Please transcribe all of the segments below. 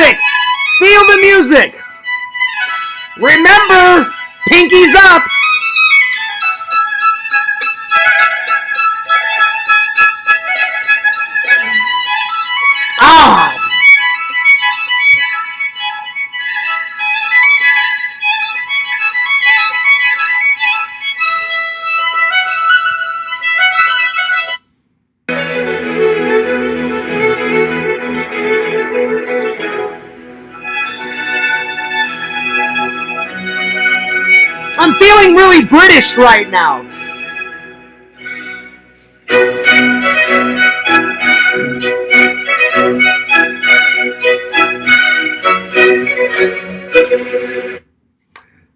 music! Feel the music! Remember, pinkies up! Ah! I'm feeling really British right now.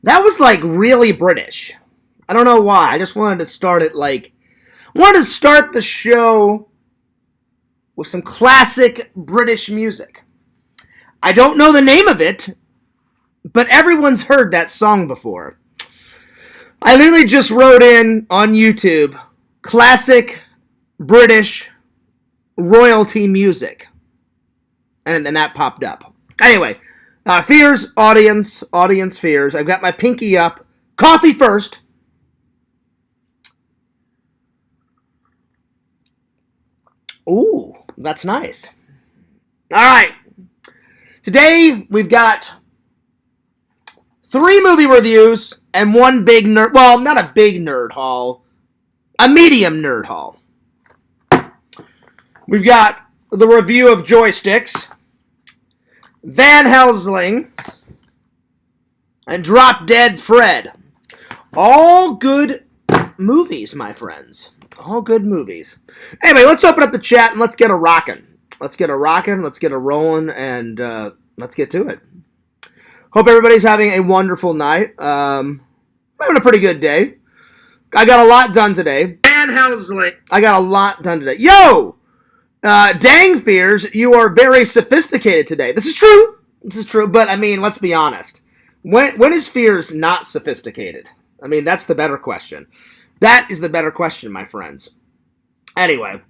That was like really British. I don't know why. I just wanted to start it wanted to start the show with some classic British music. I don't know the name of it, but everyone's heard that song before. I literally just wrote in on YouTube, classic British royalty music. And that popped up. Anyway, fears, audience fears. I've got my pinky up. Coffee first. Ooh, that's nice. All right. Today, we've got 3 movie reviews and 1 big nerd... Well, not a big nerd haul. A medium nerd haul. We've got the review of Joysticks, Van Helsing, and Drop Dead Fred. All good movies, my friends. All good movies. Anyway, let's open up the chat and let's get a rockin'. Let's get a rolling, and let's get to it. Hope everybody's having a wonderful night. I'm having a pretty good day. I got a lot done today. Van Helsing. I got a lot done today. Yo! Dang Fears, you are very sophisticated today. This is true, but I mean, let's be honest. When is Fears not sophisticated? I mean, that's the better question. That is the better question, my friends. Anyway,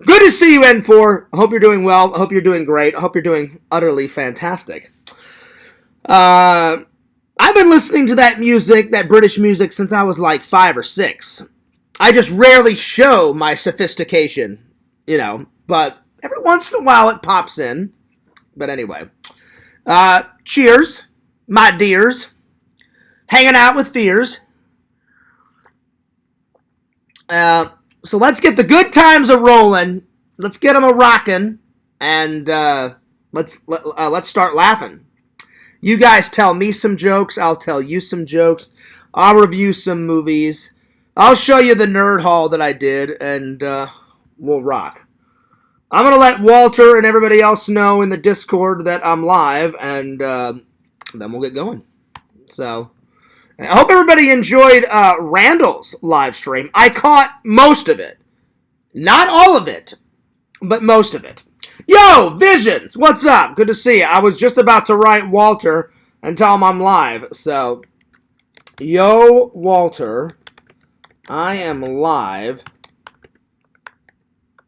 good to see you, N4. I hope you're doing well. I hope you're doing great. I hope you're doing utterly fantastic. I've been listening to that music, that British music, since I was like 5 or 6. I just rarely show my sophistication, but every once in a while it pops in. But anyway, cheers, my dears. Hanging out with Fears. So let's get the good times a-rolling. Let's get them a-rocking. And let's start laughing. You guys tell me some jokes. I'll tell you some jokes. I'll review some movies. I'll show you the nerd haul that I did. And we'll rock. I'm going to let Walter and everybody else know in the Discord that I'm live. And then we'll get going. So I hope everybody enjoyed Randall's live stream. I caught most of it. Not all of it, but most of it. Yo, Visions, what's up? Good to see you. I was just about to write Walter and tell him I'm live. So, yo, Walter, I am live.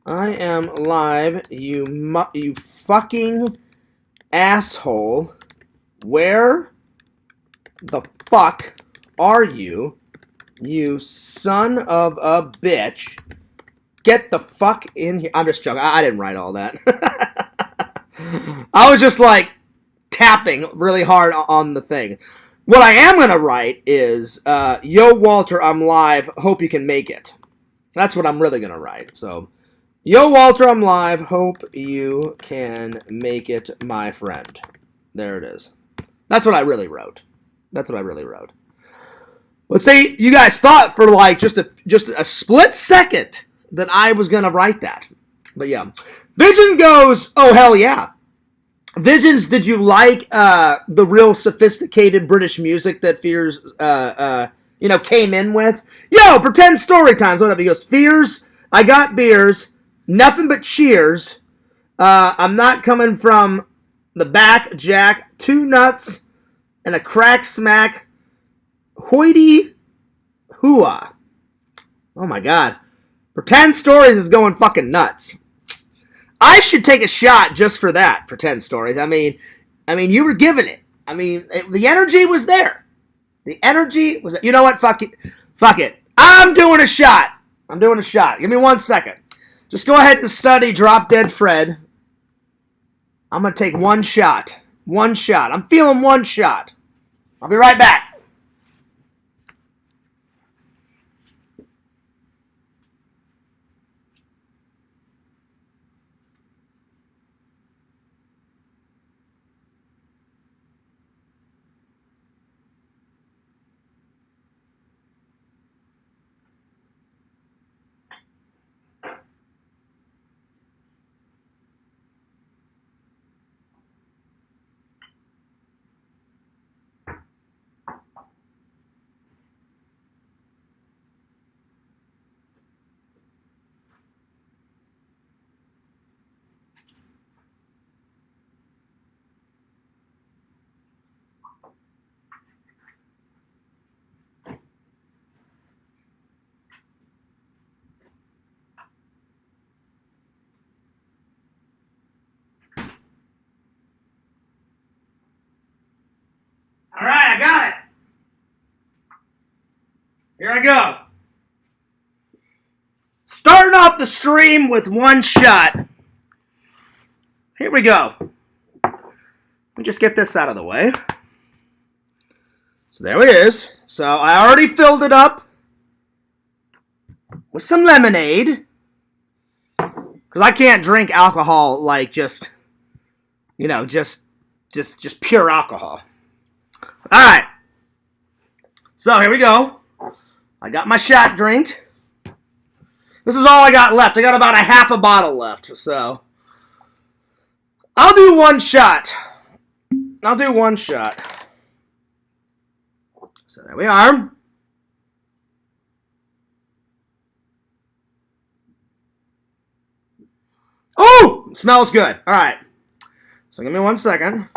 I am live, you fucking asshole. Where the fuck are you, you son of a bitch? Get the fuck in here. I'm just joking. I didn't write all that. I was just like tapping really hard on the thing. What I am going to write is, yo, Walter, I'm live. Hope you can make it. That's what I'm really going to write. So, yo, Walter, I'm live. Hope you can make it, my friend. There it is. That's what I really wrote. Let's say you guys thought for like just a split second that I was going to write that. But yeah. Vision goes, oh, hell yeah. Visions, did you like the real sophisticated British music that Fears, came in with? Yo, pretend story times. Whatever. He goes, Fears, I got beers, nothing but cheers. I'm not coming from the back, Jack. 2 nuts and a crack smack. Hoity hooah. Oh my god. Pretend Stories is going fucking nuts. I should take a shot just for that, Pretend Stories. I mean, I mean, you were giving it. I mean, the energy was there. The energy was there. You know what? Fuck it. Fuck it. I'm doing a shot. I'm doing a shot. Give me 1 second. Just go ahead and study Drop Dead Fred. I'm going to take one shot. One shot. I'm feeling one shot. I'll be right back. All right, I got it. Here I go. Starting off the stream with one shot. Here we go. Let me just get this out of the way. So there it is. So I already filled it up with some lemonade. Because I can't drink alcohol like just pure alcohol. Alright. So here we go. I got my shot drink. This is all I got left. I got about a half a bottle left. So I'll do one shot. I'll do one shot. So there we are. Oh! It smells good. Alright. So give me 1 second.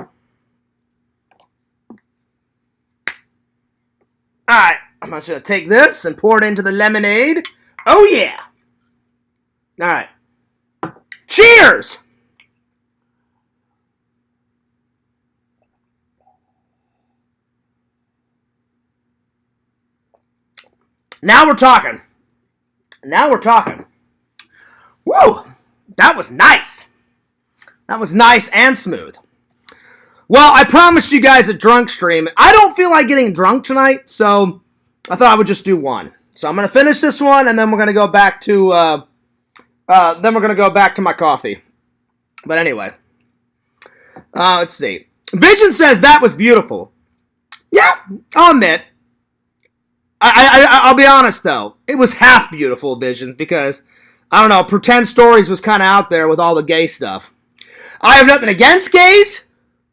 Alright. I'm just going to take this and pour it into the lemonade. Oh yeah! Alright. Cheers! Now we're talking. Now we're talking. Woo! That was nice. That was nice and smooth. Well, I promised you guys a drunk stream. I don't feel like getting drunk tonight, so I thought I would just do one. So I'm going to finish this one, and then we're going to go back to my coffee. But anyway. Let's see. Vision says that was beautiful. Yeah, I'll admit. I'll be honest, though. It was half beautiful, Visions, because, I don't know, Pretend Stories was kind of out there with all the gay stuff. I have nothing against gays.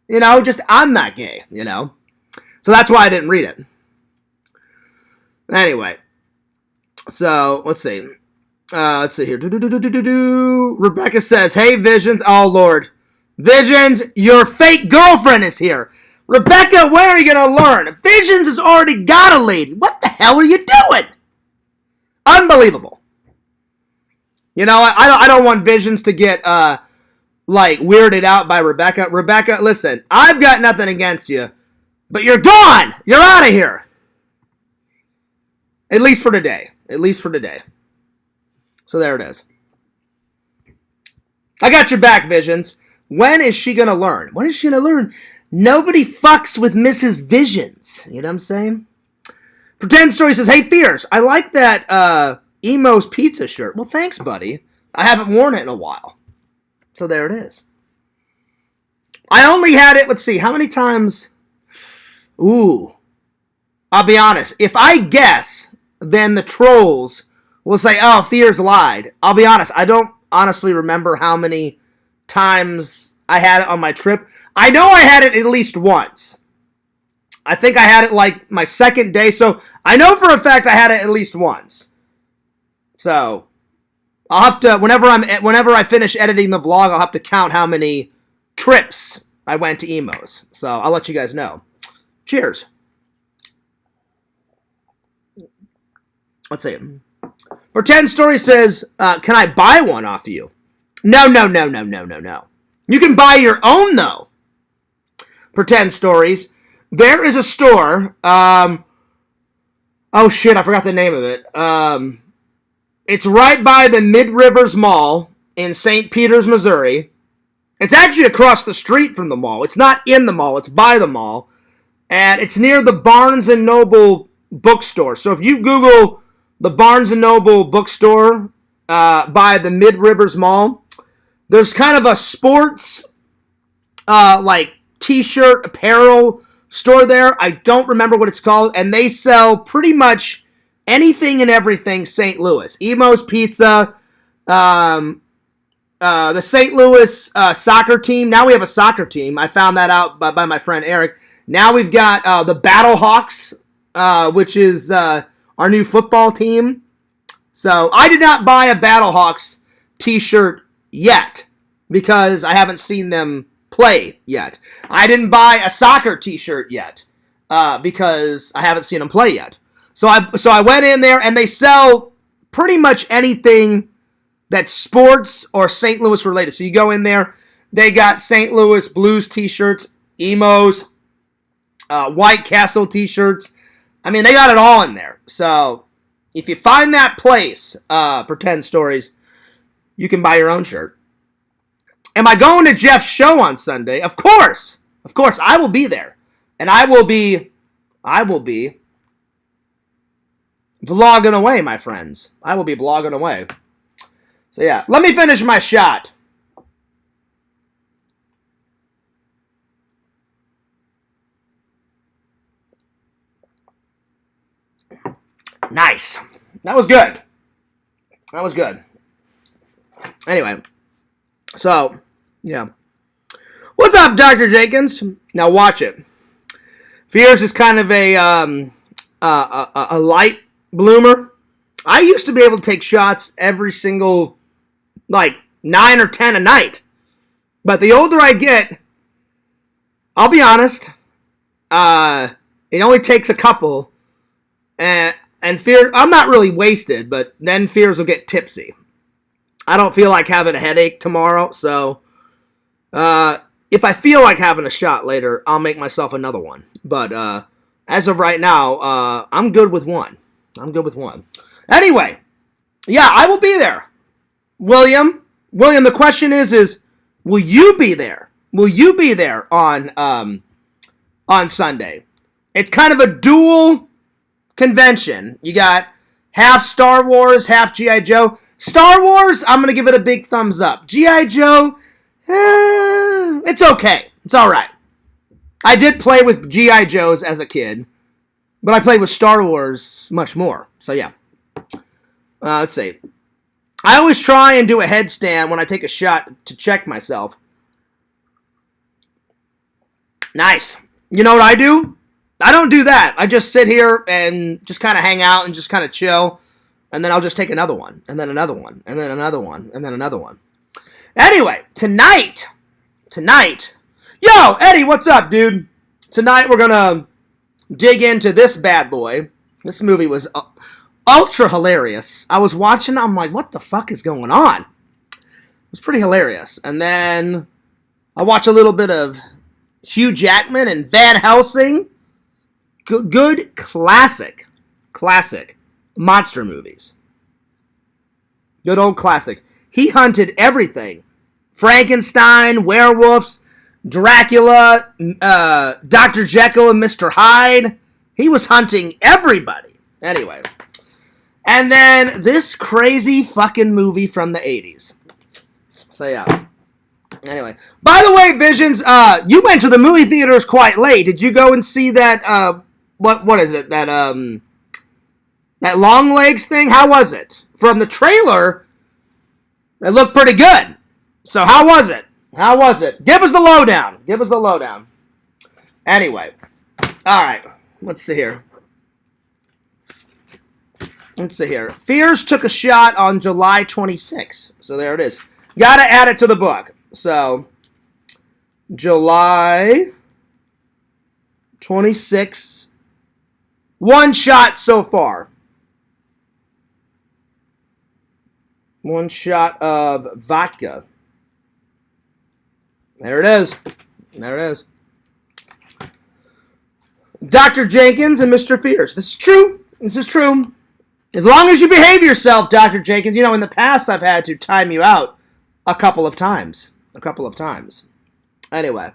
Just I'm not gay, So that's why I didn't read it. Anyway. So, let's see. Let's see here. Rebecca says, hey, Visions. Oh, Lord. Visions, your fake girlfriend is here. Rebecca, when are you going to learn? Visions has already got a lady. What the hell are you doing? Unbelievable. I don't want Visions to get, weirded out by Rebecca. Rebecca, listen, I've got nothing against you, but you're gone. You're out of here. At least for today. At least for today. So there it is. I got your back, Visions. When is she going to learn? When is she going to learn? Nobody fucks with Mrs. Visions. You know what I'm saying? Pretend Story says, hey, Fierce, I like that Emo's Pizza shirt. Well, thanks, buddy. I haven't worn it in a while. So there it is. I only had it, let's see, how many times? Ooh. I'll be honest. If I guess, then the trolls will say, oh, Fierce lied. I'll be honest. I don't honestly remember how many times I had it on my trip. I know I had it at least once. I think I had it like my second day. So I know for a fact I had it at least once. So I'll have to, whenever I finish editing the vlog, I'll have to count how many trips I went to Emo's. So I'll let you guys know. Cheers. Let's see. Pretend Story says, can I buy one off you? No. You can buy your own, though. pretend stories. There is a store. Oh shit, I forgot the name of it. It's right by the Mid-Rivers Mall in St. Peters, Missouri. It's actually across the street from the mall. It's not in the mall. It's by the mall. And it's near the Barnes & Noble bookstore. So if you Google the Barnes & Noble bookstore by the Mid-Rivers Mall, there's kind of a sports, like, t-shirt, apparel store there. I don't remember what it's called. And they sell pretty much anything and everything St. Louis. Emo's Pizza, the St. Louis soccer team. Now we have a soccer team. I found that out by my friend Eric. Now we've got the Battlehawks, which is our new football team. So I did not buy a Battlehawks t-shirt yet because I haven't seen them play yet. I didn't buy a soccer t-shirt yet because I haven't seen them play yet. So I went in there, and they sell pretty much anything that's sports or St. Louis related. So you go in there, they got St. Louis Blues t-shirts, emos, White Castle t-shirts. I mean, they got it all in there. So if you find that place, Pretend Stories, you can buy your own shirt. Am I going to Jeff's show on Sunday? Of course. Of course, I will be there. And I will be vlogging away, my friends. I will be vlogging away. So yeah, let me finish my shot. Nice. That was good. That was good. Anyway, so, yeah. What's up, Dr. Jenkins? Now watch it. Fears is kind of a light bloomer. I used to be able to take shots every single, 9 or 10 a night. But the older I get, I'll be honest, it only takes a couple. And fear, I'm not really wasted, but then fears will get tipsy. I don't feel like having a headache tomorrow, so if I feel like having a shot later, I'll make myself another one. But as of right now, I'm good with one. Anyway, yeah, I will be there. William, the question is will you be there? Will you be there on Sunday? It's kind of a dual convention. You got half Star Wars, half G.I. Joe. Star Wars, I'm going to give it a big thumbs up. G.I. Joe, it's okay. It's all right. I did play with G.I. Joes as a kid, but I played with Star Wars much more. So, yeah. Let's see. I always try and do a headstand when I take a shot to check myself. Nice. You know what I do? I don't do that. I just sit here and just kind of hang out and just kind of chill. And then I'll just take another one. And then another one. And then another one. And then another one. Anyway, tonight. Yo, Eddie, what's up, dude? Tonight we're going to dig into this bad boy. This movie was ultra hilarious. I was watching, I'm like, what the fuck is going on? It was pretty hilarious. And then I watch a little bit of Hugh Jackman and Van Helsing. Good classic monster movies. Good old classic. He hunted everything. Frankenstein, werewolves, Dracula, Dr. Jekyll and Mr. Hyde. He was hunting everybody. Anyway. And then this crazy fucking movie from the 80s. So yeah. Anyway. By the way, Visions, you went to the movie theaters quite late. Did you go and see that, what is it? That Long Legs thing? How was it? From the trailer, it looked pretty good. So how was it? Give us the lowdown. Anyway. Alright. Let's see here. Fears took a shot on July 26th. So there it is. Gotta add it to the book. So, July 26th. One shot so far. One shot of vodka. There it is. Dr. Jenkins and Mr. Fierce. This is true. This is true. As long as you behave yourself, Dr. Jenkins. You know, in the past, I've had to time you out a couple of times. Anyway.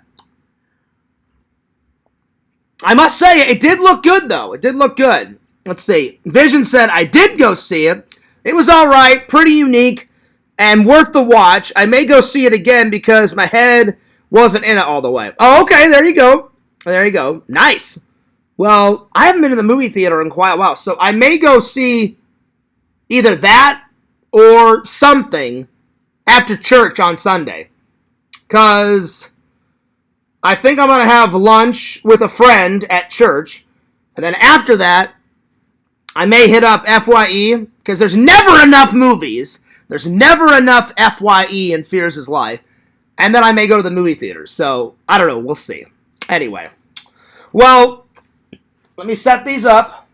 I must say, it did look good, though. It did look good. Let's see. Vision said, I did go see it. It was all right, pretty unique, and worth the watch. I may go see it again because my head wasn't in it all the way. Oh, okay, there you go. There you go. Nice. Well, I haven't been to the movie theater in quite a while, so I may go see either that or something after church on Sunday. Because I think I'm going to have lunch with a friend at church, and then after that, I may hit up FYE, because there's never enough movies. There's never enough FYE in Fears' life. And then I may go to the movie theater. So, I don't know. We'll see. Anyway. Well, let me set these up.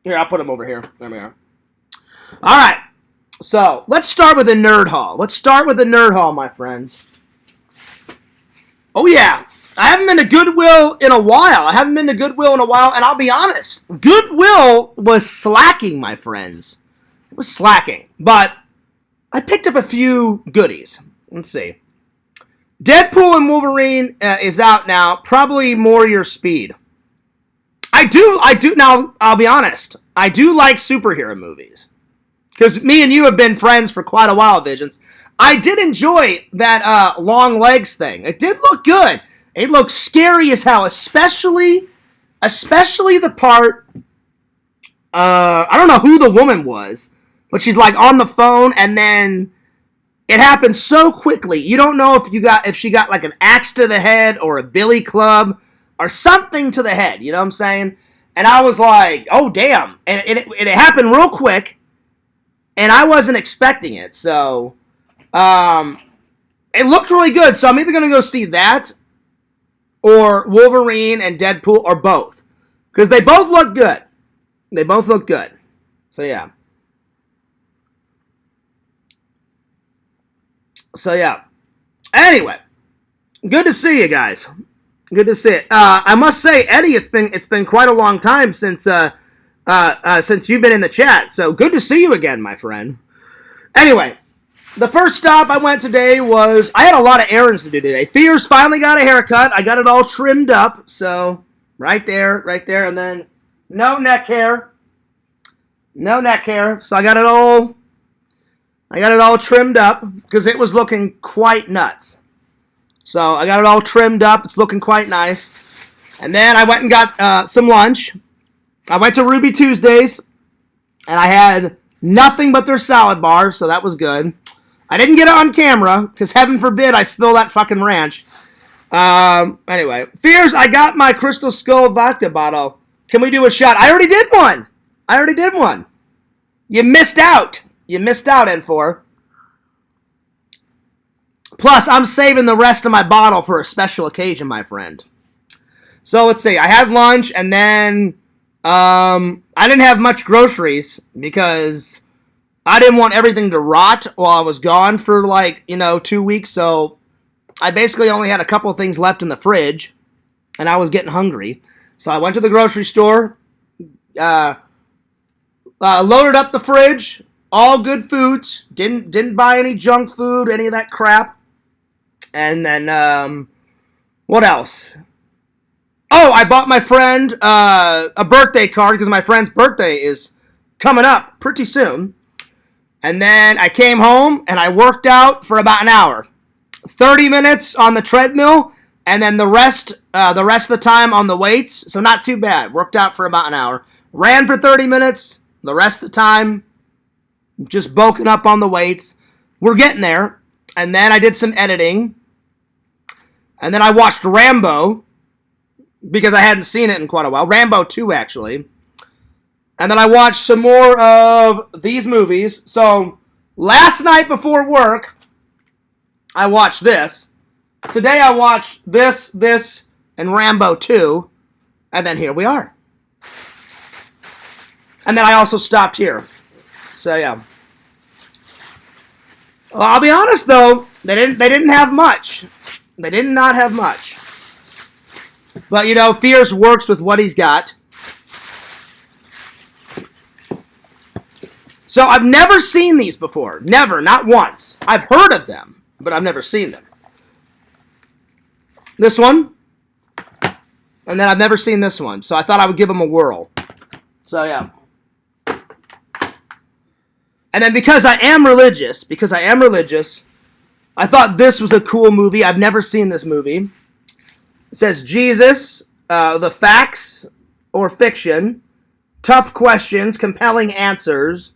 Here, I'll put them over here. There we are. All right. So, let's start with the Nerd Haul. Let's start with the Nerd Haul, my friends. Oh, yeah. I haven't been to Goodwill in a while. And I'll be honest. Goodwill was slacking, my friends. It was slacking. But I picked up a few goodies. Let's see. Deadpool and Wolverine is out now. Probably more your speed. I do. Now, I'll be honest. I do like superhero movies. Because me and you have been friends for quite a while, Visions. I did enjoy that long legs thing. It did look good. It looked scary as hell, especially the part, I don't know who the woman was, but she's like on the phone, and then it happened so quickly. You don't know if she got like an axe to the head or a billy club or something to the head, you know what I'm saying? And I was like, oh damn. And it happened real quick, and I wasn't expecting it, so it looked really good. So I'm either going to go see that or Wolverine and Deadpool, or both. Because they both look good. So, yeah. Anyway. Good to see you guys. Good to see it. I must say, Eddie, it's been quite a long time since you've been in the chat. So, good to see you again, my friend. Anyway. The first stop I went today was, I had a lot of errands to do today. Fears finally got a haircut. I got it all trimmed up. So, right there. And then, no neck hair. So I got it all trimmed up because it was looking quite nuts. So, I got it all trimmed up. It's looking quite nice. And then I went and got some lunch. I went to Ruby Tuesdays, and I had nothing but their salad bar, so that was good. I didn't get it on camera, because heaven forbid I spill that fucking ranch. Anyway. Fears, I got my Crystal Skull vodka bottle. Can we do a shot? I already did one. You missed out, N4. Plus, I'm saving the rest of my bottle for a special occasion, my friend. So, let's see. I had lunch, and then I didn't have much groceries, because I didn't want everything to rot while I was gone for 2 weeks, so I basically only had a couple of things left in the fridge, and I was getting hungry. So I went to the grocery store, loaded up the fridge, all good foods, didn't buy any junk food, any of that crap. And then, what else? Oh, I bought my friend a birthday card, because my friend's birthday is coming up pretty soon. And then I came home, and I worked out for about an hour. 30 minutes on the treadmill, and then the rest of the time on the weights. So not too bad. Worked out for about an hour. Ran for 30 minutes. The rest of the time, just bulking up on the weights. We're getting there. And then I did some editing. And then I watched Rambo, because I hadn't seen it in quite a while. Rambo 2, actually. And then I watched some more of these movies. So, last night before work, I watched this. Today I watched this, and Rambo 2. And then here we are. And then I also stopped here. So, yeah. Well, I'll be honest, though. They didn't have much. They did not have much. But, you know, Fears works with what he's got. So I've never seen these before. Never, not once. I've heard of them, but I've never seen them. This one. And then I've never seen this one. So I thought I would give them a whirl. So, yeah. And then because I am religious, I thought this was a cool movie. I've never seen this movie. It says, Jesus, the facts or fiction, tough questions, compelling answers,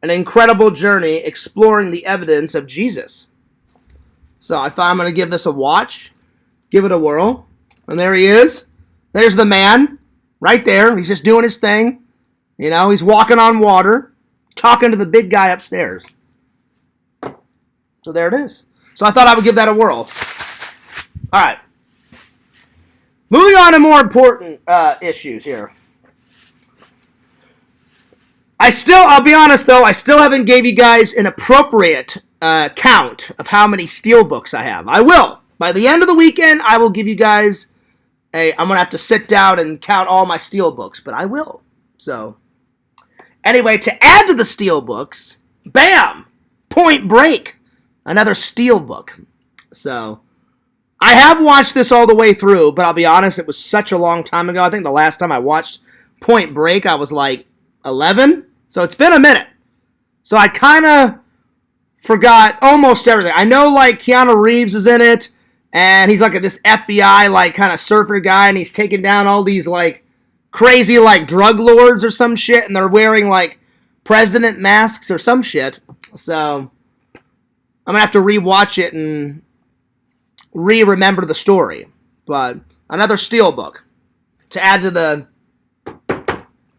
an incredible journey exploring the evidence of Jesus. So I thought I'm going to give this a watch, give it a whirl. And there he is. There's the man right there. He's just doing his thing. You know, he's walking on water, talking to the big guy upstairs. So there it is. So I thought I would give that a whirl. All right. Moving on to more important issues here. I'll be honest though, I still haven't gave you guys an appropriate count of how many steelbooks I have. I will. By the end of the weekend, I will give you guys I'm going to have to sit down and count all my steelbooks, but I will. So, anyway, to add to the steelbooks, bam! Point Break. Another steelbook. So, I have watched this all the way through, but I'll be honest, it was such a long time ago. I think the last time I watched Point Break, I was like 11. So it's been a minute. So I kind of forgot almost everything. I know like Keanu Reeves is in it, and he's like this FBI like kind of surfer guy, and he's taking down all these like crazy like drug lords or some shit, and they're wearing like president masks or some shit. So I'm going to have to rewatch it and remember the story. But another steelbook to add to the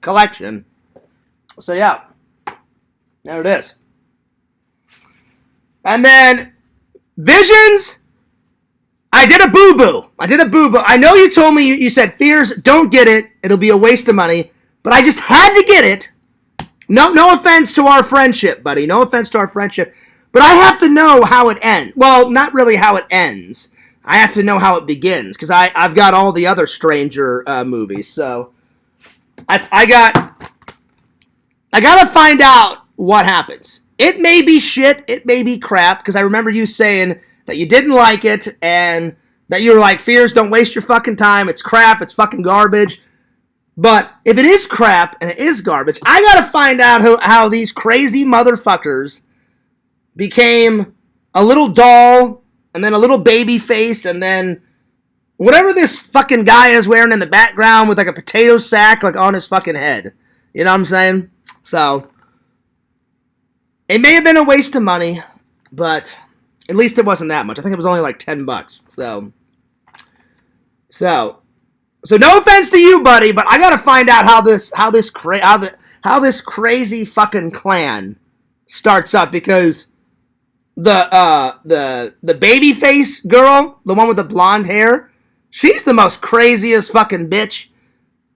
collection. So yeah, there it is. And then Visions, I did a boo-boo. I know you told me, you said, Fears, don't get it. It'll be a waste of money. But I just had to get it. No offense to our friendship, buddy. No offense to our friendship. But I have to know how it ends. Well, not really how it ends. I have to know how it begins. Because I've got all the other Stranger movies. So I got to find out what happens. It may be shit. It may be crap. Because I remember you saying that you didn't like it. And that you were like, Fears, don't waste your fucking time. It's crap. It's fucking garbage. But if it is crap and it is garbage, I gotta find out how these crazy motherfuckers became a little doll, and then a little baby face, and then whatever this fucking guy is wearing in the background with like a potato sack like on his fucking head. You know what I'm saying? So, it may have been a waste of money, but at least it wasn't that much. I think it was only like $10. So no offense to you, buddy, but I gotta find out how this crazy fucking clan starts up, because the babyface girl, the one with the blonde hair, she's the most craziest fucking bitch,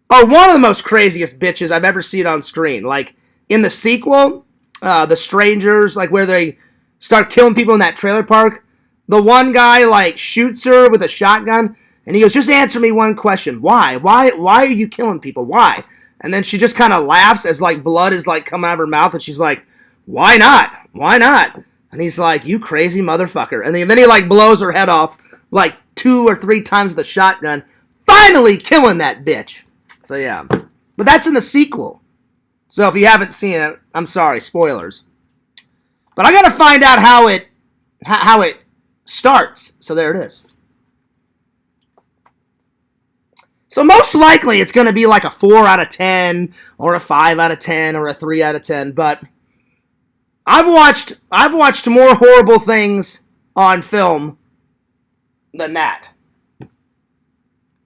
or one of the most craziest bitches I've ever seen on screen. Like in the sequel, The Strangers, like where they start killing people in that trailer park, the one guy like shoots her with a shotgun. And he goes, just answer me one question. Why? Why are you killing people? Why? And then she just kind of laughs as like blood is like coming out of her mouth. And she's like, why not? Why not? And he's like, you crazy motherfucker. And then he like blows her head off like 2 or 3 times with a shotgun. Finally killing that bitch. So yeah. But that's in the sequel. So if you haven't seen it, I'm sorry. Spoilers. But I got to find out how it starts. So there it is. So most likely it's going to be like a 4 out of 10 or a 5 out of 10 or a 3 out of 10. But I've watched more horrible things on film than that.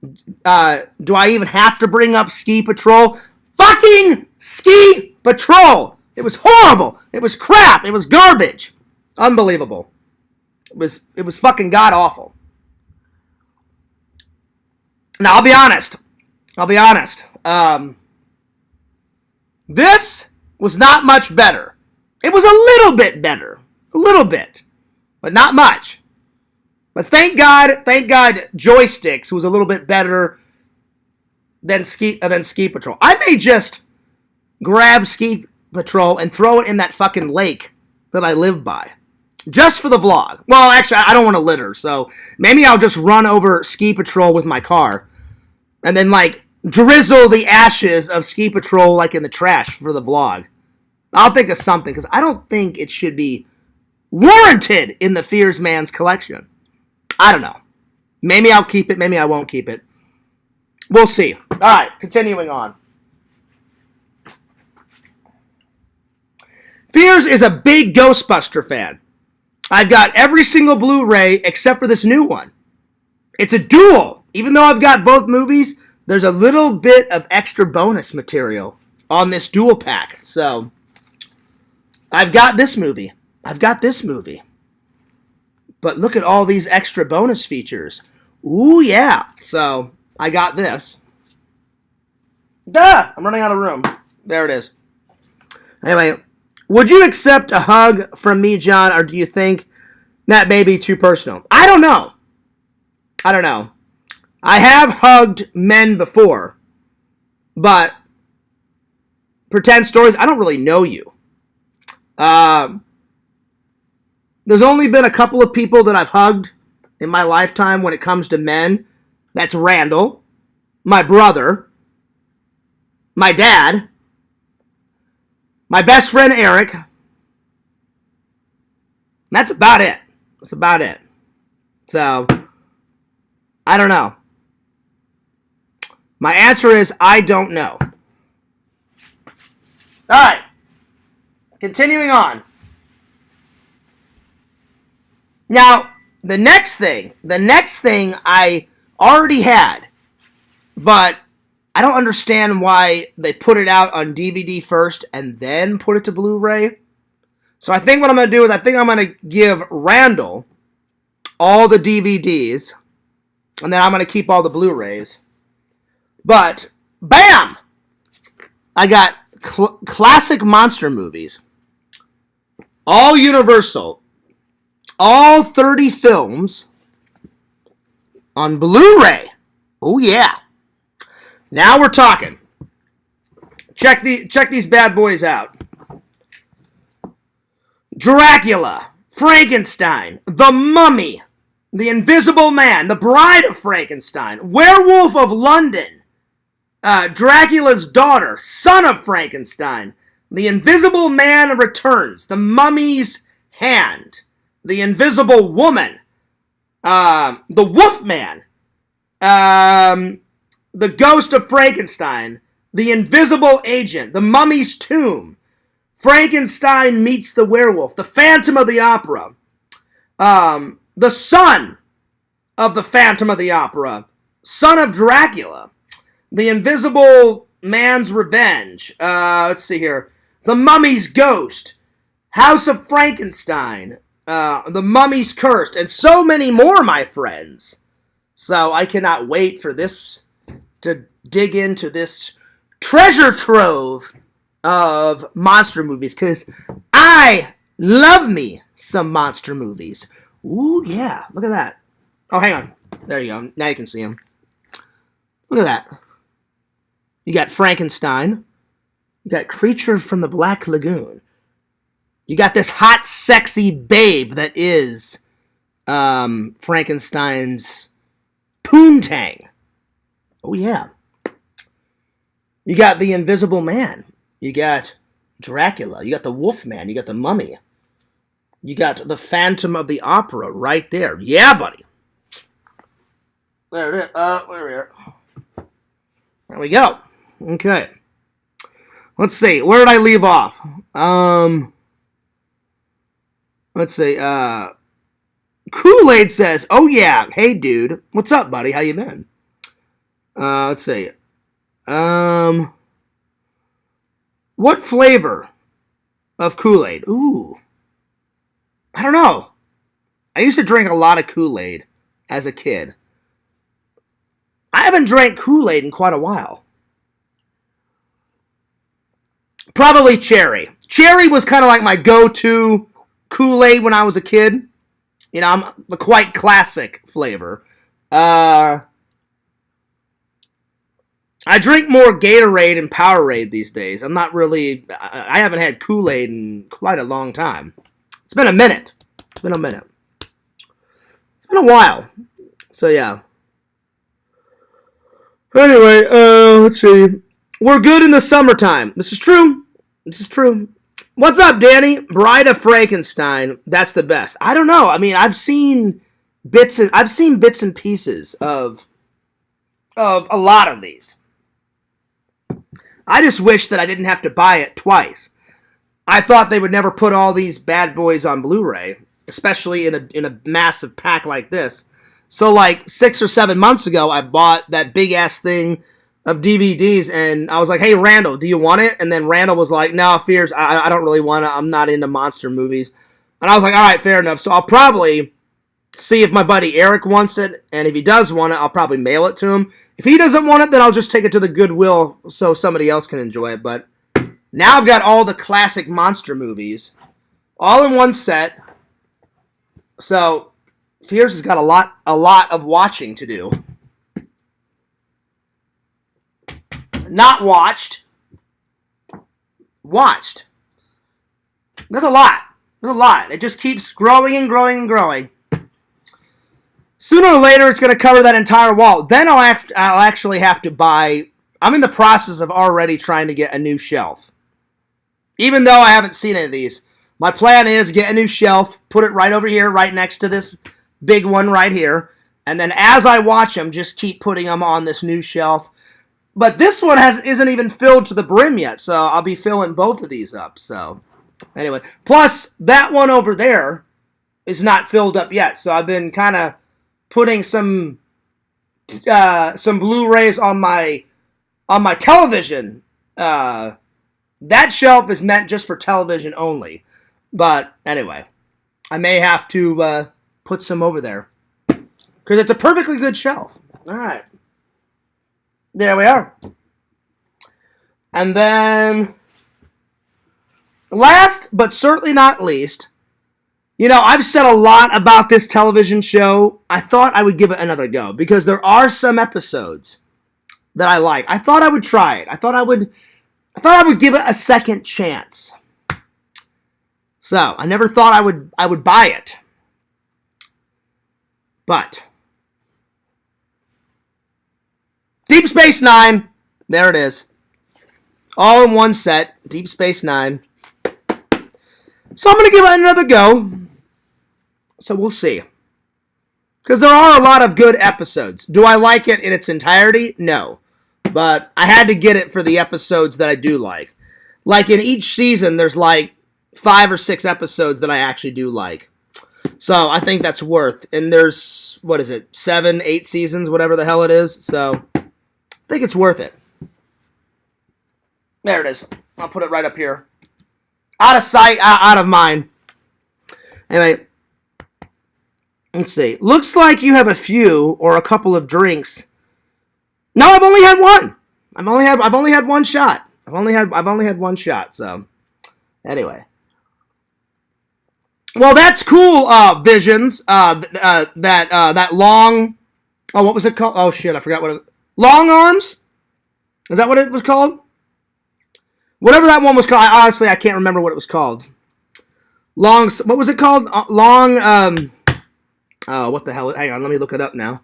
Do I even have to bring up Ski Patrol? Fucking Ski Patrol! It was horrible. It was crap. It was garbage. Unbelievable. It was fucking god awful. Now, I'll be honest. This was not much better. It was a little bit better. A little bit. But not much. But thank God, Joysticks was a little bit better than Ski Patrol. I may just grab Ski Patrol and throw it in that fucking lake that I live by. Just for the vlog. Well, actually, I don't want to litter, so maybe I'll just run over Ski Patrol with my car and then, like, drizzle the ashes of Ski Patrol, like, in the trash for the vlog. I'll think of something, because I don't think it should be warranted in the Fears Man's collection. I don't know. Maybe I'll keep it, maybe I won't keep it. We'll see. All right, continuing on. Fears is a big Ghostbuster fan. I've got every single Blu-ray except for this new one. It's a dual. Even though I've got both movies, there's a little bit of extra bonus material on this dual pack. So, I've got this movie. I've got this movie. But look at all these extra bonus features. Ooh, yeah. So, I got this. Duh! I'm running out of room. There it is. Anyway, would you accept a hug from me, John, or do you think that may be too personal? I don't know. I don't know. I have hugged men before, but pretend stories, I don't really know you. There's only been a couple of people that I've hugged in my lifetime when it comes to men. That's Randall, my brother, my dad, my best friend Eric. That's about it. That's about it. So, I don't know. My answer is I don't know. Alright. Continuing on. Now, the next thing I already had, but I don't understand why they put it out on DVD first and then put it to Blu-ray. So I think what I'm going to do is I think I'm going to give Randall all the DVDs, and then I'm going to keep all the Blu-rays. But, bam! I got classic monster movies. All Universal. All 30 films on Blu-ray. Oh, yeah. Now we're talking. Check these bad boys out. Dracula, Frankenstein, The Mummy, The Invisible Man, The Bride of Frankenstein, Werewolf of London, Dracula's Daughter, Son of Frankenstein, The Invisible Man Returns, The Mummy's Hand, The Invisible Woman, The Wolfman, The Ghost of Frankenstein, The Invisible Agent, The Mummy's Tomb, Frankenstein Meets the Werewolf, The Phantom of the Opera, The Son of the Phantom of the Opera, Son of Dracula, The Invisible Man's Revenge, let's see here, The Mummy's Ghost, House of Frankenstein, The Mummy's Curse, and so many more, my friends. So I cannot wait for this to dig into this treasure trove of monster movies, because I love me some monster movies. Ooh, yeah. Look at that. Oh, hang on. There you go. Now you can see them. Look at that. You got Frankenstein. You got Creature from the Black Lagoon. You got this hot, sexy babe that is Frankenstein's poontang. Oh, yeah. You got the Invisible Man. You got Dracula. You got the Wolfman. You got the Mummy. You got the Phantom of the Opera right there. Yeah, buddy. There it is. There we go. Okay. Let's see. Where did I leave off? Let's see. Kool-Aid says, "Oh yeah, hey dude, what's up, buddy? How you been?" Let's see. What flavor of Kool-Aid? Ooh. I don't know. I used to drink a lot of Kool-Aid as a kid. I haven't drank Kool-Aid in quite a while. Probably cherry. Cherry was kind of like my go-to Kool-Aid when I was a kid. You know, I'm the quite classic flavor. I drink more Gatorade and Powerade these days. I'm not really... I haven't had Kool-Aid in quite a long time. It's been a minute. It's been a minute. It's been a while. So, yeah. Anyway, let's see. We're good in the summertime. This is true. This is true. What's up, Danny? Bride of Frankenstein. That's the best. I don't know. I mean, I've seen bits and pieces of a lot of these. I just wish that I didn't have to buy it twice. I thought they would never put all these bad boys on Blu-ray, especially in a massive pack like this. So like 6 or 7 months ago, I bought that big-ass thing of DVDs, and I was like, hey, Randall, do you want it? And then Randall was like, no, Fears, I don't really want it. I'm not into monster movies. And I was like, all right, fair enough. So I'll probably see if my buddy Eric wants it, and if he does want it, I'll probably mail it to him. If he doesn't want it, then I'll just take it to the Goodwill so somebody else can enjoy it. But now I've got all the classic monster movies all in one set. So Fears has got a lot of watching to do. Not watched. Watched. There's a lot. There's a lot. It just keeps growing and growing and growing. Sooner or later, it's going to cover that entire wall. Then I'll actually have to buy... I'm in the process of already trying to get a new shelf. Even though I haven't seen any of these. My plan is get a new shelf, put it right over here, right next to this big one right here. And then as I watch them, just keep putting them on this new shelf. But this one isn't even filled to the brim yet, so I'll be filling both of these up. So, anyway. Plus, that one over there is not filled up yet. So I've been kind of putting some Blu-rays on my television. That shelf is meant just for television only. But anyway, I may have to put some over there because it's a perfectly good shelf. All right, there we are. And then, last but certainly not least. You know, I've said a lot about this television show. I thought I would give it another go because there are some episodes that I like. I thought I would try it. I thought I would give it a second chance. So, I never thought I would buy it. But Deep Space Nine, there it is. All in one set, Deep Space Nine. So I'm going to give it another go. So we'll see. Because there are a lot of good episodes. Do I like it in its entirety? No. But I had to get it for the episodes that I do like. Like in each season, there's like 5 or 6 episodes that I actually do like. So I think that's worth. And there's, 7, 8 seasons, whatever the hell it is. So I think it's worth it. There it is. I'll put it right up here. Out of sight, out of mind. Anyway, let's see. Looks like you have a few or a couple of drinks. No, I've only had one. I've only had one shot. I've only had one shot. So, anyway. Well, that's cool. Visions. That long. Oh, what was it called? Oh shit, I forgot what it. Long Arms. Is that what it was called? Whatever that one was called, honestly, I can't remember what it was called. What was it called? What the hell? Hang on, let me look it up now.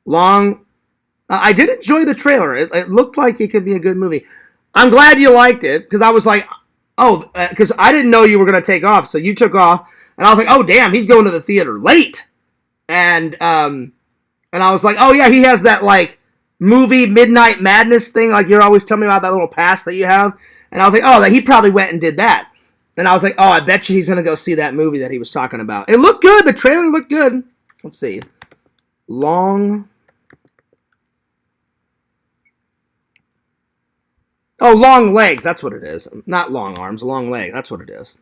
I did enjoy the trailer. It looked like it could be a good movie. I'm glad you liked it, because I was like, because I didn't know you were going to take off, so you took off, and I was like, oh, damn, he's going to the theater late. And I was like, oh, yeah, he has that, like, movie Midnight Madness thing, like you're always telling me about that little pass that you have. And I was like, oh, he probably went and did that. And I was like, oh, I bet you he's going to go see that movie that he was talking about. It looked good. The trailer looked good. Let's see. Long Legs. That's what it is. Not Long Arms. Long Legs. That's what it is.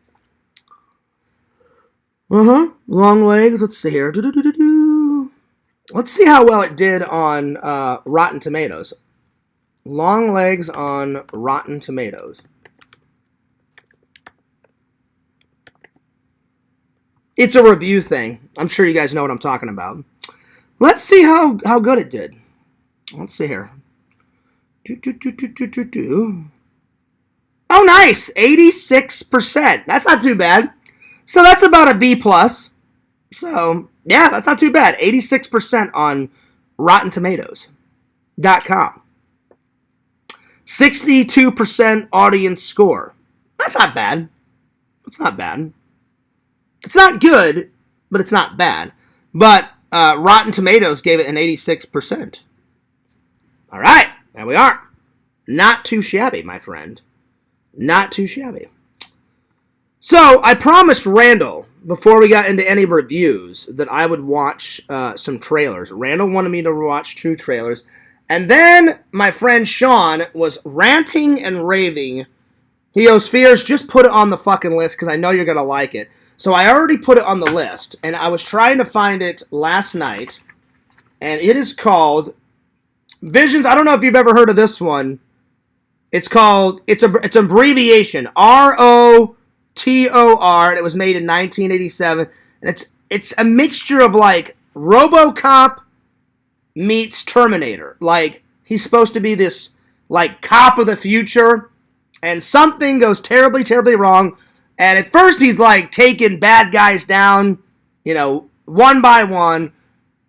Long Legs. Let's see here. Let's see how well it did on Rotten Tomatoes. Long Legs on Rotten Tomatoes. It's a review thing. I'm sure you guys know what I'm talking about. Let's see how good it did. Let's see here. Oh, nice. 86%. That's not too bad. So that's about a B+. So, yeah, that's not too bad. 86% on RottenTomatoes.com. 62% audience score. That's not bad. It's not bad. It's not good, but it's not bad. But Rotten Tomatoes gave it an 86%. All right, there we are. Not too shabby, my friend. Not too shabby. So, I promised Randall, before we got into any reviews, that I would watch some trailers. Randall wanted me to watch 2 trailers. And then my friend Sean was ranting and raving. He goes, Fears, just put it on the fucking list because I know you're going to like it. So I already put it on the list, and I was trying to find it last night, and it is called Visions. I don't know if you've ever heard of this one. It's called, it's an abbreviation, ROTOR, and it was made in 1987, and it's a mixture of, like, RoboCop meets Terminator. Like, he's supposed to be this, like, cop of the future, and something goes terribly, terribly wrong. And at first he's like taking bad guys down, you know, one by one.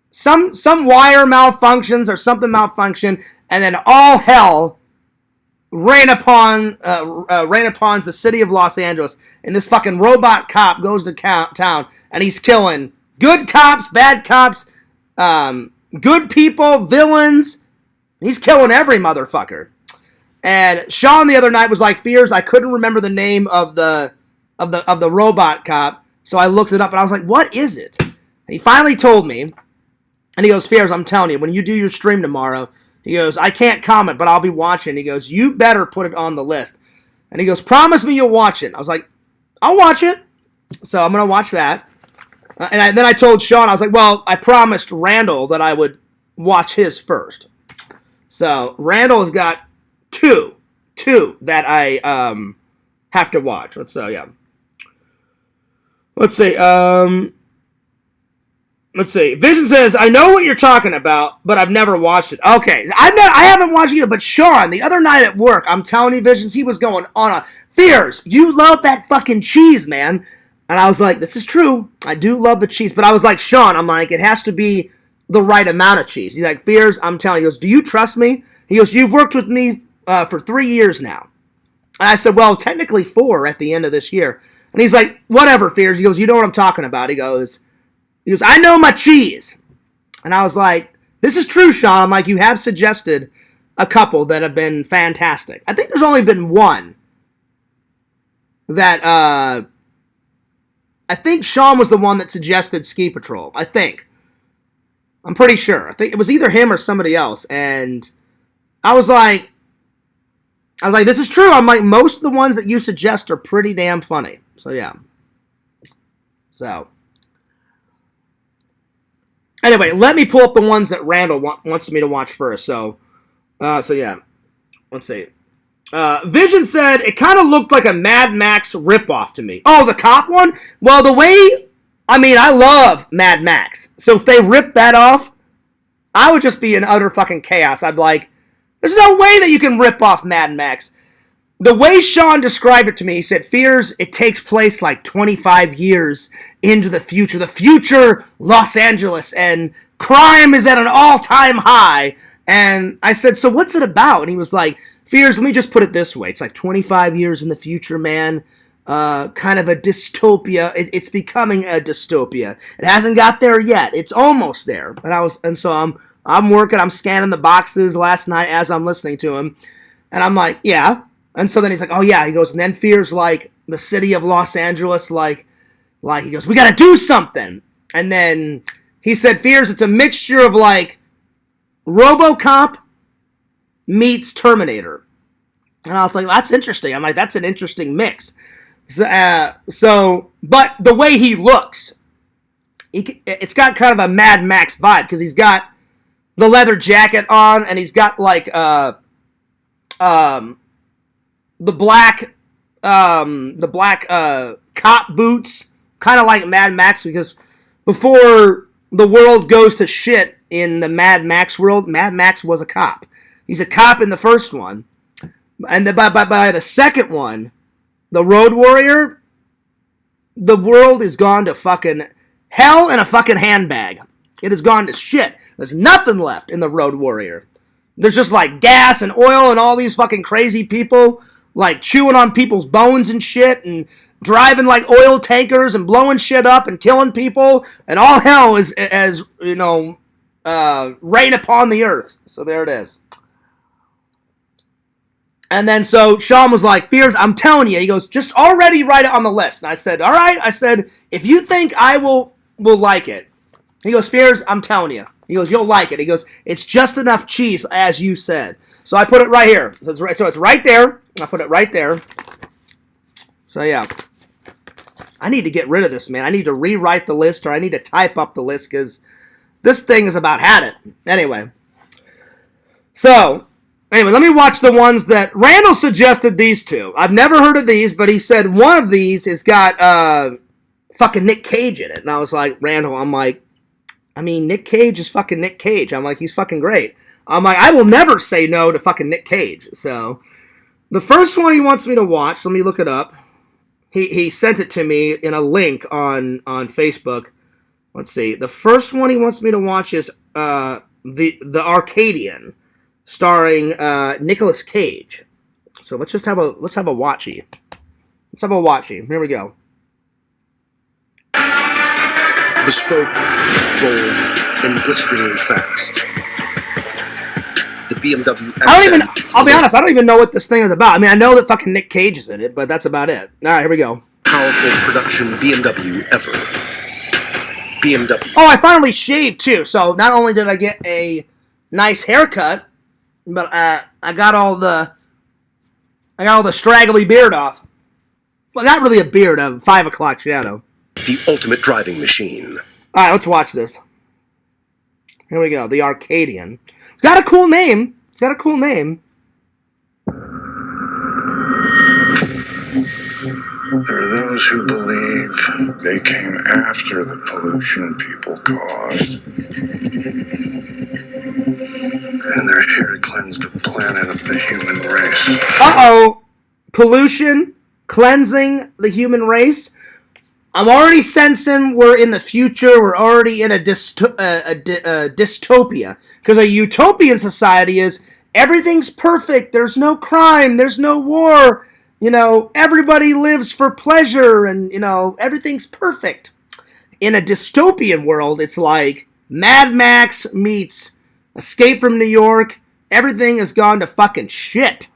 Some wire malfunctions or something malfunction, and then all hell ran upon the city of Los Angeles. And this fucking robot cop goes to town, and he's killing good cops, bad cops, good people, villains. He's killing every motherfucker. And Sean the other night was like, Fears, I couldn't remember the name of the robot cop, so I looked it up, and I was like, what is it? And he finally told me, and he goes, Fears, I'm telling you, when you do your stream tomorrow, he goes, I can't comment, but I'll be watching. He goes, you better put it on the list. And he goes, promise me you'll watch it. I was like, I'll watch it. So I'm going to watch that. And then I told Sean, I was like, well, I promised Randall that I would watch his first. So Randall has got two that I have to watch. Let's see. Let's see. Vision says, I know what you're talking about, but I've never watched it. Okay. I haven't watched it either, but Sean, the other night at work, I'm telling you, Visions, he was going on a, Fears, you love that fucking cheese, man. And I was like, this is true. I do love the cheese. But I was like, Sean, I'm like, it has to be the right amount of cheese. He's like, Fears, I'm telling you. He goes, do you trust me? He goes, you've worked with me for 3 years now. And I said, well, technically 4 at the end of this year. And he's like, whatever, Fears. He goes, you know what I'm talking about. He goes, I know my cheese. And I was like, this is true, Sean. I'm like, you have suggested a couple that have been fantastic. I think there's only been one that, I think Sean was the one that suggested Ski Patrol. I think. I'm pretty sure. I think it was either him or somebody else. And I was like, this is true. I'm like, most of the ones that you suggest are pretty damn funny. So, yeah. So. Anyway, let me pull up the ones that Randall wants me to watch first. So yeah. Let's see. Vision said, it kind of looked like a Mad Max ripoff to me. Oh, the cop one? Well, I love Mad Max. So if they ripped that off, I would just be in utter fucking chaos. I'd be like, there's no way that you can rip off Mad Max. The way Sean described it to me, he said, Fears, it takes place like 25 years into the future Los Angeles, and crime is at an all-time high. And I said, so what's it about? And he was like, Fears, let me just put it this way. It's like 25 years in the future, man. Kind of a dystopia. It's becoming a dystopia. It hasn't got there yet. It's almost there. So I'm working, I'm scanning the boxes last night as I'm listening to him. And I'm like, yeah. And so then he's like, oh yeah, he goes, and then Fears like the city of Los Angeles, like he goes, we gotta do something. And then he said, Fears, it's a mixture of like RoboCop meets Terminator. And I was like, that's interesting. I'm like, that's an interesting mix. So but the way he looks, it's got kind of a Mad Max vibe, because he's got the leather jacket on, and he's got like the black cop boots, kind of like Mad Max, because before the world goes to shit in the Mad Max world, Mad Max was a cop. He's a cop in the first one. And by the second one, the Road Warrior, the world is gone to fucking hell in a fucking handbag. It has gone to shit. There's nothing left in the Road Warrior. There's just like gas and oil and all these fucking crazy people like chewing on people's bones and shit and driving like oil tankers and blowing shit up and killing people, and all hell is, as you know, rain upon the earth. So there it is. And then so Sean was like, Fears, I'm telling you. He goes, just already write it on the list. And I said, all right. I said, if you think I will like it. He goes, Fears, I'm telling you. He goes, you'll like it. He goes, it's just enough cheese, as you said. So I put it right here. So it's right there. I put it right there. So yeah. I need to get rid of this, man. I need to rewrite the list, or I need to type up the list, because this thing is about had it. Anyway. So, anyway, let me watch the ones that... Randall suggested these two. I've never heard of these, but he said one of these has got fucking Nick Cage in it. And I was like, Randall, I'm like, I mean, Nick Cage is fucking Nick Cage. I'm like, he's fucking great. I'm like, I will never say no to fucking Nick Cage. So, the first one he wants me to watch, let me look it up. He sent it to me in a link on Facebook. Let's see. The first one he wants me to watch is the Arcadian, starring Nicolas Cage. So let's have a watchy. Let's have a watchy. Here we go. Bespoke, bold, and blisteringly fast. The BMW I'll be honest, I don't even know what this thing is about. I mean, I know that fucking Nick Cage is in it, but that's about it. All right, here we go. Powerful production BMW ever. BMW. Oh, I finally shaved too. So not only did I get a nice haircut, but I got all the straggly beard off. Well, not really a beard, a 5 o'clock shadow. The ultimate driving machine. All right, let's watch this. Here we go. The Arcadian. It's got a cool name. For those who believe they came after the pollution people caused, and they're here to cleanse the planet of the human race. Uh-oh. Pollution, cleansing the human race. I'm already sensing we're in the future. We're already in a dystopia. Because a utopian society is everything's perfect. There's no crime. There's no war. You know, everybody lives for pleasure. And, you know, everything's perfect. In a dystopian world, it's like Mad Max meets Escape from New York. Everything has gone to fucking shit.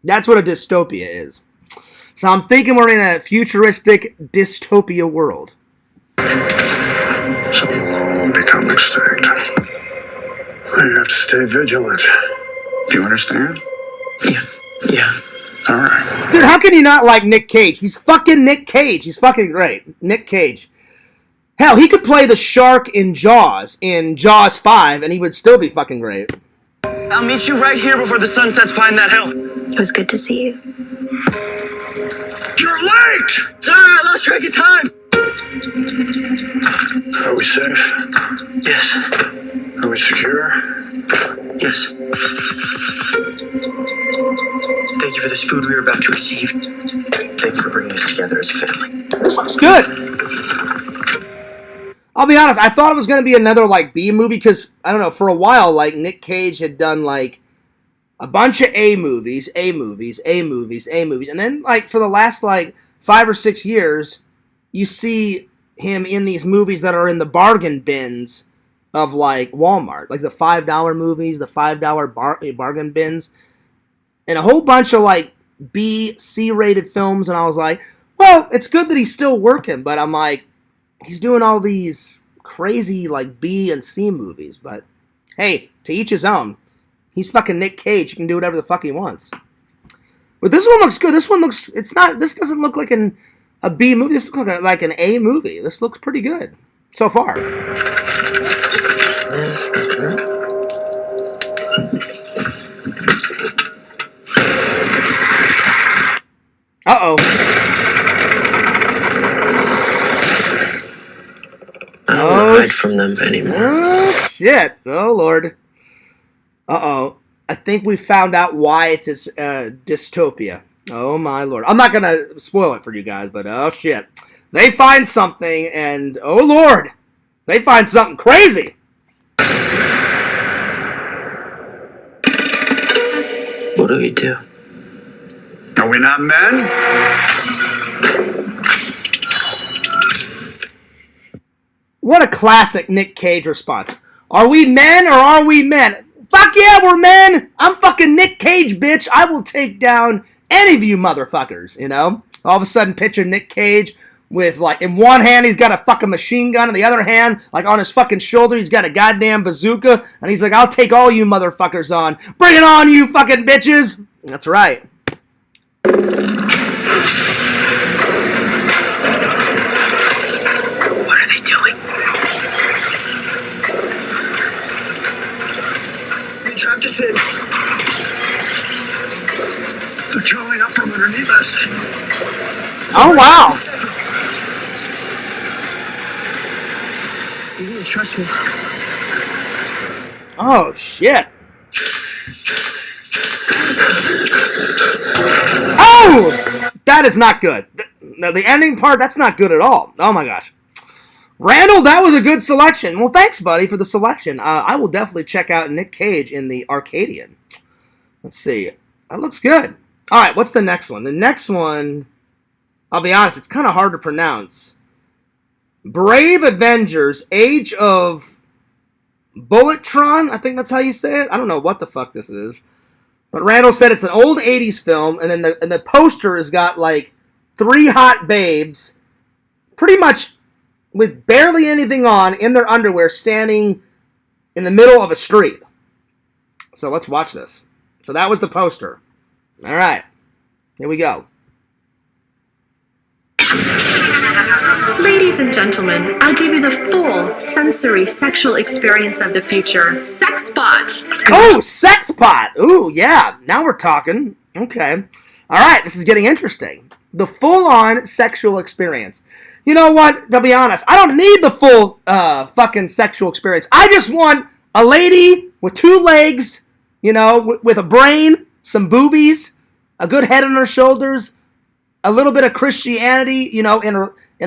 That's what a dystopia is. So I'm thinking we're in a futuristic dystopia world. So we'll all become extinct. You have to stay vigilant. Do you understand? Yeah. All right. Dude, how can you not like Nick Cage? He's fucking Nick Cage. He's fucking great. Nick Cage. Hell, he could play the shark in Jaws 5, and he would still be fucking great. I'll meet you right here before the sun sets behind that hill. It was good to see you. You're late! Sorry, I lost track of time. Are we safe? Yes. Are we secure? Yes. Thank you for this food we are about to receive. Thank you for bringing us together as a family. This looks good. I'll be honest, I thought it was going to be another, like, B movie, because, I don't know, for a while, like, Nick Cage had done, like, a bunch of A movies, and then, like, for the last, like, 5 or 6 years, you see him in these movies that are in the bargain bins of, like, Walmart, like the $5 movies, the $5 bargain bins, and a whole bunch of, like, B, C-rated films, and I was like, well, it's good that he's still working, but I'm like, he's doing all these crazy, like, B and C movies, but hey, to each his own. He's fucking Nick Cage. He can do whatever the fuck he wants. But this one looks good. This doesn't look like a B movie. This looks like an A movie. This looks pretty good so far. Uh-oh. I don't want to hide from them anymore. Oh, shit. Oh, Lord. Uh-oh. I think we found out why it's a dystopia. Oh my lord. I'm not going to spoil it for you guys, but oh shit. They find something and oh lord. They find something crazy. What do we do? Are we not men? What a classic Nick Cage response. Are we men or are we men? Fuck yeah, we're men. I'm fucking Nick Cage, bitch. I will take down any of you motherfuckers, you know? All of a sudden, picture Nick Cage with, like, in one hand, he's got a fucking machine gun. In the other hand, like, on his fucking shoulder, he's got a goddamn bazooka. And he's like, I'll take all you motherfuckers on. Bring it on, you fucking bitches. That's right. What are they doing? They trapped us in. They're crawling up from underneath us. Oh, wow. You need to trust me. Oh, shit. Oh! That is not good. The ending part, that's not good at all. Oh, my gosh. Randall, that was a good selection. Well, thanks, buddy, for the selection. I will definitely check out Nick Cage in the Arcadian. Let's see. That looks good. All right, what's the next one? The next one, I'll be honest, it's kind of hard to pronounce. Brave Avengers, Age of Bulletron, I think that's how you say it. I don't know what the fuck this is. But Randall said it's an old 80s film, and then the poster has got like 3 hot babes, pretty much with barely anything on, in their underwear, standing in the middle of a street. So let's watch this. So that was the poster. All right, here we go. Ladies and gentlemen, I'll give you the full sensory sexual experience of the future. Sex Spot! Oh, sex pot! Ooh, yeah, now we're talking. Okay. All right, this is getting interesting. The full-on sexual experience. You know what? To be honest, I don't need the full fucking sexual experience. I just want a lady with 2 legs, you know, with a brain, some boobies, a good head on her shoulders, a little bit of Christianity, you know, in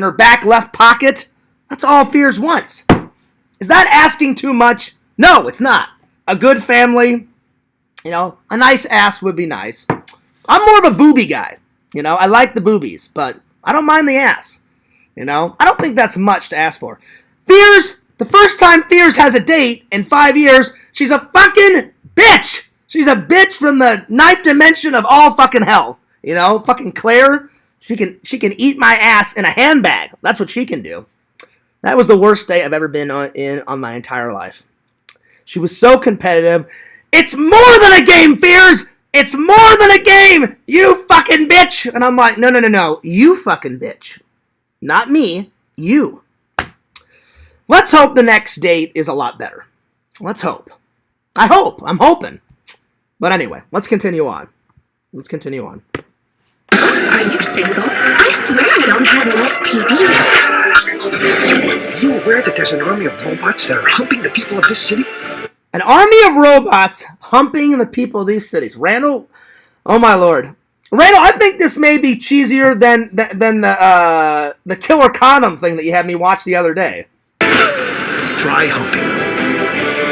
her back left pocket. That's all Fears wants. Is that asking too much? No, it's not. A good family, you know, a nice ass would be nice. I'm more of a booby guy, you know. I like the boobies, but I don't mind the ass, you know. I don't think that's much to ask for. Fears, the first time Fears has a date in 5 years, she's a fucking bitch. She's a bitch from the 9th dimension of all fucking hell. You know, fucking Claire, she can eat my ass in a handbag. That's what she can do. That was the worst day I've ever been on my entire life. She was so competitive. It's more than a game, Fears! It's more than a game! You fucking bitch! And I'm like, no. You fucking bitch. Not me. You. Let's hope the next date is a lot better. Let's hope. I hope. I'm hoping. But anyway, let's continue on. Are you single? I swear I don't have an STD. Are you aware that there's an army of robots that are humping the people of this city? An army of robots humping the people of these cities. Randall, oh my lord. Randall, I think this may be cheesier than the killer condom thing that you had me watch the other day. Dry humping.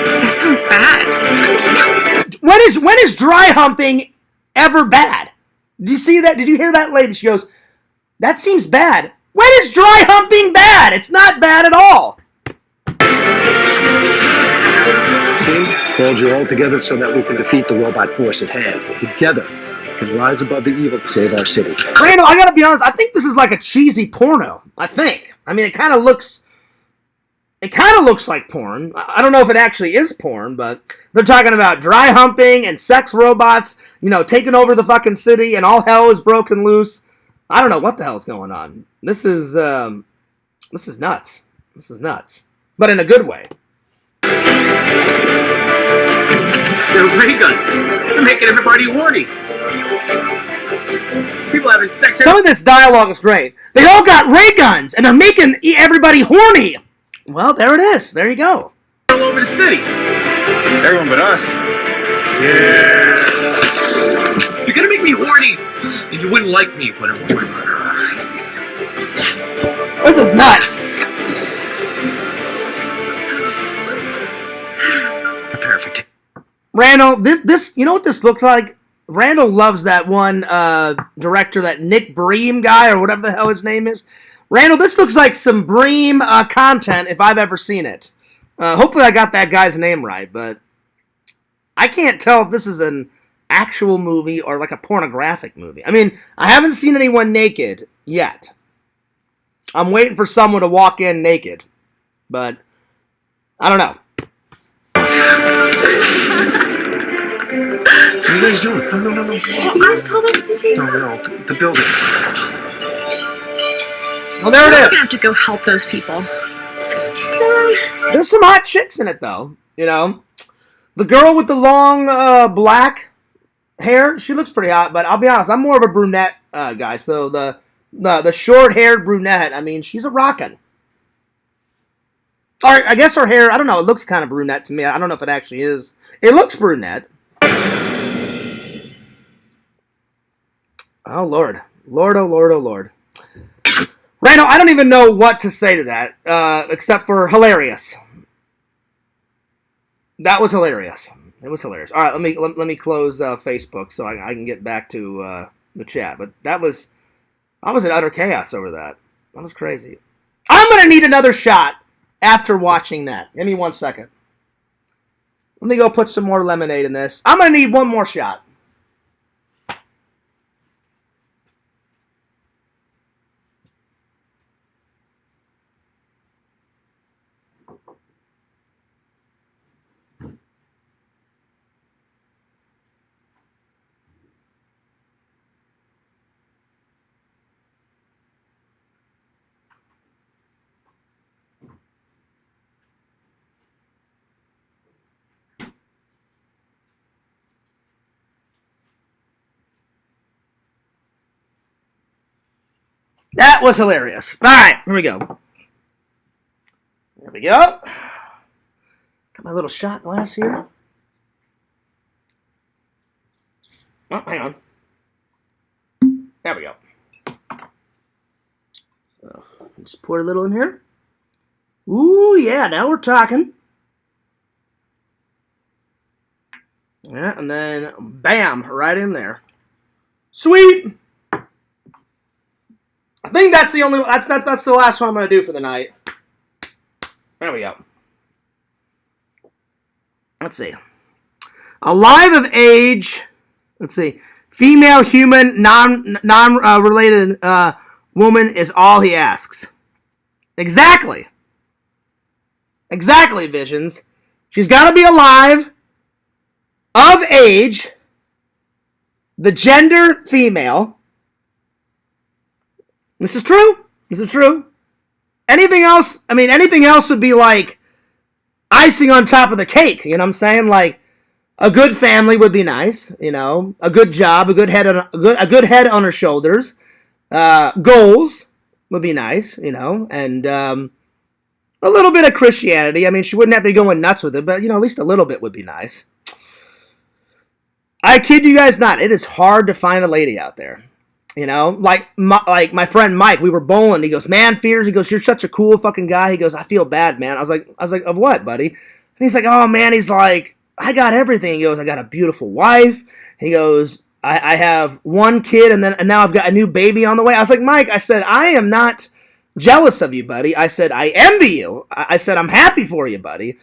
That sounds bad. When is dry humping ever bad? Did you see that? Did you hear that lady? She goes, that seems bad. When is dry humping bad? It's not bad at all. King, hold you all together so that we can defeat the robot force at hand. Together, we can rise above the evil to save our city. Randall, I gotta be honest, I think this is like a cheesy porno. I think. I mean, it kind of looks like porn. I don't know if it actually is porn, but they're talking about dry humping and sex robots, you know, taking over the fucking city and all hell is broken loose. I don't know what the hell's going on. This is nuts. This is nuts. But in a good way. They're ray guns. They're making everybody horny. People having sex. Some of this dialogue is great. They all got ray guns and they're making everybody horny. Well, there it is. There you go. All over the city. Everyone but us. Yeah. You're gonna make me horny, and you wouldn't like me when I'm horny. This is nuts. Prepare for Randall, this, you know what this looks like? Randall loves that one director, that Nick Bream guy, or whatever the hell his name is. Randall, this looks like some Bream content if I've ever seen it. Hopefully I got that guy's name right, but I can't tell if this is an actual movie or like a pornographic movie. I mean, I haven't seen anyone naked yet. I'm waiting for someone to walk in naked, but I don't know. What are you guys doing? No. You just told us to take. No, the building. Well, there We're it gonna is. have to go help those people. There's some hot chicks in it, though. You know, the girl with the long black hair, she looks pretty hot. But I'll be honest, I'm more of a brunette guy. So the short-haired brunette, I mean, she's a rockin'. Or I guess her hair, I don't know, it looks kind of brunette to me. I don't know if it actually is. It looks brunette. Oh, Lord. Lord, oh, Lord, oh, Lord. Randall, I don't even know what to say to that, except for hilarious. That was hilarious. It was hilarious. All right, let me close Facebook so I can get back to the chat. But I was in utter chaos over that. That was crazy. I'm going to need another shot after watching that. Give me 1 second. Let me go put some more lemonade in this. I'm going to need one more shot. That was hilarious. All right, here we go. There we go. Got my little shot glass here. Oh, hang on. There we go. So, just pour a little in here. Ooh, yeah, now we're talking. Yeah, and then bam, right in there. Sweet. I think that's the only. That's the last one I'm gonna do for the night. There we go. Let's see. Alive of age. Let's see. Female human non-related woman is all he asks. Exactly. Exactly, Visions. She's got to be alive, of age, the gender female. This is true. This is true. Anything else? I mean, anything else would be like icing on top of the cake. You know what I'm saying? Like a good family would be nice. You know, a good job, a good head on her shoulders. Goals would be nice. You know, and a little bit of Christianity. I mean, she wouldn't have to be going nuts with it, but you know, at least a little bit would be nice. I kid you guys not. It is hard to find a lady out there. You know, like my friend Mike, we were bowling. He goes, man, Fears. He goes, you're such a cool fucking guy. He goes, I feel bad, man. I was like, of what, buddy? And he's like, oh man. He's like, I got everything. He goes, I got a beautiful wife. He goes, I have one kid, and now I've got a new baby on the way. I was like, Mike, I said, I am not jealous of you, buddy. I said, I envy you. I said, I'm happy for you, buddy.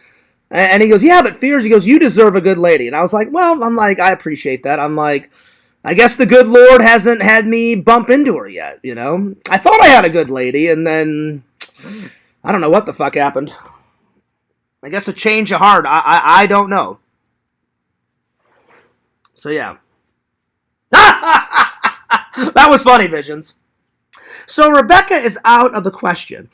And he goes, yeah, but Fears. He goes, you deserve a good lady. And I was like, well, I'm like, I appreciate that. I'm like, I guess the good Lord hasn't had me bump into her yet, you know? I thought I had a good lady, and then I don't know what the fuck happened. I guess a change of heart. I don't know. So, yeah. That was funny, Visions. So, Rebecca is out of the question.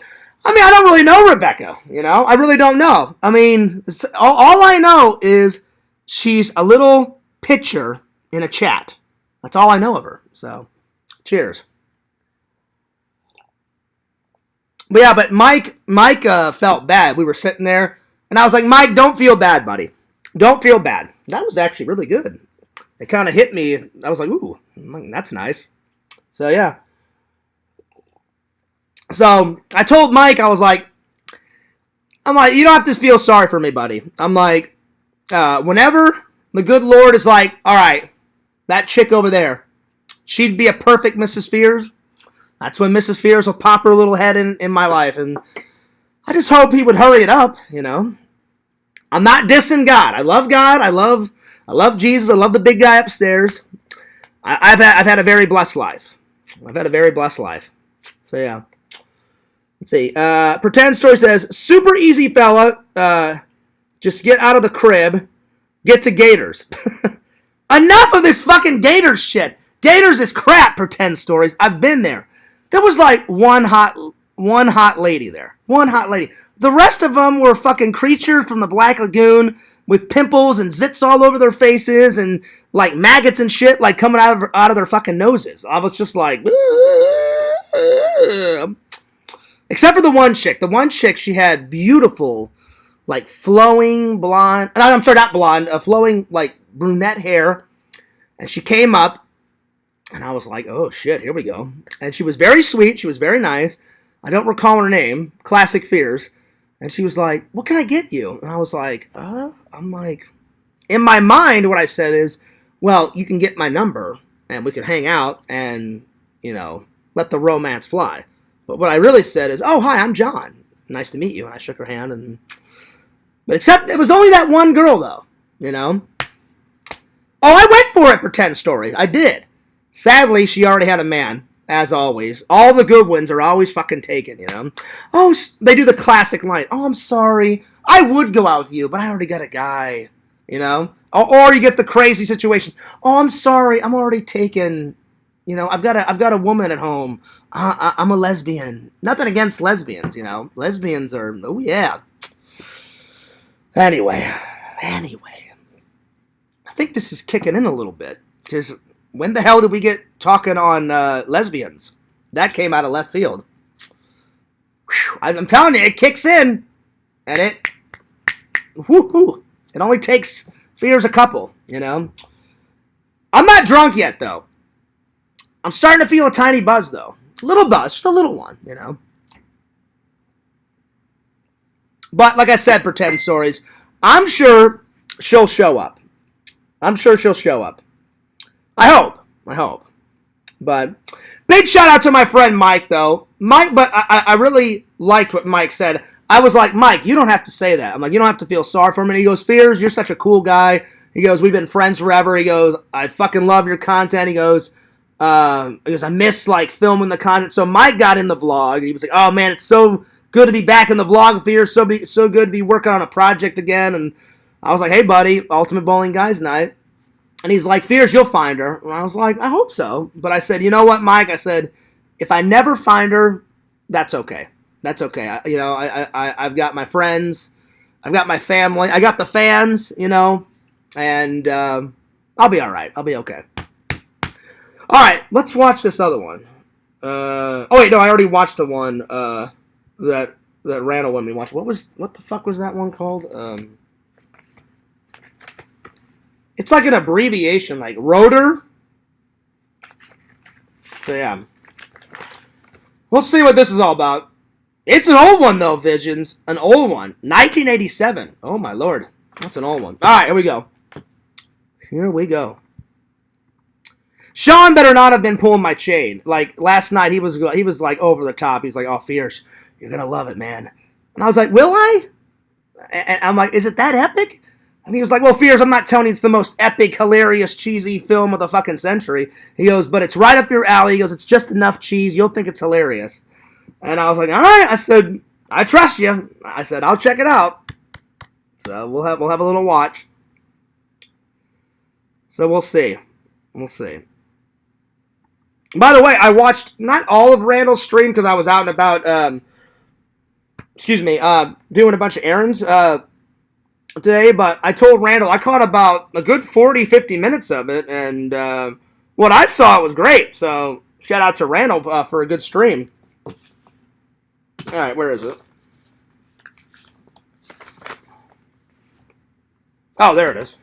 I mean, I don't really know Rebecca, you know? I really don't know. I mean, all I know is she's a little picture in a chat. That's all I know of her. So, cheers. But yeah, but Mike felt bad. We were sitting there, and I was like, Mike, don't feel bad, buddy. Don't feel bad. That was actually really good. It kind of hit me. I was like, ooh, that's nice. So, yeah. So, I told Mike, I'm like, you don't have to feel sorry for me, buddy. I'm like, whenever the good Lord is like, all right, that chick over there, she'd be a perfect Mrs. Fears. That's when Mrs. Fears will pop her little head in my life. And I just hope he would hurry it up, you know. I'm not dissing God. I love God. I love Jesus. I love the big guy upstairs. I've had a very blessed life. I've had a very blessed life. So, yeah. Let's see. Pretend Story says, super easy, fella. Just get out of the crib. Get to Gators. Enough of this fucking Gators shit. Gators is crap, Pretend Stories. I've been there. There was like one hot lady there. One hot lady. The rest of them were fucking creatures from the Black Lagoon with pimples and zits all over their faces and like maggots and shit like coming out of their fucking noses. I was just like, except for the one chick. The one chick, she had beautiful, like flowing blonde. I'm sorry, not blonde. Flowing like brunette hair, and she came up, and I was like, oh shit, here we go. And she was very sweet. She was very nice. I don't recall her name. Classic Fears. And she was like, what can I get you? And I was like, I'm like, in my mind, what I said is, well, you can get my number and we can hang out and, you know, let the romance fly. But what I really said is, oh, hi, I'm John. Nice to meet you. And I shook her hand. But except it was only that one girl, though, you know. Oh, I went for it, Pretend Story. I did. Sadly, she already had a man. As always. All the good ones are always fucking taken, you know. Oh, they do the classic line. Oh, I'm sorry. I would go out with you, but I already got a guy, you know. Or you get the crazy situation. Oh, I'm sorry. I'm already taken. You know, I've got a woman at home. I'm a lesbian. Nothing against lesbians, you know. Lesbians are, oh, yeah. Anyway. I think this is kicking in a little bit. Because when the hell did we get talking on lesbians? That came out of left field. Whew, I'm telling you, it kicks in. And it... Woohoo! It only takes Fears a couple, you know? I'm not drunk yet, though. I'm starting to feel a tiny buzz, though. A little buzz. Just a little one, you know? But, like I said, Pretend Stories, I'm sure she'll show up. I hope. But big shout out to my friend Mike, though. But I really liked what Mike said. I was like, Mike, you don't have to say that. I'm like, you don't have to feel sorry for me. And he goes, Fears, you're such a cool guy. He goes, we've been friends forever. He goes, I fucking love your content. He goes, I miss like filming the content. So Mike got in the vlog. He was like, oh man, it's so good to be back in the vlog, Fears. So good to be working on a project again. And I was like, hey buddy, Ultimate Bowling Guys Night. And he's like, Fears, you'll find her. And I was like, I hope so. But I said, you know what, Mike? I said, if I never find her, that's okay. That's okay. I've got my friends. I've got my family. I got the fans, you know. And I'll be all right. I'll be okay. All right, let's watch this other one. Oh, wait, no, I already watched the one that Randall wanted me to watch. What the fuck was that one called? It's like an abbreviation, like Rotor. So, yeah. We'll see what this is all about. It's an old one, though, Visions. An old one. 1987. Oh, my lord. That's an old one. All right, here we go. Sean better not have been pulling my chain. Like, last night, he was like, over the top. He's like, oh, Fierce, you're going to love it, man. And I was like, will I? And I'm like, is it that epic? And he was like, well, Fears, I'm not telling you it's the most epic, hilarious, cheesy film of the fucking century. He goes, but it's right up your alley. He goes, it's just enough cheese. You'll think it's hilarious. And I was like, all right. I said, I trust you. I said, I'll check it out. So we'll have a little watch. So we'll see. By the way, I watched not all of Randall's stream because I was out and about, doing a bunch of errands, today, but I told Randall I caught about a good 40-50 minutes of it, and what I saw was great, so shout out to Randall for a good stream. Alright, where is it? Oh, there it is.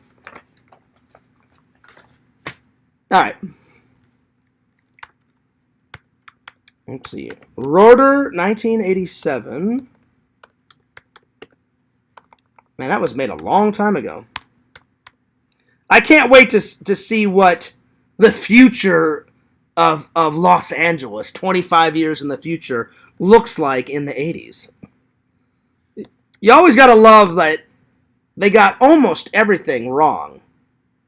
All right. Let's see. Rotor, 1987. Man, that was made a long time ago. I can't wait to see what the future of Los Angeles, 25 years in the future, looks like in the 80s. You always got to love that they got almost everything wrong.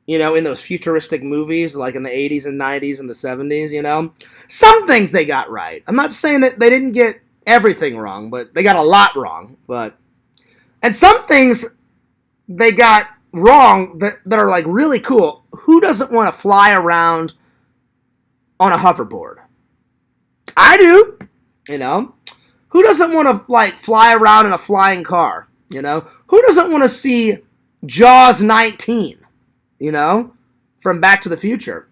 You know, in those futuristic movies, like in the 80s and 90s and the 70s, you know. Some things they got right. I'm not saying that they didn't get everything wrong, but they got a lot wrong. And some things they got wrong that are like really cool. Who doesn't want to fly around on a hoverboard? I do, you know. Who doesn't want to like fly around in a flying car, you know? Who doesn't want to see Jaws 19, you know, from Back to the Future?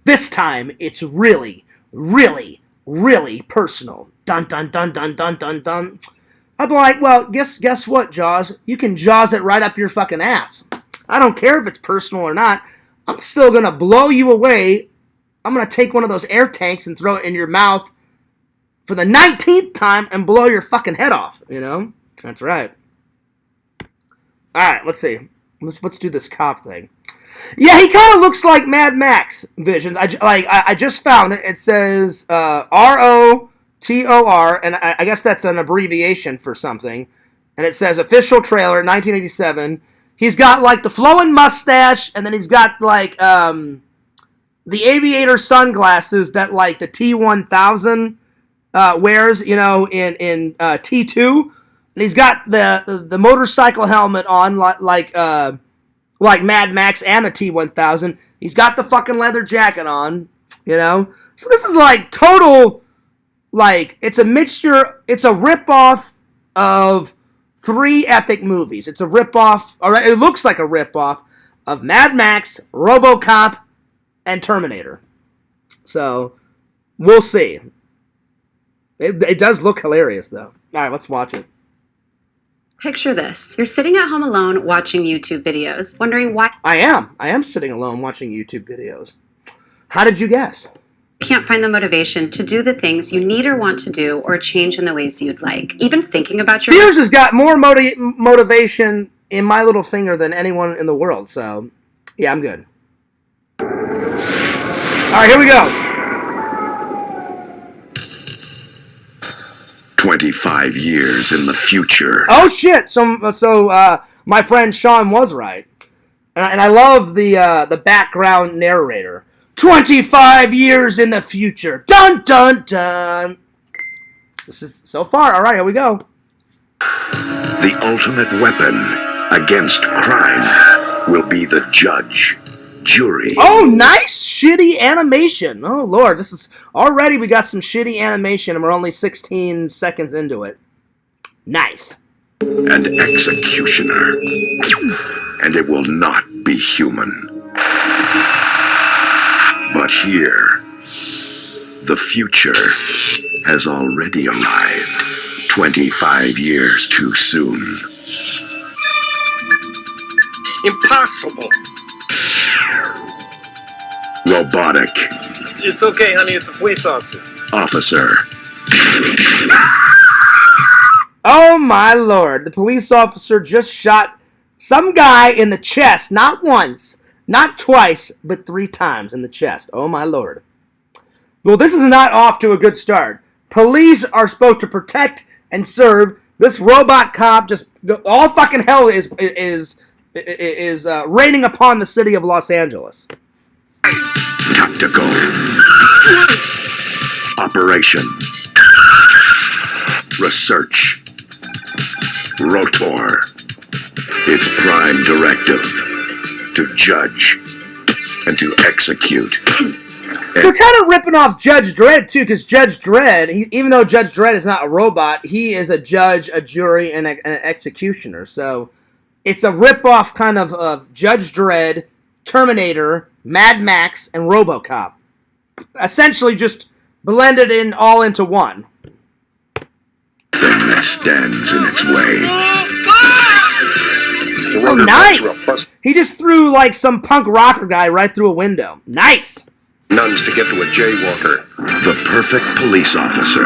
This time it's really, really, really personal. Dun dun dun dun dun dun dun. I'd be like, well, guess what, Jaws? You can Jaws it right up your fucking ass. I don't care if it's personal or not. I'm still gonna blow you away. I'm gonna take one of those air tanks and throw it in your mouth for the 19th time and blow your fucking head off, you know? That's right. All right, let's see. Let's do this cop thing. Yeah, he kind of looks like Mad Max Visions. I just found it. It says ROTOR, and I guess that's an abbreviation for something. And it says official trailer, 1987. He's got like the flowing mustache, and then he's got like the aviator sunglasses that like the T-1000 wears, you know, in T2. And he's got the motorcycle helmet on like Mad Max and the T-1000. He's got the fucking leather jacket on, you know. So this is like total, like, it's a mixture, it's a ripoff of 3 epic movies. It's a ripoff, or it looks like a ripoff of Mad Max, RoboCop, and Terminator. So, we'll see. It does look hilarious, though. All right, let's watch it. Picture this. You're sitting at home alone watching YouTube videos, wondering why I am sitting alone watching YouTube videos. How did you guess? you can't find the motivation to do the things you need or want to do or change in the ways you'd like. Even thinking about your... Fears has got more motivation in my little finger than anyone in the world, so yeah, I'm good. All right, here we go. 25 years in the future. Oh shit! So my friend Sean was right, and I love the background narrator. 25 years in the future. Dun dun dun. This is so far. All right, here we go. The ultimate weapon against crime will be the judge, jury. Oh, nice shitty animation. Oh lord, this is already we got some shitty animation, and we're only 16 seconds into it. Nice. And executioner. And it will not be human. But here, the future has already arrived. 25 years too soon. Impossible. Robotic. It's okay, honey. It's a police officer. Officer. Oh my lord, the police officer just shot some guy in the chest, not once, not twice, but 3 times in the chest. Oh my lord. Well, this is not off to a good start. Police are supposed to protect and serve. This robot cop just, all fucking hell is raining upon the city of Los Angeles. Tactical. Operation. Research. Rotor. Its prime directive. To judge. And to execute. They're kind of ripping off Judge Dredd, too, because Judge Dredd, even though Judge Dredd is not a robot, he is a judge, a jury, and an executioner. So it's a rip-off kind of Judge Dredd, Terminator, Mad Max, and RoboCop. Essentially just blended in all into one. Thing that stands in its way. The Oh, rotor went through nice! a bus. He just threw like some punk rocker guy right through a window. Nice! Nuns to get to a jaywalker. The perfect police officer.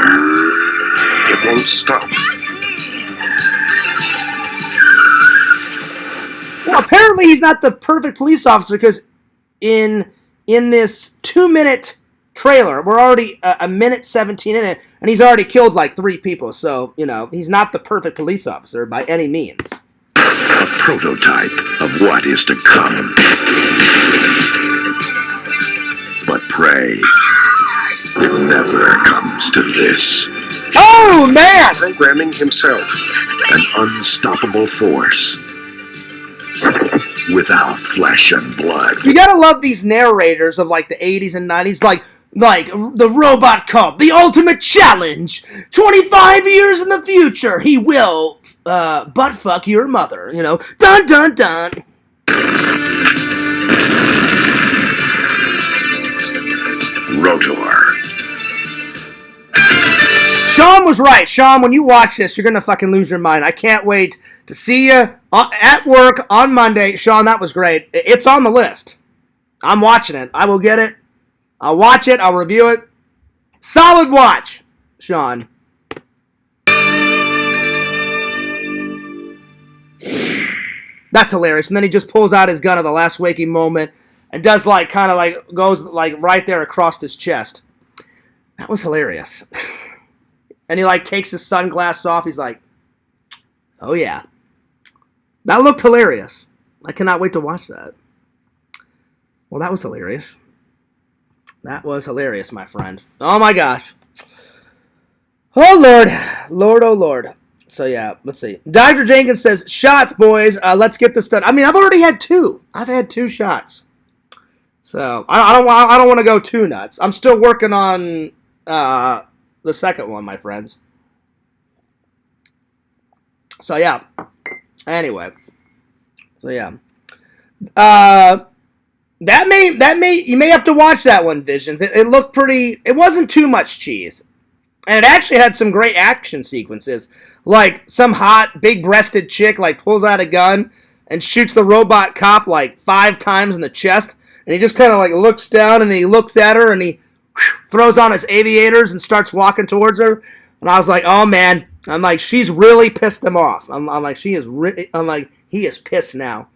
It won't stop. Well, apparently he's not the perfect police officer because in this 2-minute trailer, we're already a minute 17 in it, and he's already killed like 3 people. So, you know, he's not the perfect police officer by any means. A prototype of what is to come. But pray, it never comes to this. Oh, man! Programming himself. An unstoppable force. Without flesh and blood. You gotta love these narrators of like the 80s and 90s, like the Robot Cop, the ultimate challenge. 25 years in the future, he will butt fuck your mother. You know, dun dun dun. Rotor. Sean was right. Sean, when you watch this, you're gonna fucking lose your mind. I can't wait to see you at work on Monday. Sean, that was great. It's on the list. I'm watching it. I will get it. I'll watch it. I'll review it. Solid watch, Sean. That's hilarious. And then he just pulls out his gun at the last waking moment and does like kind of like goes like right there across his chest. That was hilarious. And he like takes his sunglasses off. He's like, oh yeah. That looked hilarious. I cannot wait to watch that. Well, that was hilarious. That was hilarious, my friend. Oh my gosh. Oh Lord. Lord, oh Lord. So yeah, let's see. Dr. Jenkins says, shots, boys. Let's get this done. I mean, I've already had 2. I've had 2 shots. So I don't want to go too nuts. I'm still working on the second one, my friends. So yeah. Anyway. So yeah. That may you may have to watch that one, Visions. It looked pretty. It wasn't too much cheese, and it actually had some great action sequences. Like some hot, big-breasted chick like pulls out a gun and shoots the robot cop like 5 times in the chest, and he just kind of like looks down and he looks at her and he throws on his aviators and starts walking towards her. And I was like, oh man, I'm like, she's really pissed him off. I'm like, he is pissed now.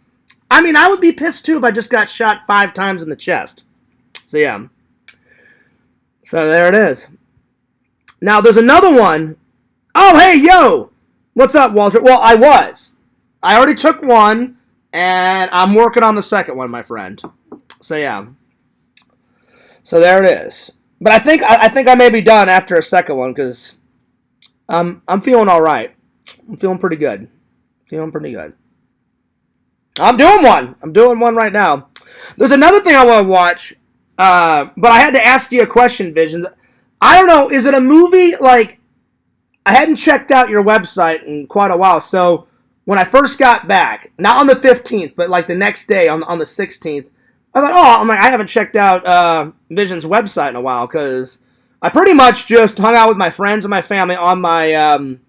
I mean, I would be pissed too if I just got shot 5 times in the chest. So yeah. So there it is. Now there's another one. Oh, hey, yo. What's up, Walter? Well, I already took one, and I'm working on the second one, my friend. So yeah. So there it is. But I think I may be done after a second one because I'm feeling all right. I'm feeling pretty good. I'm doing one right now. There's another thing I want to watch, but I had to ask you a question, Visions. I don't know, is it a movie? Like, I hadn't checked out your website in quite a while, so when I first got back, not on the 15th, but like the next day on the 16th, I thought, I haven't checked out Vision's website in a while, because I pretty much just hung out with my friends and my family on my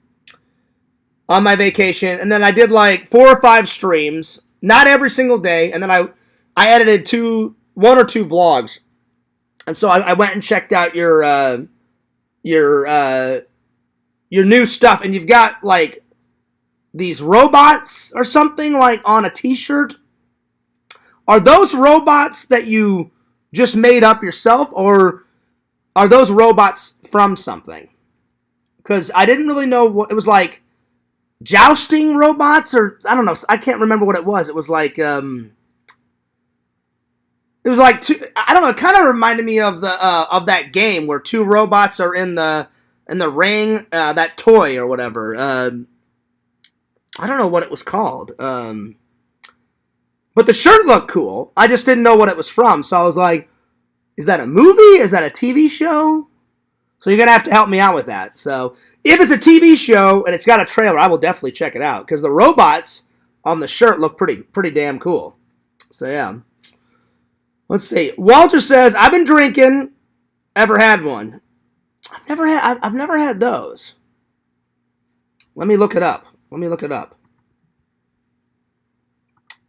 vacation, and then I did like 4 or 5 streams. Not every single day, and then I edited 1 or 2 vlogs, and so I went and checked out your new stuff, and you've got like these robots or something like on a t-shirt. Are those robots that you just made up yourself, or are those robots from something? Because I didn't really know what it was like. Jousting robots, or I don't know. I can't remember what it was. It was like I don't know. It kind of reminded me of that game where 2 robots are in the ring. That toy or whatever. I don't know what it was called. But the shirt looked cool. I just didn't know what it was from. So I was like, is that a movie? Is that a TV show? So you're gonna have to help me out with that. So. If it's a TV show and it's got a trailer, I will definitely check it out because the robots on the shirt look pretty damn cool. So yeah. Let's see. Walter says, "I've been drinking. Ever had one? I've never had those. Let me look it up.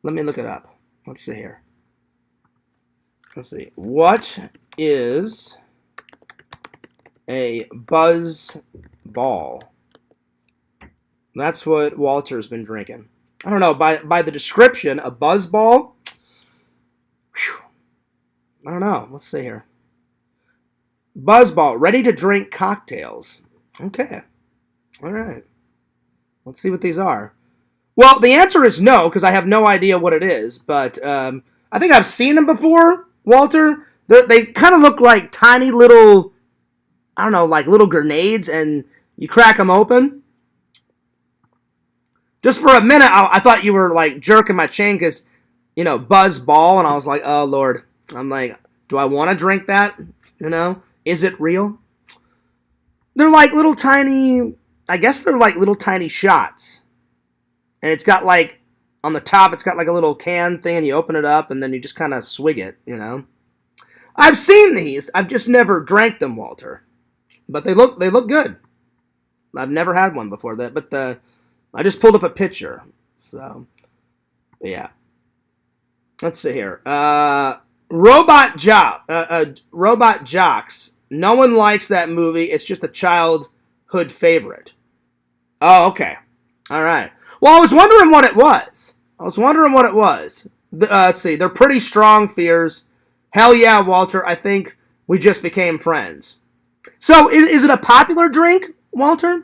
Let me look it up. Let's see here. Let's see. What is a buzz ball? That's what Walter's been drinking. I don't know. By the description, a buzz ball. Whew, I don't know. Let's see here. Buzz ball, ready to drink cocktails. Okay. All right. Let's see what these are. Well, the answer is no, because I have no idea what it is. But I think I've seen them before, Walter. They kind of look like tiny little, I don't know, like little grenades, and you crack them open. Just for a minute, I thought you were like jerking my chain because, you know, buzz ball, and I was like, oh, Lord. I'm like, do I want to drink that? You know, is it real? They're like little tiny, I guess they're like little tiny shots. And it's got like, on the top, it's got like a little can thing, and you open it up, and then you just kind of swig it, you know. I've seen these. I've just never drank them, Walter. But they look good. I've never had one before that, but I just pulled up a picture. So, yeah. Let's see here. Robot Jocks. No one likes that movie. It's just a childhood favorite. Oh, okay. All right. Well, I was wondering what it was. Let's see. They're pretty strong fears. Hell yeah, Walter. I think we just became friends. So, is it a popular drink, Walter?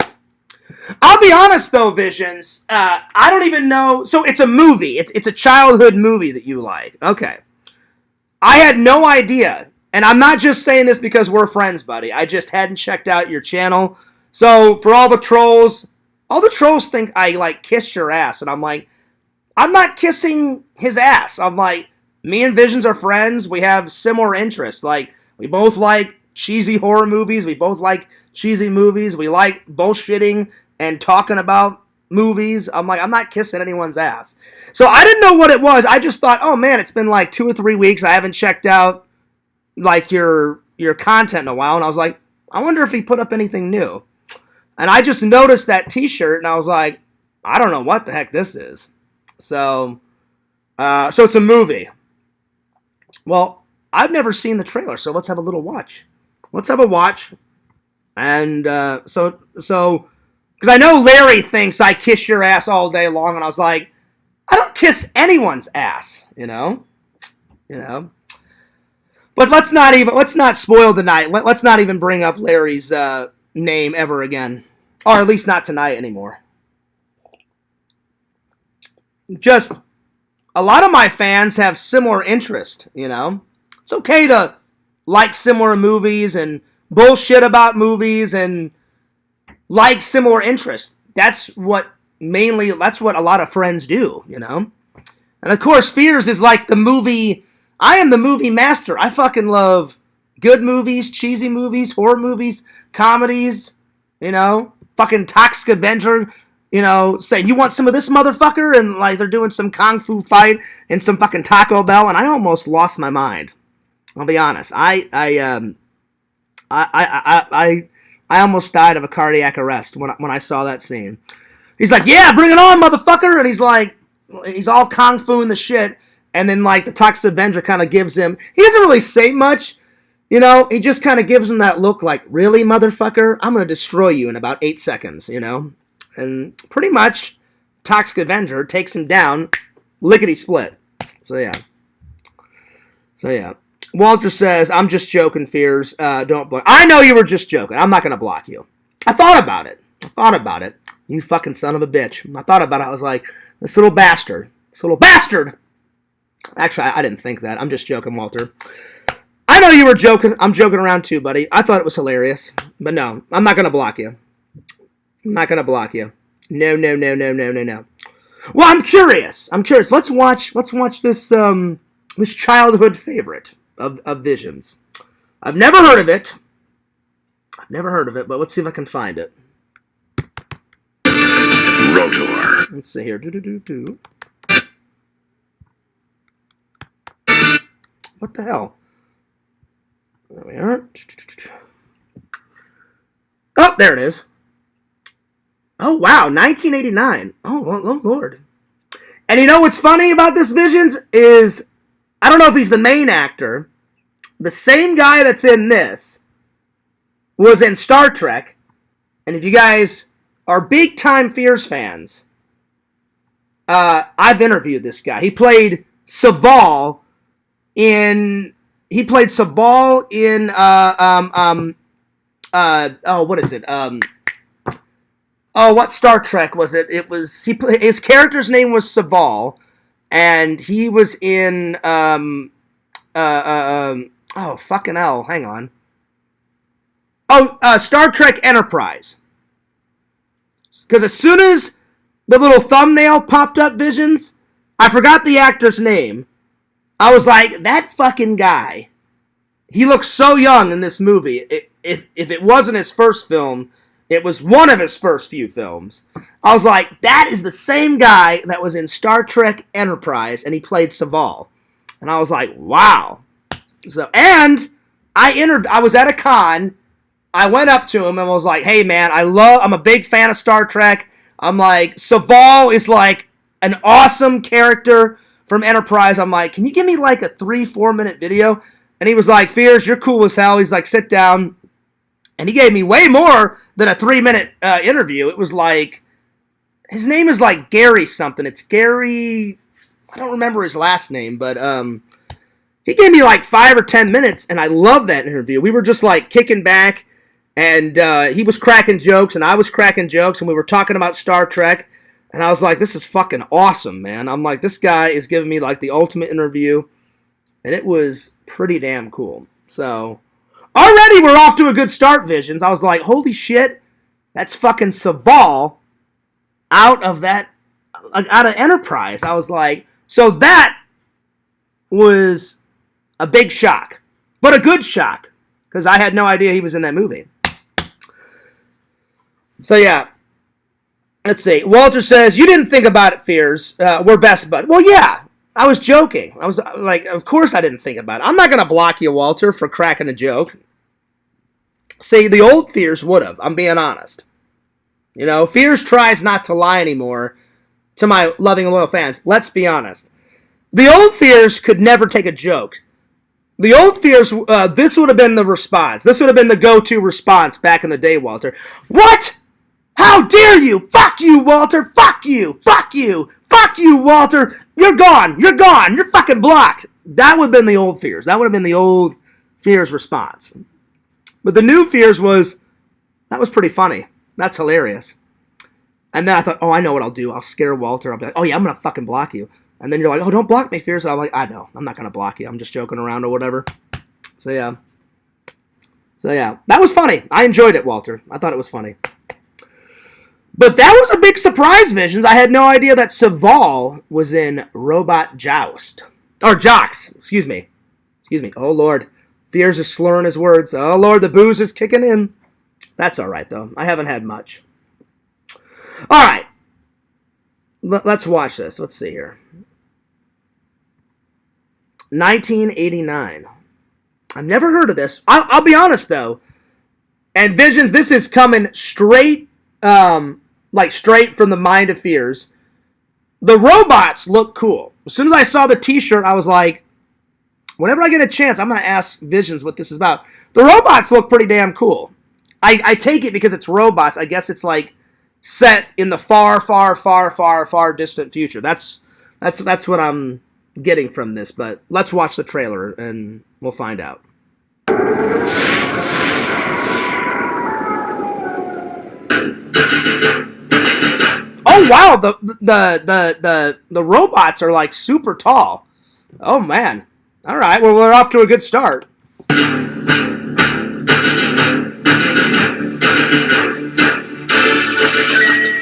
I'll be honest, though, Visions. I don't even know. So, it's a movie. It's a childhood movie that you like. Okay. I had no idea. And I'm not just saying this because we're friends, buddy. I just hadn't checked out your channel. So, for all the trolls think I, like, kiss your ass. And I'm like, I'm not kissing his ass. I'm like, me and Visions are friends. We have similar interests. Like, we both like cheesy horror movies. We both like cheesy movies. We like bullshitting and talking about movies. I'm like, I'm not kissing anyone's ass. So I didn't know what it was. I just thought, oh man, it's been like 2 or 3 weeks. I haven't checked out like your content in a while. And I was like, I wonder if he put up anything new. And I just noticed that t-shirt and I was like, I don't know what the heck this is. So it's a movie. Well, I've never seen the trailer, so let's have a little watch. Let's have a watch. And so because I know Larry thinks I kiss your ass all day long, and I was like, I don't kiss anyone's ass, you know. But let's not spoil the night. Let's not even bring up Larry's name ever again, or at least not tonight anymore. Just a lot of my fans have similar interest, you know. It's okay to like similar movies and bullshit about movies and like similar interests. That's what a lot of friends do, you know. And of course, Fears is like the movie. I am the movie master. I fucking love good movies, cheesy movies, horror movies, comedies, you know. Fucking Toxic Avenger, you know, saying, you want some of this motherfucker? And like they're doing some kung fu fight in some fucking Taco Bell, and I almost lost my mind. I'll be honest. I almost died of a cardiac arrest when I saw that scene. He's like, yeah, bring it on, motherfucker! And he's like, he's all kung fu-ing the shit, and then like the Toxic Avenger kind of gives him, he doesn't really say much, you know, he just kind of gives him that look like, really, motherfucker? I'm gonna destroy you in about 8 seconds, you know? And pretty much, Toxic Avenger takes him down, lickety-split. So yeah. Walter says, I'm just joking, Fears. Don't block. I know you were just joking. I'm not going to block you. I thought about it. You fucking son of a bitch. I thought about it. I was like, this little bastard. Actually, I didn't think that. I'm just joking, Walter. I know you were joking. I'm joking around too, buddy. I thought it was hilarious. But no, I'm not going to block you. No. Well, I'm curious. Let's watch this this childhood favorite of Visions. I've never heard of it, but let's see if I can find it. Rotor. Let's see here. What the hell? There we are. Oh, there it is. Oh, wow, 1989. Oh, Lord. And you know what's funny about this Visions is, I don't know if he's the main actor. The same guy that's in this was in Star Trek. And if you guys are big time Fears fans, I've interviewed this guy. He played Saval in what is it? What Star Trek was it? It was his character's name was Saval, and he was in fucking hell, hang on. Star Trek Enterprise. Because as soon as the little thumbnail popped up, Visions, I forgot the actor's name. I was like, that fucking guy. He looks so young in this movie. If it wasn't his first film, it was one of his first few films. I was like, that is the same guy that was in Star Trek Enterprise, and he played Saval. And I was like, wow. So, and I was at a con. I went up to him and was like, hey man, I'm a big fan of Star Trek. I'm like, Saval is like an awesome character from Enterprise. I'm like, can you give me like a 3-4 minute video? And he was like, Fears, you're cool as hell. He's like, sit down. And he gave me way more than a 3-minute interview. It was like, his name is like Gary something. It's Gary, I don't remember his last name, but he gave me like 5 or 10 minutes, and I loved that interview. We were just like kicking back, and he was cracking jokes, and I was cracking jokes, and we were talking about Star Trek, and I was like, this is fucking awesome, man. I'm like, this guy is giving me like the ultimate interview, and it was pretty damn cool. So, already we're off to a good start, Visions. I was like, holy shit, that's fucking Saval out of Enterprise. I was like, so that was a big shock, but a good shock, because I had no idea he was in that movie. So yeah, let's see. Walter says, you didn't think about it, Fears. We're best buds. Well, yeah, I was joking. I was like, of course I didn't think about it. I'm not going to block you, Walter, for cracking a joke. See, the old Fears would have. I'm being honest. You know, Fears tries not to lie anymore to my loving and loyal fans. Let's be honest. The old Fears could never take a joke. The old Fears, this would have been the response. This would have been the go-to response back in the day, Walter. What? How dare you? Fuck you, Walter. Fuck you. Fuck you. Fuck you, Walter. You're gone. You're gone. You're fucking blocked. That would have been the old Fears. That would have been the old Fears response. But the new Fears was, that was pretty funny. That's hilarious. And then I thought, oh, I know what I'll do. I'll scare Walter. I'll be like, oh yeah, I'm going to fucking block you. And then you're like, oh, don't block me, Fears. And I'm like, I know. I'm not going to block you. I'm just joking around or whatever. So yeah. That was funny. I enjoyed it, Walter. I thought it was funny. But that was a big surprise, Visions. I had no idea that Saval was in Robot Joust. Or Jocks. Excuse me. Oh, Lord. Fears is slurring his words. Oh, Lord, the booze is kicking in. That's all right, though. I haven't had much. All right. Let's watch this. Let's see here. 1989. I've never heard of this. I'll be honest, though. And Visions, this is coming straight, straight from the mind of Fears. The robots look cool. As soon as I saw the t-shirt, I was like, whenever I get a chance, I'm going to ask Visions what this is about. The robots look pretty damn cool. I take it because it's robots. I guess it's like set in the far, far, far, far, far distant future. That's what I'm getting from this. But let's watch the trailer and we'll find out. Oh wow, the robots are like super tall. Oh man. All right, well we're off to a good start.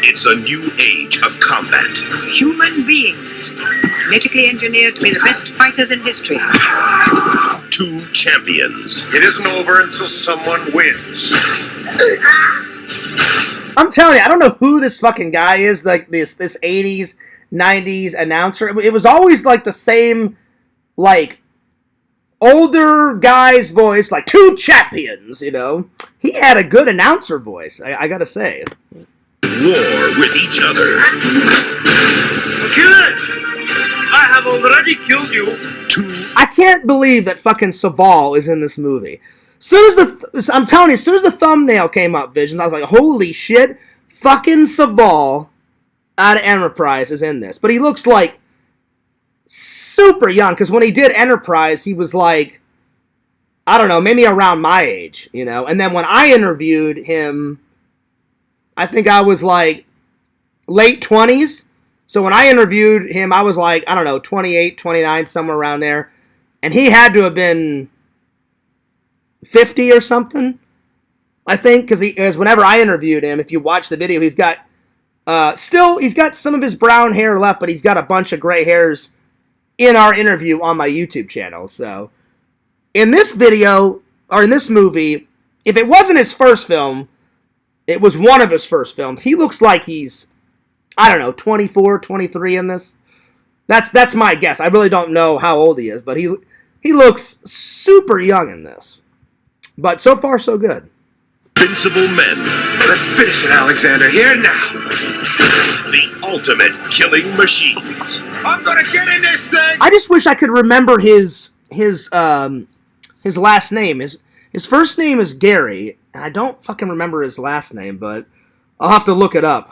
It's a new age of combat. Human beings, genetically engineered to be the best fighters in history. Two champions. It isn't over until someone wins. I'm telling you, I don't know who this fucking guy is, like this 80s, 90s announcer. It was always like the same, like, older guy's voice, like, two champions, you know. He had a good announcer voice, I gotta say. war with each other. Kill it! I have already killed you. I can't believe that fucking Saval is in this movie. I'm telling you, as soon as the thumbnail came up, Visions, I was like, holy shit, fucking Saval out of Enterprise is in this. But he looks like super young, because when he did Enterprise, he was like, I don't know, maybe around my age, you know? And then when I interviewed him, I think I was like late 20s. So when I interviewed him, I was like, I don't know, 28, 29, somewhere around there. And he had to have been 50 or something, I think, because whenever I interviewed him, if you watch the video, he's got he's got some of his brown hair left, but he's got a bunch of gray hairs in our interview on my YouTube channel. So in this video, or in this movie, if it wasn't his first film, it was one of his first films. He looks like he's, I don't know, 24, 23 in this. That's my guess. I really don't know how old he is, but he looks super young in this. But so far, so good. Invincible men. Let's finish it, Alexander. Here now. The ultimate killing machines. I'm gonna get in this thing. I just wish I could remember his last name. His first name is Gary, and I don't fucking remember his last name, but I'll have to look it up.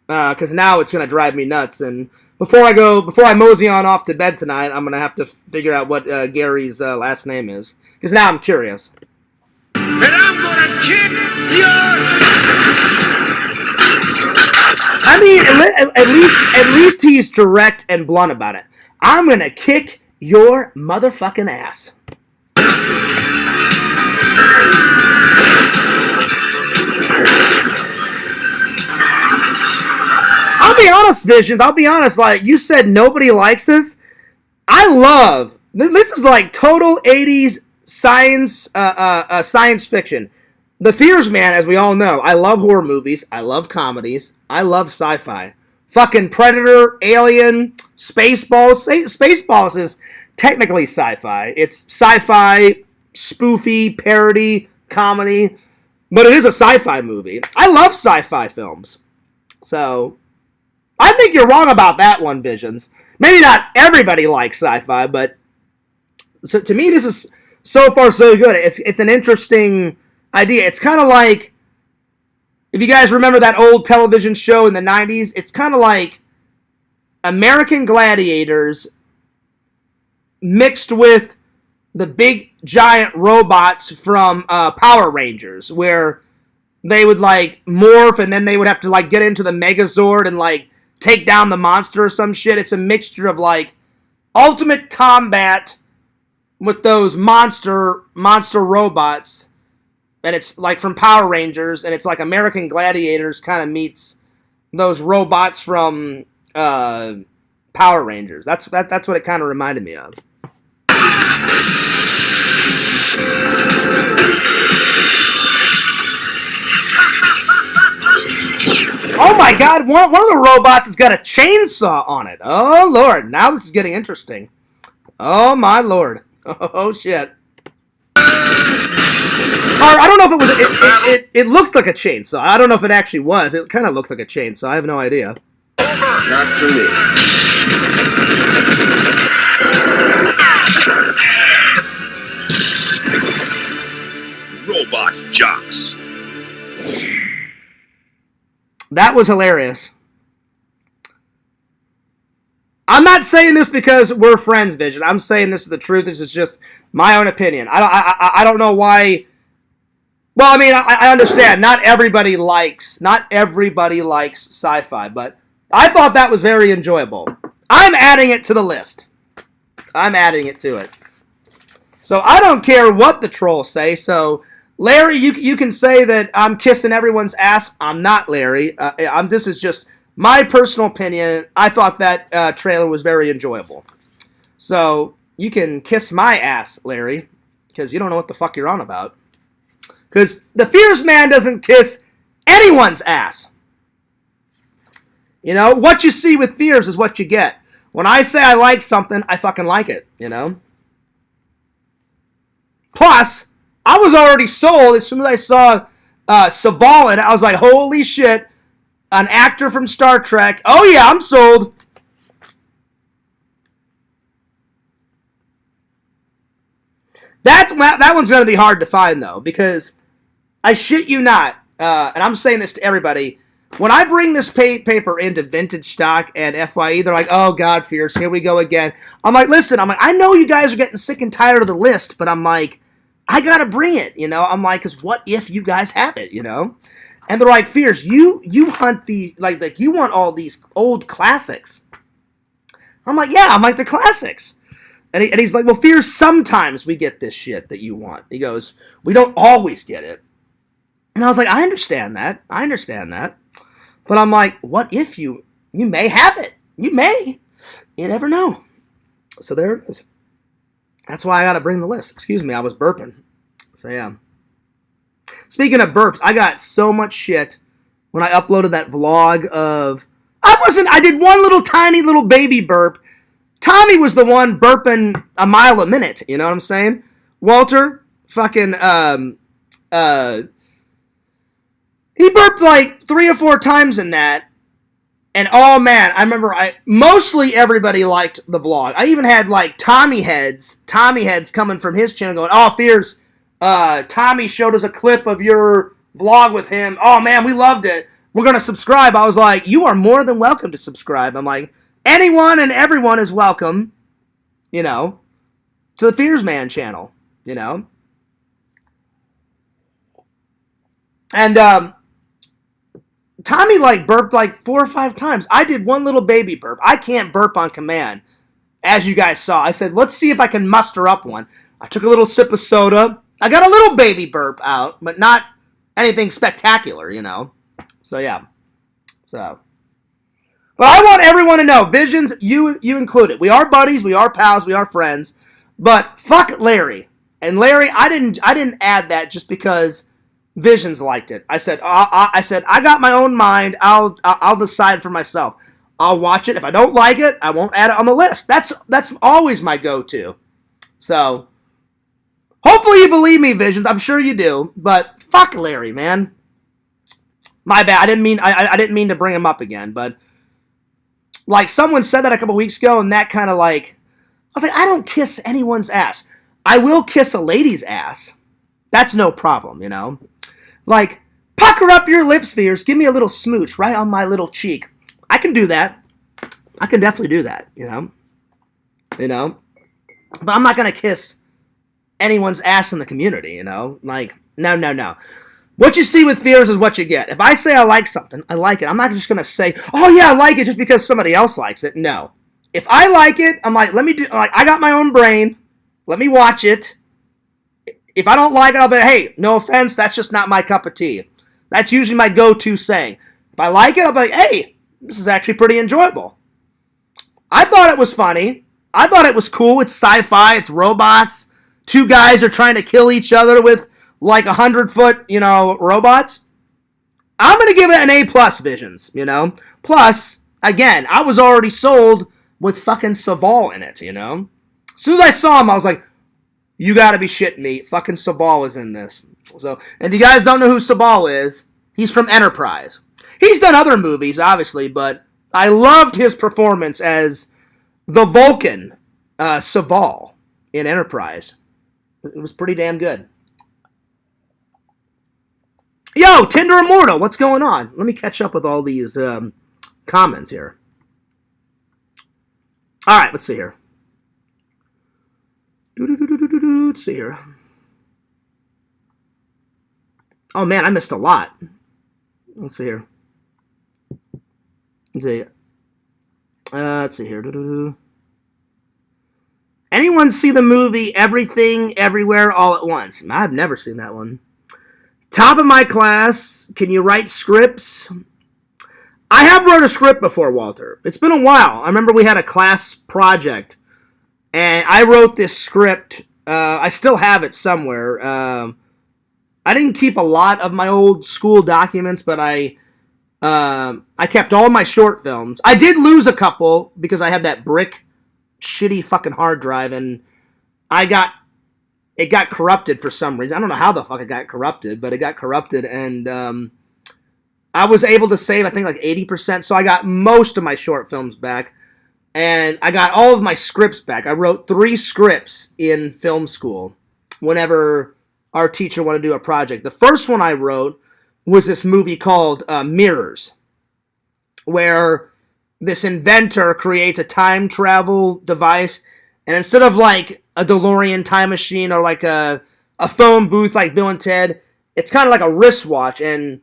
Because now it's gonna drive me nuts. And before I mosey on off to bed tonight, I'm gonna have to figure out what Gary's last name is. Because now I'm curious. And I'm gonna kick your... I mean, at least he's direct and blunt about it. I'm gonna kick your motherfucking ass. I'll be honest, Visions. I'll be honest. Like you said, nobody likes this. I love this. Is like total 80s science fiction. The Fears Man, as we all know, I love horror movies. I love comedies. I love sci-fi. Fucking Predator, Alien, Spaceballs. Spaceballs is technically sci-fi. It's sci-fi, spoofy, parody, comedy, but it is a sci-fi movie. I love sci-fi films. So, I think you're wrong about that one, Visions. Maybe not everybody likes sci-fi, but so to me, this is so far so good. It's an interesting idea. It's kind of like, if you guys remember that old television show in the 90s, it's kind of like American Gladiators mixed with the big giant robots from Power Rangers, where they would like morph and then they would have to like get into the Megazord and like take down the monster or some shit. It's a mixture of like ultimate combat with those monster robots. And it's like from Power Rangers, and it's like American Gladiators kind of meets those robots from Power Rangers. That's what it kind of reminded me of. Oh my God! One of the robots has got a chainsaw on it. Oh Lord! Now this is getting interesting. Oh my Lord! Oh shit! Or I don't know if it was. It looked like a chainsaw. I don't know if it actually was. It kind of looked like a chainsaw. I have no idea. Not for me. Robot jocks. That was hilarious. I'm not saying this because we're friends, Vision. I'm saying this is the truth. This is just my own opinion. I don't know why. Well, I mean, I understand. Not everybody likes sci-fi, but I thought that was very enjoyable. I'm adding it to the list. I'm adding it to it. So I don't care what the trolls say. So Larry, you can say that I'm kissing everyone's ass. I'm not, Larry. This is just my personal opinion. I thought that trailer was very enjoyable. So you can kiss my ass, Larry, because you don't know what the fuck you're on about. Because the Fears Man doesn't kiss anyone's ass. You know, what you see with Fears is what you get. When I say I like something, I fucking like it, you know? Plus, I was already sold as soon as I saw Saval, and I was like, holy shit, an actor from Star Trek. Oh yeah, I'm sold. That one's going to be hard to find, though, because I shit you not, and I'm saying this to everybody, when I bring this paper into Vintage Stock and FYE, they're like, oh, God, Fierce, here we go again. I'm like, listen, I know you guys are getting sick and tired of the list, but I'm like, I got to bring it, you know? I'm like, because what if you guys have it, you know? And they're like, Fierce, you hunt these, like you want all these old classics. I'm like, yeah, I'm like, they're classics. And he's like, well, Fierce, sometimes we get this shit that you want. He goes, we don't always get it. And I was like, I understand that. But I'm like, what if you may have it? You may. You never know. So there it is. That's why I got to bring the list. Excuse me, I was burping. So yeah. Speaking of burps, I got so much shit when I uploaded that vlog of... I did one little tiny little baby burp. Tommy was the one burping a mile a minute, you know what I'm saying? Walter, fucking, he burped like 3 or 4 times in that, and oh man, I remember mostly everybody liked the vlog. I even had like Tommy heads coming from his channel going, oh, Fierce, Tommy showed us a clip of your vlog with him. Oh man, we loved it. We're going to subscribe. I was like, you are more than welcome to subscribe. I'm like, anyone and everyone is welcome, you know, to the Fears Man channel, you know. And Tommy like burped like 4 or 5 times. I did one little baby burp. I can't burp on command, as you guys saw. I said, let's see if I can muster up one. I took a little sip of soda. I got a little baby burp out, but not anything spectacular, you know. So yeah. So. But I want everyone to know, Visions, you included. We are buddies, we are pals, we are friends. But fuck Larry. And Larry, I didn't add that just because Visions liked it. I said I got my own mind. I'll decide for myself. I'll watch it. If I don't like it, I won't add it on the list. That's always my go-to. So hopefully you believe me, Visions. I'm sure you do. But fuck Larry, man. My bad. I didn't mean to bring him up again, but like, someone said that a couple weeks ago, and that kind of like... I was like, I don't kiss anyone's ass. I will kiss a lady's ass. That's no problem, you know? Like, pucker up your lips, Fierce. Give me a little smooch right on my little cheek. I can do that. I can definitely do that, you know? You know? But I'm not going to kiss anyone's ass in the community, you know? Like, no. What you see with Fears is what you get. If I say I like something, I like it. I'm not just going to say, oh yeah, I like it just because somebody else likes it. No. If I like it, I'm like, I got my own brain. Let me watch it. If I don't like it, I'll be, hey, no offense, that's just not my cup of tea. That's usually my go-to saying. If I like it, I'll be like, hey, this is actually pretty enjoyable. I thought it was funny. I thought it was cool. It's sci-fi. It's robots. 2 guys are trying to kill each other with like 100-foot, you know, robots. I'm going to give it an A+, Visions, you know. Plus, again, I was already sold with fucking Saval in it, you know. As soon as I saw him, I was like, you got to be shitting me. Fucking Saval is in this. So, and if you guys don't know who Saval is, he's from Enterprise. He's done other movies, obviously, but I loved his performance as the Vulcan Saval in Enterprise. It was pretty damn good. Yo, Tinder Immortal, what's going on? Let me catch up with all these comments here. All right, let's see here. Let's see here. Oh, man, I missed a lot. Let's see here. Let's see here. Anyone see the movie Everything, Everywhere, All at Once? I've never seen that one. Top of my class, can you write scripts? I have wrote a script before, Walter. It's been a while. I remember we had a class project, and I wrote this script. I still have it somewhere. I didn't keep a lot of my old school documents, but I kept all my short films. I did lose a couple because I had that brick, shitty fucking hard drive, and it got corrupted for some reason. I don't know how the fuck it got corrupted, but it got corrupted, and I was able to save, I think, like 80%. So I got most of my short films back. And I got all of my scripts back. I wrote 3 scripts in film school whenever our teacher wanted to do a project. The first one I wrote was this movie called Mirrors, where this inventor creates a time travel device, and instead of like a DeLorean time machine or like a phone booth like Bill and Ted, it's kind of like a wristwatch, and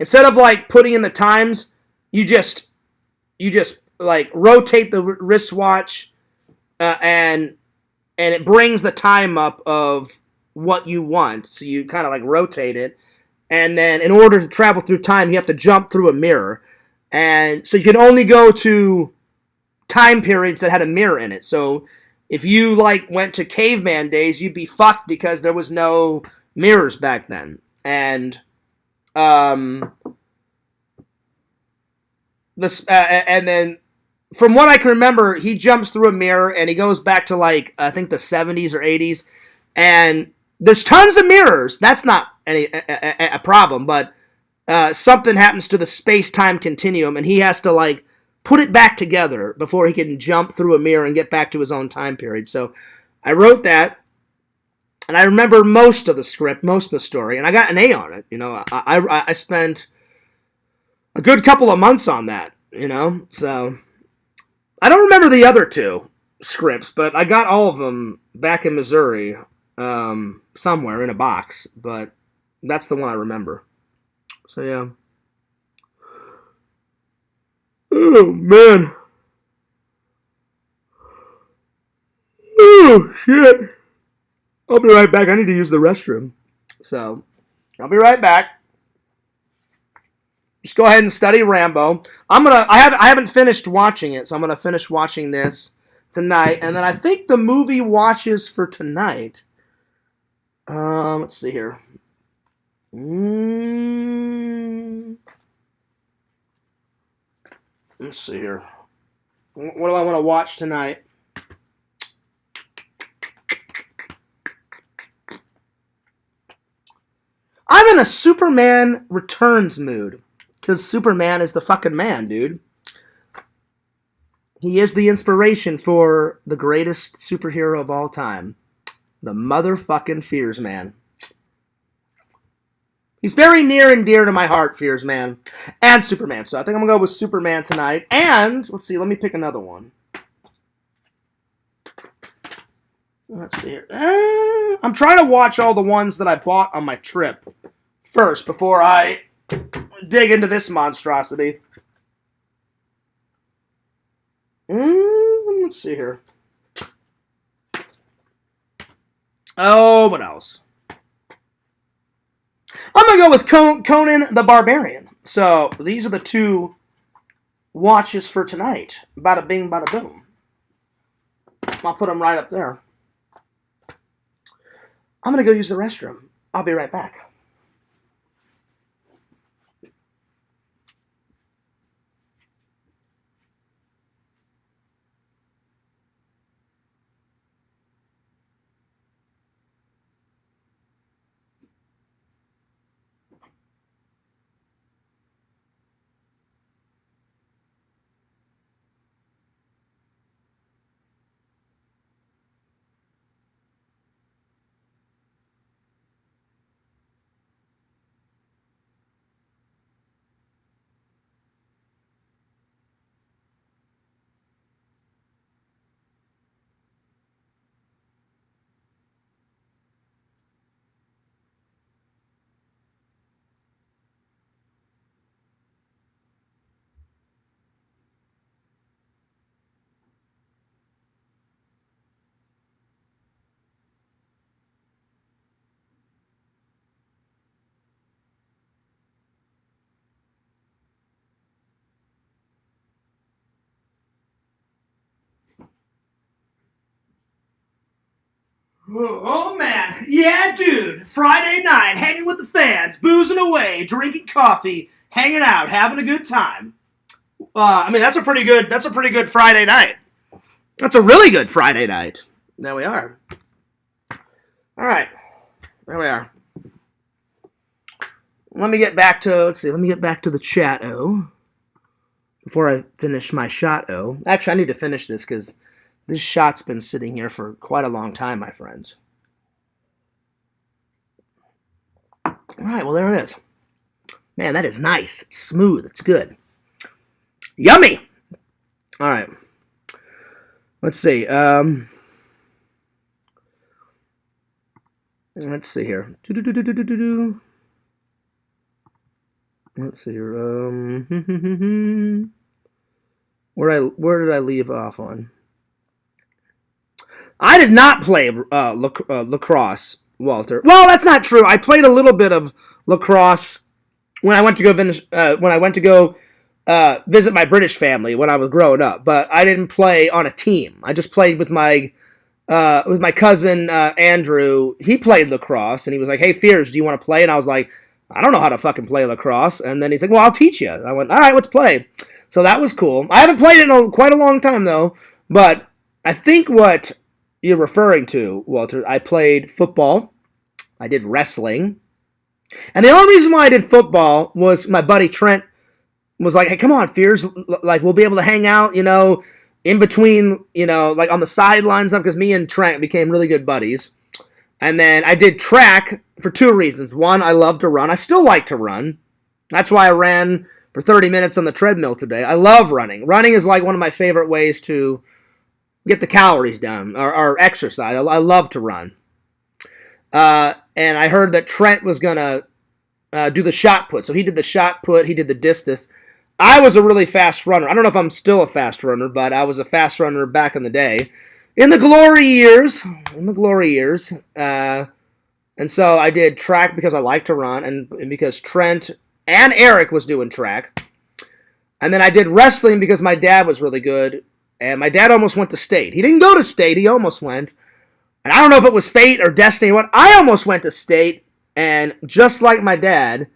instead of like putting in the times, you just like rotate the wristwatch, and it brings the time up of what you want. So you kind of like rotate it, and then in order to travel through time, you have to jump through a mirror, and so you can only go to time periods that had a mirror in it. So if you like went to caveman days, you'd be fucked because there was no mirrors back then. And and then from what I can remember, he jumps through a mirror and he goes back to like I think the 70s or 80s, and there's tons of mirrors. That's not a problem, but something happens to the space-time continuum, and he has to like put it back together before he can jump through a mirror and get back to his own time period. So I wrote that, and I remember most of the script, most of the story, and I got an A on it. You know, I spent a good couple of months on that, you know, so I don't remember the other 2 scripts, but I got all of them back in Missouri, somewhere in a box, but that's the one I remember. So, yeah. Oh, man. Oh, shit. I'll be right back. I need to use the restroom. So, I'll be right back. Just go ahead and study Rambo. I haven't finished watching it, so I'm gonna finish watching this tonight, and then I think the movie watches for tonight. Let's see here. Let's see here. What do I want to watch tonight? I'm in a Superman Returns mood. Because Superman is the fucking man, dude. He is the inspiration for the greatest superhero of all time. The motherfucking Fears Man. He's very near and dear to my heart, Fears Man. And Superman. So I think I'm going to go with Superman tonight. And, let's see, let me pick another one. Let's see here. I'm trying to watch all the ones that I bought on my trip first before I dig into this monstrosity. Let's see here. Oh, what else? I'm going to go with Conan the Barbarian. So, these are the 2 watches for tonight. Bada bing, bada boom. I'll put them right up there. I'm going to go use the restroom. I'll be right back. Oh, man. Yeah, dude. Friday night, hanging with the fans, boozing away, drinking coffee, hanging out, having a good time. I mean, that's a pretty good Friday night. That's a really good Friday night. There we are. All right. There we are. let me get back to, let me get back to the chat-o before I finish my shot-o. Actually, I need to finish this because this shot's been sitting here for quite a long time, my friends. All right, well, there it is. Man, that is nice. It's smooth. It's good. Yummy! All right. Let's see. Let's see here. Let's see here. Where did I leave off on? I did not play lacrosse, Walter. Well, that's not true. I played a little bit of lacrosse when I went to go visit my British family when I was growing up, but I didn't play on a team. I just played with my cousin Andrew. He played lacrosse, and he was like, "Hey, Fears, do you want to play?" And I was like, "I don't know how to fucking play lacrosse." And then he's like, "Well, I'll teach you." And I went, "All right, let's play." So that was cool. I haven't played it in quite a long time, though, but I think what you're referring to, Walter, I played football. I did wrestling. And the only reason why I did football was my buddy Trent was like, "Hey, come on, Fears, like we'll be able to hang out, in between, like on the sidelines," because me and Trent became really good buddies. And then I did track for two reasons. One, I love to run. I still like to run. That's why I ran for 30 minutes on the treadmill today. I love running. Running is like one of my favorite ways to get the calories down or exercise. I love to run. And I heard that Trent was going to do the shot put. So he did the shot put. He did the distance. I was a really fast runner. I don't know if I'm still a fast runner, but I was a fast runner back in the day. In the glory years. And so I did track because I like to run and because Trent and Eric was doing track. And then I did wrestling because my dad was really good. And my dad almost went to state. He didn't go to state. He almost went. And I don't know if it was fate or destiny or what. I almost went to state. And just like my dad,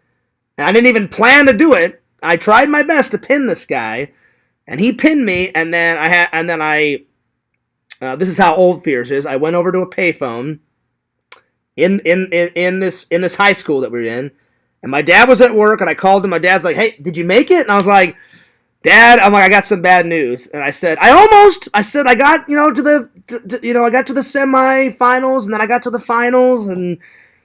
and I didn't even plan to do it, I tried my best to pin this guy. And he pinned me. And then this is how old Fears is. I went over to a payphone in this high school that we were in. And my dad was at work. And I called him. My dad's like, "Hey, did you make it?" And I was like, "Dad," I got some bad news. And I said, I got, to the semifinals, and then I got to the finals, and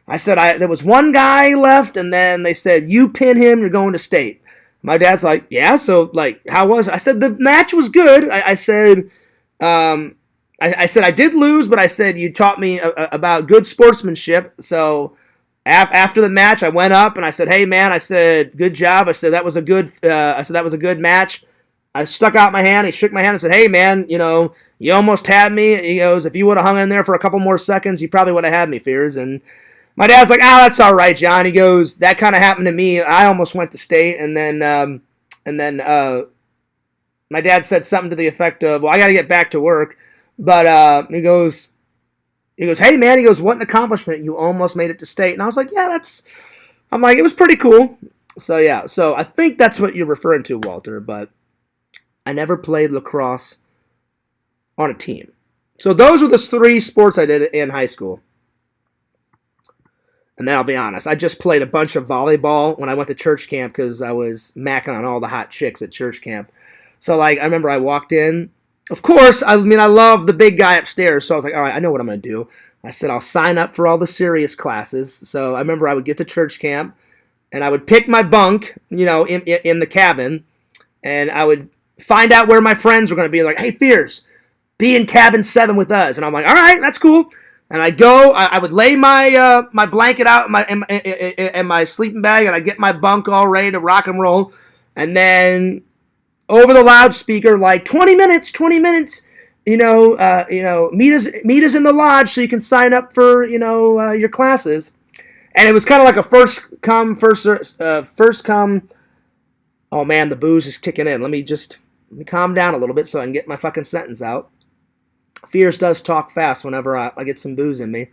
I said, there was one guy left, and then they said, "You pin him, you're going to state." My dad's like, "Yeah, so, how was it?" I said, "The match was good." I said, I did lose, but I said, "You taught me about good sportsmanship." So after the match, I went up and I said, "Hey, man," I said, "good job." I said, that was a good match. I stuck out my hand. He shook my hand and said, "Hey, man, you almost had me." He goes, "If you would have hung in there for a couple more seconds, you probably would have had me, Fears." And my dad's like, "That's all right, John." He goes, "That kind of happened to me. I almost went to state." And then my dad said something to the effect of, "Well, I got to get back to work." But he goes, "Hey, man," he goes, "what an accomplishment. You almost made it to state." And I was like, "Yeah, I'm like, it was pretty cool." So, yeah. So I think that's what you're referring to, Walter. But I never played lacrosse on a team. So those were the three sports I did in high school. And then I'll be honest, I just played a bunch of volleyball when I went to church camp because I was macking on all the hot chicks at church camp. So, I remember I walked in. Of course, I love the big guy upstairs, so I was like, all right, I know what I'm going to do. I said, I'll sign up for all the serious classes. So I remember I would get to church camp, and I would pick my bunk, in the cabin, and I would find out where my friends were going to be, like, "Hey, Fears, be in cabin 7 with us." And I'm like, all right, that's cool. And I go, I would lay my my blanket out in my sleeping bag, and I'd get my bunk all ready to rock and roll. And then over the loudspeaker, 20 minutes, meet us in the lodge so you can sign up for, your classes. And it was kind of like a first come. Oh man, the booze is kicking in. Let me calm down a little bit so I can get my fucking sentence out. Fears does talk fast whenever I get some booze in me.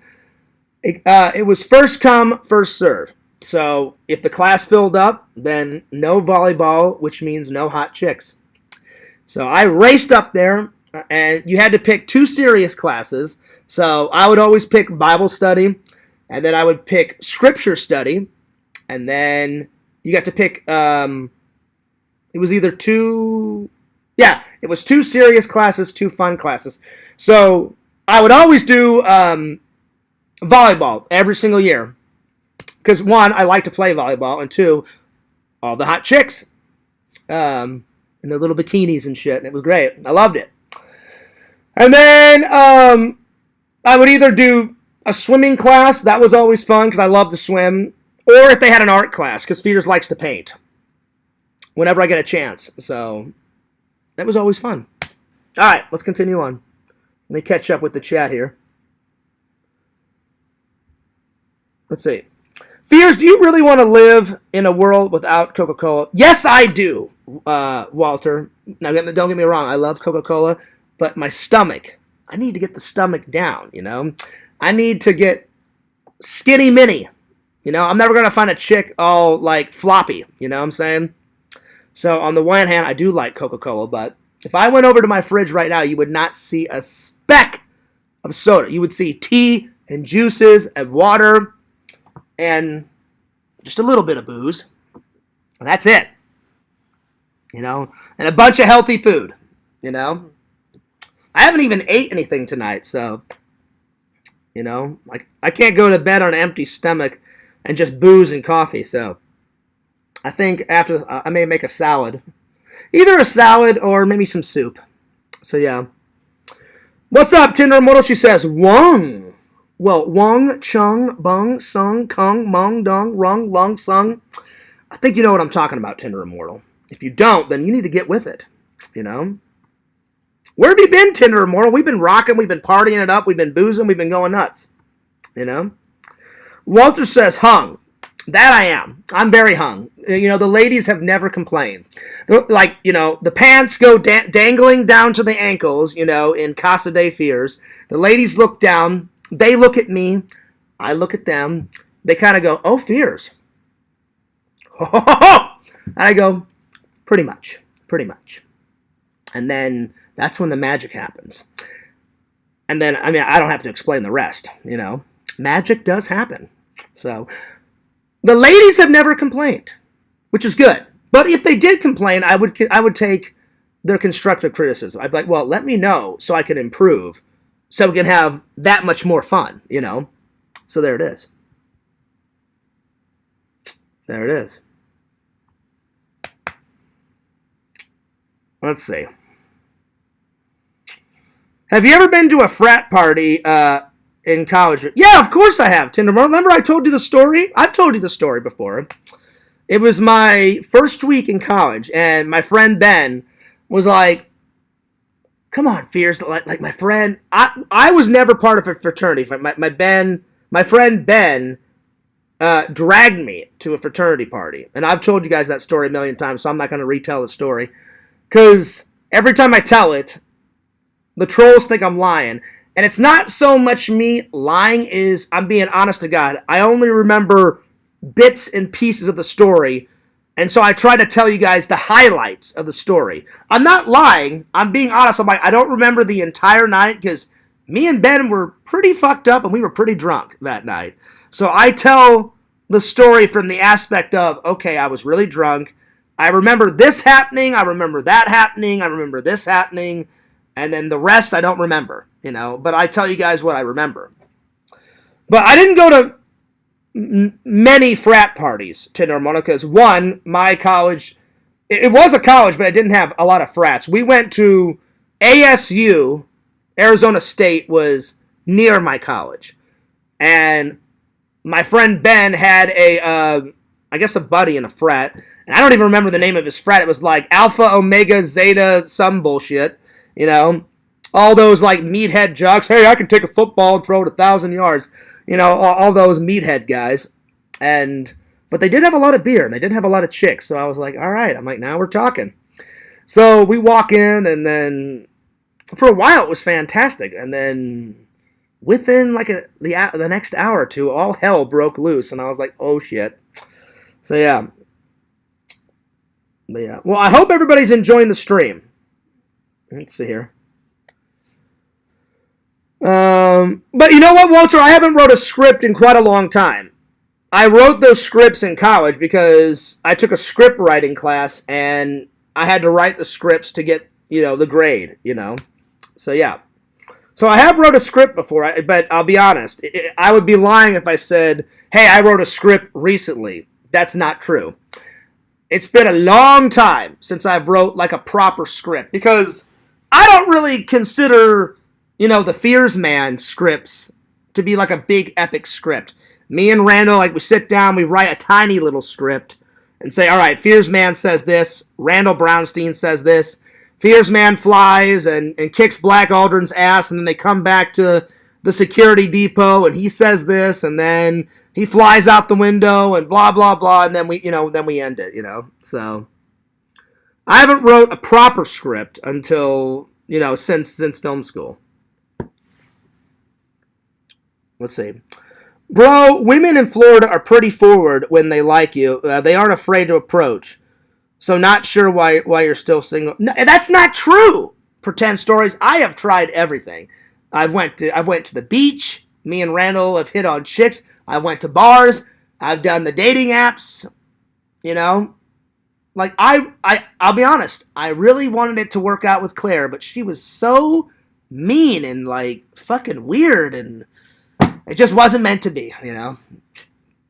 It was first come, first serve. So if the class filled up, then no volleyball, which means no hot chicks. So I raced up there, and you had to pick 2 serious classes. So I would always pick Bible study, and then I would pick scripture study, And then you got to pick, it was either two serious classes, 2 fun classes. So I would always do volleyball every single year. Because 1, I like to play volleyball, and 2, all the hot chicks in their little bikinis and shit. And it was great. I loved it. And then I would either do a swimming class. That was always fun because I love to swim. Or if they had an art class, because Fears likes to paint whenever I get a chance. So that was always fun. All right, let's continue on. Let me catch up with the chat here. Let's see. Fears, do you really want to live in a world without Coca-Cola? Yes, I do, Walter. Now, don't get me wrong. I love Coca-Cola, but my stomach, I need to get the stomach down, you know? I need to get skinny mini. You know, I'm never going to find a chick all, like, floppy, you know what I'm saying? So, on the one hand, I do like Coca-Cola, but if I went over to my fridge right now, you would not see a speck of soda. You would see tea and juices and water and just a little bit of booze. And that's it. You know, and a bunch of healthy food, you know? I haven't even ate anything tonight, so, you know, like, I can't go to bed on an empty stomach and just booze and coffee, so I think after I may make a salad. Either a salad or maybe some soup. So, yeah. What's up, Tinder Immortal? She says, Wung. Well, Wung, Chung, Bung, Sung, Kung, Mung, Dong, Rung, Lung, Sung. I think you know what I'm talking about, Tinder Immortal. If you don't, then you need to get with it, you know? Where have you been, Tinder Immortal? We've been rocking, we've been partying it up, we've been boozing, we've been going nuts, you know? Walter says, hung. That I am. I'm very hung. You know, the ladies have never complained. Like, you know, the pants go dangling down to the ankles, you know, in Casa de Fears. The ladies look down. They look at me. I look at them. They kind of go, oh, Fears. Ho, ho, ho, ho. And I go, pretty much. Pretty much. And then that's when the magic happens. And then, I mean, I don't have to explain the rest, you know. Magic does happen. So, the ladies have never complained, which is good. But if they did complain, I would take their constructive criticism. I'd be like, well, let me know so I can improve, so we can have that much more fun, you know. So there it is. There it is. Let's see. Have you ever been to a frat party in college? Yeah, of course I have, Tinder. Remember I told you the story? I've told you the story before. It was my first week in college, and my friend Ben was like, come on, Fears, like my friend. I was never part of a fraternity. My friend Ben dragged me to a fraternity party. And I've told you guys that story a million times, so I'm not going to retell the story. Because every time I tell it, the trolls think I'm lying. And it's not so much me lying, is I'm being honest to God. I only remember bits and pieces of the story. And so I try to tell you guys the highlights of the story. I'm not lying. I'm being honest. I'm like, I don't remember the entire night because me and Ben were pretty fucked up and we were pretty drunk that night. So I tell the story from the aspect of, okay, I was really drunk. I remember this happening. I remember that happening. I remember this happening. And then the rest I don't remember, you know. But I tell you guys what I remember. But I didn't go to many frat parties, Tinder and Monica's. One, my college, it was a college, but it didn't have a lot of frats. We went to ASU, Arizona State was near my college. And my friend Ben had a buddy in a frat. And I don't even remember the name of his frat. It was like Alpha, Omega, Zeta, some bullshit. You know, all those like meathead jocks. Hey, I can take a football and throw it 1,000 yards. You know, all those meathead guys. But they did have a lot of beer and they did have a lot of chicks. So I was like, all right. I'm like, now we're talking. So we walk in, and then for a while it was fantastic. And then within like the next hour or two, all hell broke loose. And I was like, oh shit. So yeah. But yeah. Well, I hope everybody's enjoying the stream. Let's see here. But you know what, Walter? I haven't wrote a script in quite a long time. I wrote those scripts in college because I took a script writing class and I had to write the scripts to get, the grade, So, yeah. So I have wrote a script before, but I'll be honest. I would be lying if I said, hey, I wrote a script recently. That's not true. It's been a long time since I've wrote like a proper script because I don't really consider, the Fears Man scripts to be like a big epic script. Me and Randall, we sit down, we write a tiny little script and say, all right, Fears Man says this, Randall Brownstein says this, Fears Man flies and kicks Black Aldrin's ass, and then they come back to the security depot, and he says this, and then he flies out the window, and blah, blah, blah, and then we end it, So, I haven't wrote a proper script until, since film school. Let's see. Bro, women in Florida are pretty forward when they like you. They aren't afraid to approach. So not sure why you're still single. No, that's not true. Pretend stories. I have tried everything. I went to the beach. Me and Randall have hit on chicks. I went to bars. I've done the dating apps. I'll be honest. I really wanted it to work out with Claire, but she was so mean and fucking weird, and it just wasn't meant to be,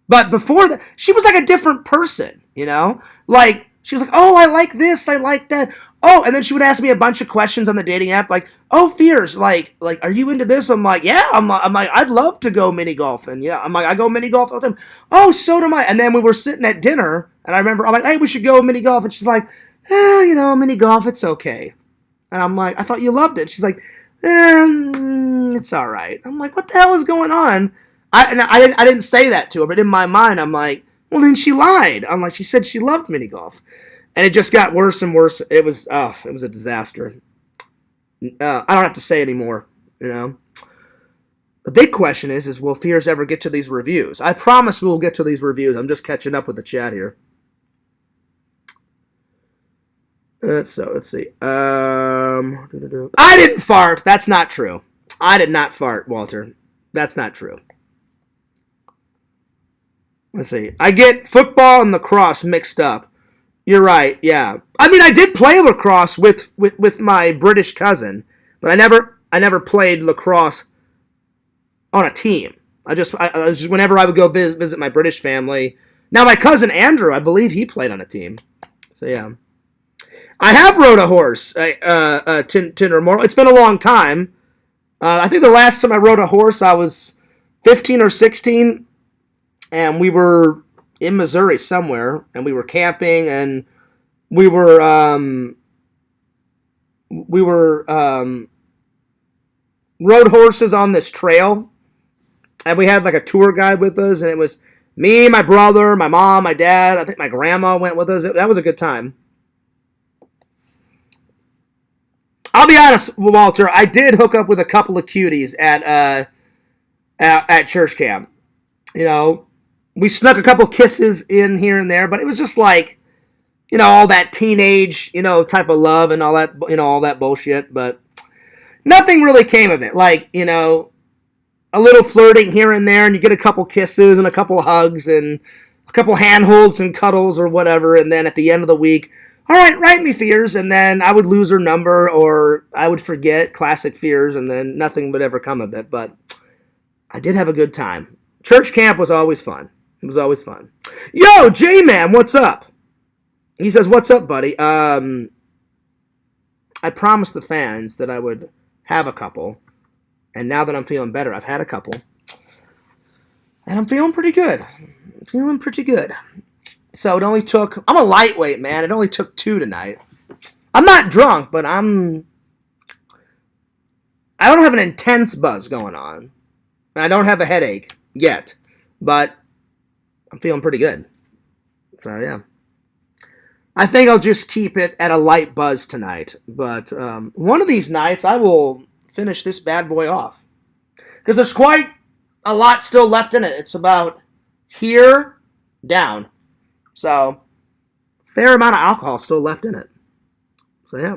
But before that, she was like a different person, She was like, oh, I like this, I like that. Oh, and then she would ask me a bunch of questions on the dating app, oh, Fears, are you into this? I'm like, yeah. I'm like, I'd love to go mini golfing. Yeah, I'm like, I go mini golf all the time. Oh, so do I. And then we were sitting at dinner, and I remember, I'm like, hey, we should go mini golf. And she's like, mini golf, it's okay. And I'm like, I thought you loved it. She's like, it's all right. I'm like, what the hell is going on? I didn't say that to her, but in my mind, I'm like, well, then she lied. I'm like, she said she loved mini golf, and it just got worse and worse. It was a disaster. I don't have to say anymore. The big question is will Fears ever get to these reviews? I promise we'll get to these reviews. I'm just catching up with the chat here. So let's see. I didn't fart. That's not true. I did not fart, Walter. That's not true. Let's see. I get football and lacrosse mixed up. You're right. Yeah. I mean, I did play lacrosse with my British cousin, but I never played lacrosse on a team. I just whenever I would go visit my British family. Now my cousin Andrew, I believe he played on a team. So yeah. I have rode a horse, Tinder Moral. It's been a long time. I think the last time I rode a horse, I was 15 or 16, and we were in Missouri somewhere, and we were camping, and we were rode horses on this trail, and we had a tour guide with us, and it was me, my brother, my mom, my dad. I think my grandma went with us. That was a good time. I'll be honest, Walter, I did hook up with a couple of cuties at church camp. We snuck a couple kisses in here and there, but it was just all that teenage, type of love and all that, all that bullshit, but nothing really came of it. A little flirting here and there, and you get a couple kisses and a couple hugs and a couple handholds and cuddles or whatever, and then at the end of the week, all right, write me, Fears, and then I would lose her number or I would forget, classic Fears, and then nothing would ever come of it, but I did have a good time. Church camp was always fun. It was always fun. Yo, J-Man, what's up? He says, what's up, buddy? I promised the fans that I would have a couple, and now that I'm feeling better, I've had a couple, and I'm feeling pretty good. So it only took, I'm a lightweight, man. It only took 2 tonight. I'm not drunk, but I don't have an intense buzz going on. I don't have a headache yet, but I'm feeling pretty good. So, yeah. I think I'll just keep it at a light buzz tonight. But one of these nights, I will finish this bad boy off. Because there's quite a lot still left in it. It's about here down. So, fair amount of alcohol still left in it. So, yeah.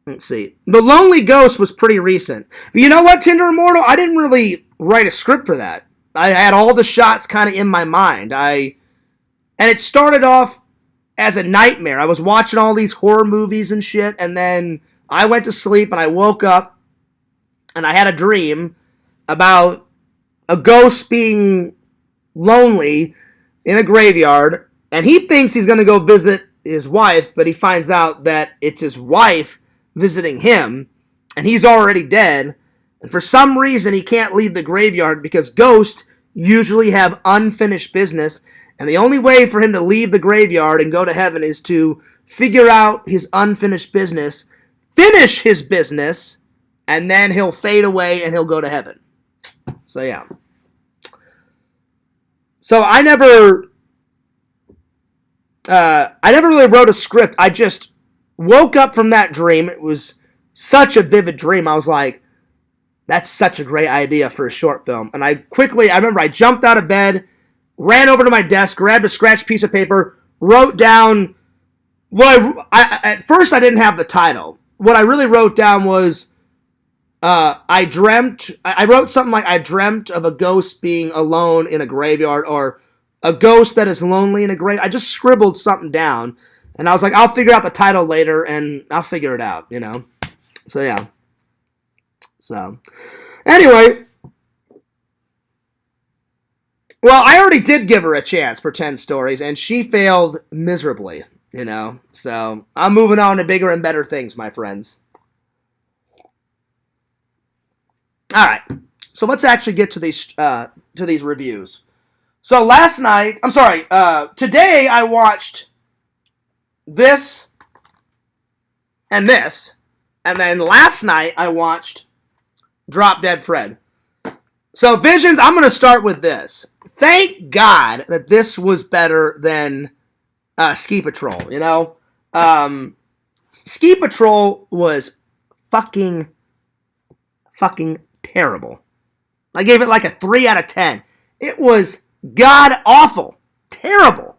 Let's see. The Lonely Ghost was pretty recent. But you know what, Tinder Immortal? I didn't really write a script for that. I had all the shots kind of in my mind. And it started off as a nightmare. I was watching all these horror movies and shit, and then I went to sleep, and I woke up, and I had a dream about a ghost being lonely in a graveyard, and he thinks he's going to go visit his wife, but he finds out that it's his wife visiting him, and he's already dead, and for some reason he can't leave the graveyard because ghosts usually have unfinished business, and the only way for him to leave the graveyard and go to heaven is to figure out his unfinished business, finish his business, and then he'll fade away and he'll go to heaven. So yeah. So I never really wrote a script. I just woke up from that dream. It was such a vivid dream. I was like, that's such a great idea for a short film. And I remember I jumped out of bed, ran over to my desk, grabbed a scratch piece of paper, wrote down, at first I didn't have the title. What I really wrote down was, I wrote something like, I dreamt of a ghost being alone in a graveyard, or a ghost that is lonely in a grave. I just scribbled something down. And I was like, I'll figure out the title later, and I'll figure it out, you know? So, yeah. So, anyway. Well, I already did give her a chance for 10 stories, and she failed miserably, you know? So, I'm moving on to bigger and better things, my friends. All right. So, let's actually get to these reviews. So, today I watched this, and then last night I watched Drop Dead Fred. So Visions, I'm going to start with this. Thank God that this was better than Ski Patrol, you know? Ski Patrol was fucking terrible. I gave it like a 3 out of 10. It was god-awful. Terrible.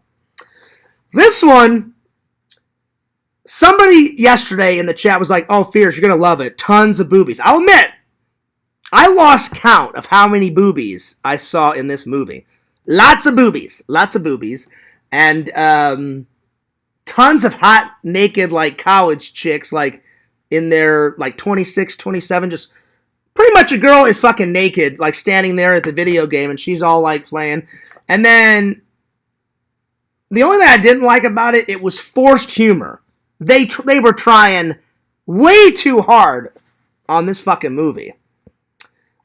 This one, somebody yesterday in the chat was like, oh, Fierce, you're going to love it. Tons of boobies. I'll admit, I lost count of how many boobies I saw in this movie. Lots of boobies. And tons of hot, naked, like, college chicks, like, in their, like, 26, 27, just pretty much a girl is fucking naked, like, standing there at the video game, and she's all, like, playing. And then the only thing I didn't like about it, it was forced humor. They were trying way too hard on this fucking movie.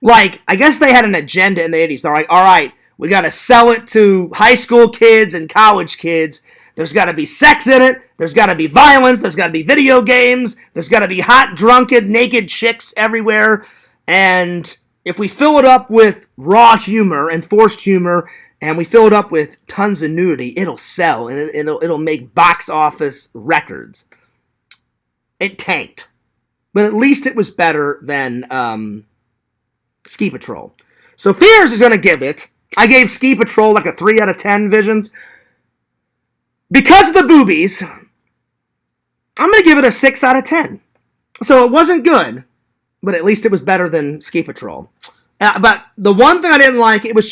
Like, I guess they had an agenda in the 80s. They're like, all right, we got to sell it to high school kids and college kids. There's got to be sex in it. There's got to be violence. There's got to be video games. There's got to be hot, drunken, naked chicks everywhere. And if we fill it up with raw humor and forced humor, and we fill it up with tons of nudity, it'll sell, and it'll make box office records. It tanked. But at least it was better than Ski Patrol. So Fears is going to give it. I gave Ski Patrol like a 3 out of 10 Visions. Because of the boobies, I'm going to give it a 6 out of 10. So it wasn't good, but at least it was better than Ski Patrol. But the one thing I didn't like, it was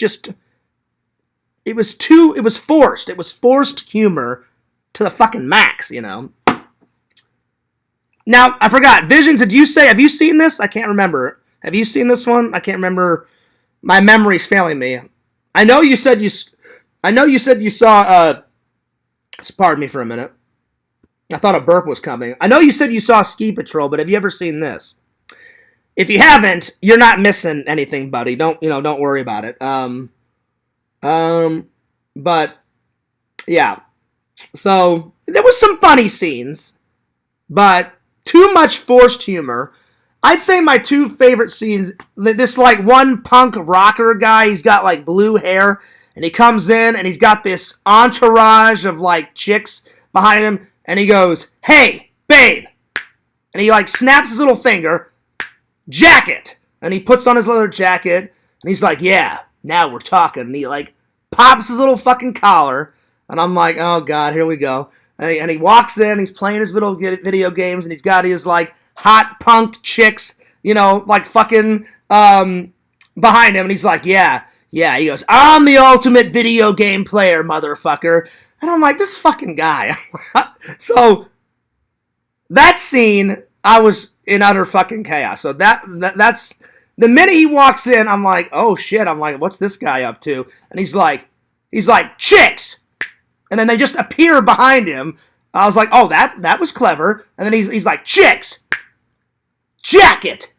forced. It was forced humor to the fucking max, you know. Now, I forgot. Visions, have you seen this? I can't remember. Have you seen this one? I can't remember. My memory's failing me. I know you said you saw, pardon me for a minute. I thought a burp was coming. I know you said you saw Ski Patrol, but have you ever seen this? If you haven't, you're not missing anything, buddy. Don't worry about it. But yeah. So there was some funny scenes, but too much forced humor. I'd say my two favorite scenes, this like one punk rocker guy, he's got like blue hair, and he comes in and he's got this entourage of like chicks behind him, and he goes, "Hey, babe," and he like snaps his little finger, "Jacket," and he puts on his leather jacket, and he's like, "Yeah, now we're talking," and he like pops his little fucking collar, and I'm like, oh god, here we go. And he walks in, he's playing his little video games, and he's got his like hot punk chicks, you know, like fucking behind him, and he's like, yeah, he goes, I'm the ultimate video game player, motherfucker. And I'm like, this fucking guy. So that scene, I was in utter fucking chaos. So that's the minute he walks in, I'm like, oh shit. I'm like, what's this guy up to? And he's like, chicks. And then they just appear behind him. I was like, oh, that was clever. And then he's like, chicks, jacket.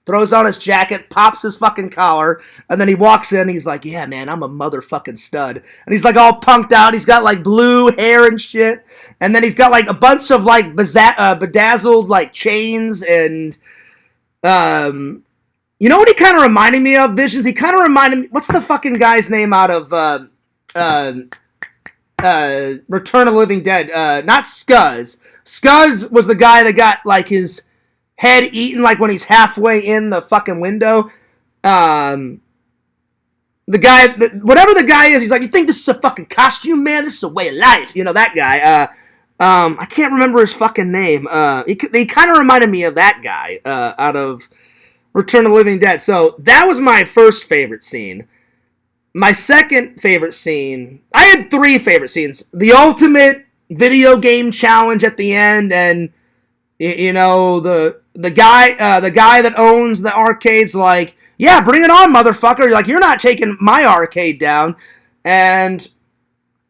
Throws on his jacket, pops his fucking collar, and then he walks in, he's like, yeah, man, I'm a motherfucking stud. And he's like all punked out, he's got like blue hair and shit, and then he's got like a bunch of like bedazzled like chains, and you know what he kind of reminded me of, Visions? He kind of reminded me, what's the fucking guy's name out of Return of the Living Dead? Not Scuzz. Scuzz was the guy that got like his head eaten like when he's halfway in the fucking window. The guy, whatever the guy is, he's like, you think this is a fucking costume, man? This is a way of life. You know, that guy. I can't remember his fucking name. He kind of reminded me of that guy out of Return of the Living Dead. So that was my first favorite scene. My second favorite scene, I had three favorite scenes. The ultimate video game challenge at the end, and you know, the guy that owns the arcade's like, yeah, bring it on, motherfucker. Like, you're not taking my arcade down. And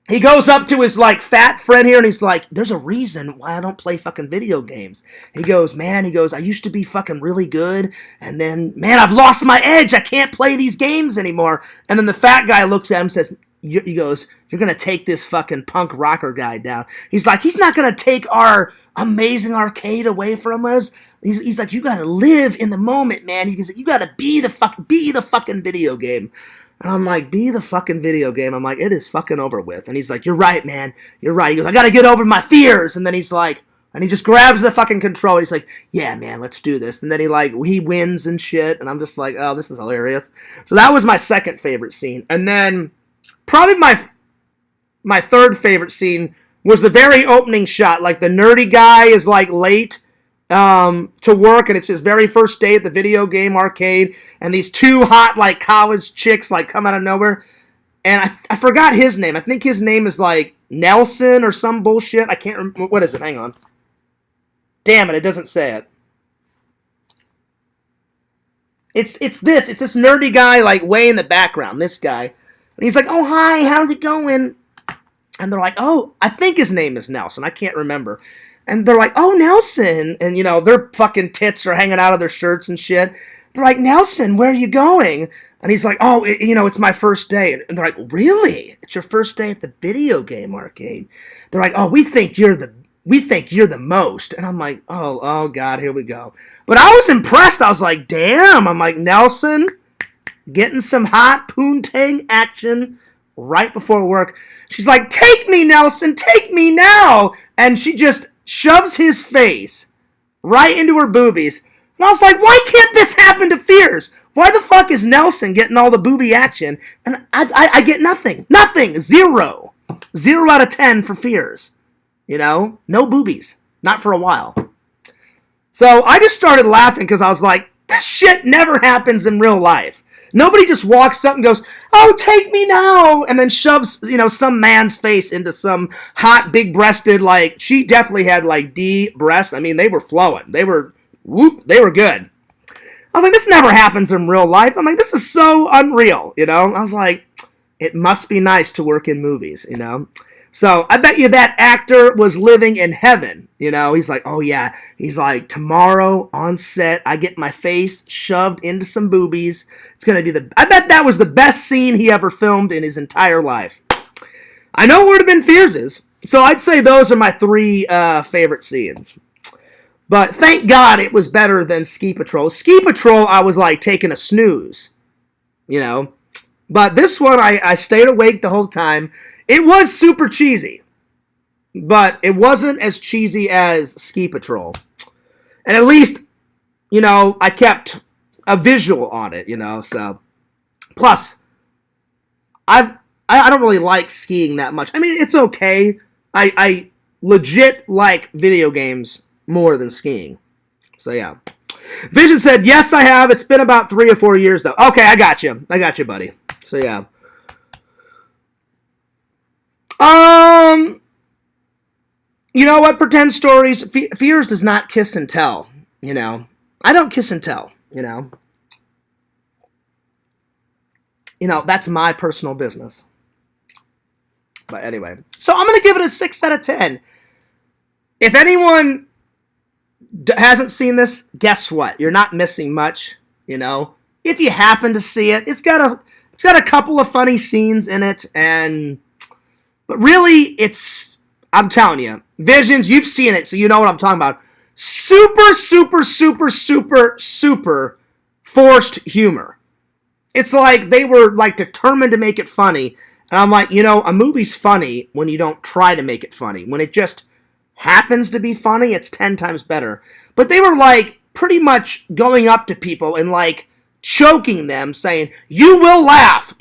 he goes up to his like fat friend here, and he's like, there's a reason why I don't play fucking video games. He goes, I used to be fucking really good, and then, man, I've lost my edge. I can't play these games anymore. And then the fat guy looks at him and says, he goes, you're going to take this fucking punk rocker guy down. He's like, he's not going to take our amazing arcade away from us. He's like, you got to live in the moment, man. He's like, you got to be the fucking video game. And I'm like, be the fucking video game. I'm like, it is fucking over with. And he's like, you're right, man. You're right. He goes, I got to get over my fears. And then he's like, and he just grabs the fucking controller. He's like, yeah, man, let's do this. And then he wins and shit. And I'm just like, oh, this is hilarious. So that was my second favorite scene. And then probably my third favorite scene was the very opening shot. Like, the nerdy guy is like late to work, and it's his very first day at the video game arcade, and these two hot like college chicks like come out of nowhere, and I forgot his name. I think his name is like Nelson or some bullshit. I can't remember. What is it? Hang on. Damn it doesn't say it. It's this nerdy guy like way in the background, this guy, and he's like, oh hi, how's it going? And they're like, oh, I think his name is Nelson. I can't remember. And they're like, oh, Nelson. And, you know, their fucking tits are hanging out of their shirts and shit. They're like, Nelson, where are you going? And he's like, oh, it's my first day. And they're like, really? It's your first day at the video game arcade? They're like, oh, we think you're the most. And I'm like, oh, God, here we go. But I was impressed. I was like, damn. I'm like, Nelson, getting some hot poontang action right before work. She's like, take me, Nelson, take me now. And she just shoves his face right into her boobies. And I was like, why can't this happen to Fears? Why the fuck is Nelson getting all the booby action? And I get nothing. Nothing. 0. 0 out of 10 for Fears. You know? No boobies. Not for a while. So I just started laughing because I was like, this shit never happens in real life. Nobody just walks up and goes, oh, take me now, and then shoves, some man's face into some hot, big-breasted, like, she definitely had, like, D breasts. I mean, they were flowing. They were good. I was like, this never happens in real life. I'm like, this is so unreal, I was like, it must be nice to work in movies, So I bet you that actor was living in heaven, He's like, oh yeah. He's like, tomorrow on set, I get my face shoved into some boobies. It's going to be I bet that was the best scene he ever filmed in his entire life. I know it would have been Fears's. So I'd say those are my 3 favorite scenes. But thank God it was better than Ski Patrol. Ski Patrol, I was like taking a snooze, But this one, I stayed awake the whole time. It was super cheesy, but it wasn't as cheesy as Ski Patrol. And at least, I kept a visual on it, so. Plus, I don't really like skiing that much. I mean, it's okay. I legit like video games more than skiing, So yeah. Vision said, yes, I have. It's been about 3 or 4 years, though. Okay, I got you. I got you, buddy. So yeah. You know what? Pretend stories. Fears does not kiss and tell, you know. I don't kiss and tell, you know. You know, that's my personal business. But anyway. So I'm going to give it a 6 out of 10. If anyone hasn't seen this, guess what? You're not missing much, you know. If you happen to see it, it's got a couple of funny scenes in it, but really, I'm telling you, Visions, you've seen it, so you know what I'm talking about. Super, super, super, super, super forced humor. It's like they were like determined to make it funny, and I'm like, you know, a movie's funny when you don't try to make it funny. When it just happens to be funny, it's 10 times better. But they were like pretty much going up to people and like choking them, saying, you will laugh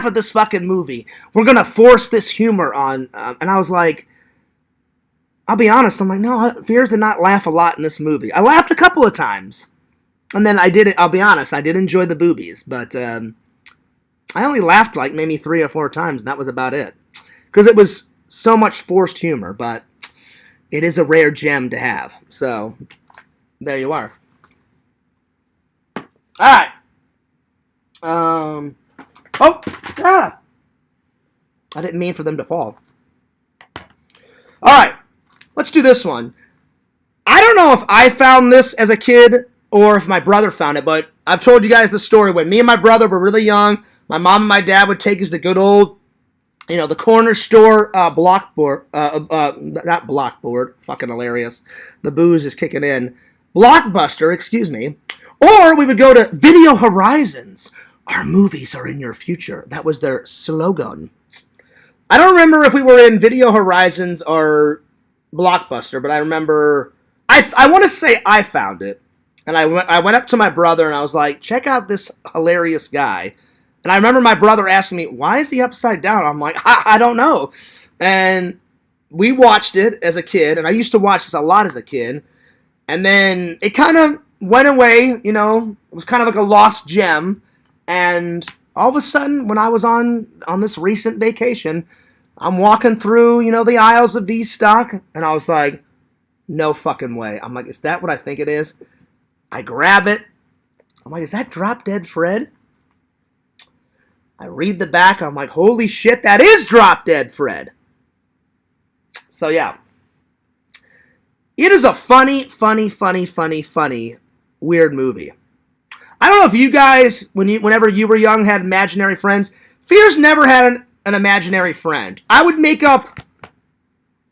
at this fucking movie, we're gonna force this humor on, and I was like, I'll be honest, I'm like, no, Fears did not laugh a lot in this movie. I laughed a couple of times, and then I'll be honest, I did enjoy the boobies, but I only laughed like maybe 3 or 4 times, and that was about it, because it was so much forced humor, but it is a rare gem to have, so there you are. Alright. I didn't mean for them to fall. Alright. Let's do this one. I don't know if I found this as a kid or if my brother found it, but I've told you guys the story. When me and my brother were really young, my mom and my dad would take us to good old, you know, the corner store not Blockboard. Fucking hilarious. The booze is kicking in. Blockbuster, excuse me. Or we would go to Video Horizons. Our movies are in your future. That was their slogan. I don't remember if we were in Video Horizons or Blockbuster, but I remember... I want to say I found it. And I went up to my brother and I was like, check out this hilarious guy. And I remember my brother asking me, why is he upside down? I'm like, I don't know. And we watched it as a kid, and I used to watch this a lot as a kid. And then it kind of went away, you know, it was kind of like a lost gem, and all of a sudden, when I was on this recent vacation, I'm walking through, you know, the aisles of V-Stock, and I was like, no fucking way. I'm like, is that what I think it is? I grab it. I'm like, is that Drop Dead Fred? I read the back, I'm like, holy shit, that is Drop Dead Fred. So yeah. It is a funny, weird movie. I don't know if you guys, whenever you were young, had imaginary friends. Fears never had an imaginary friend. I would make up...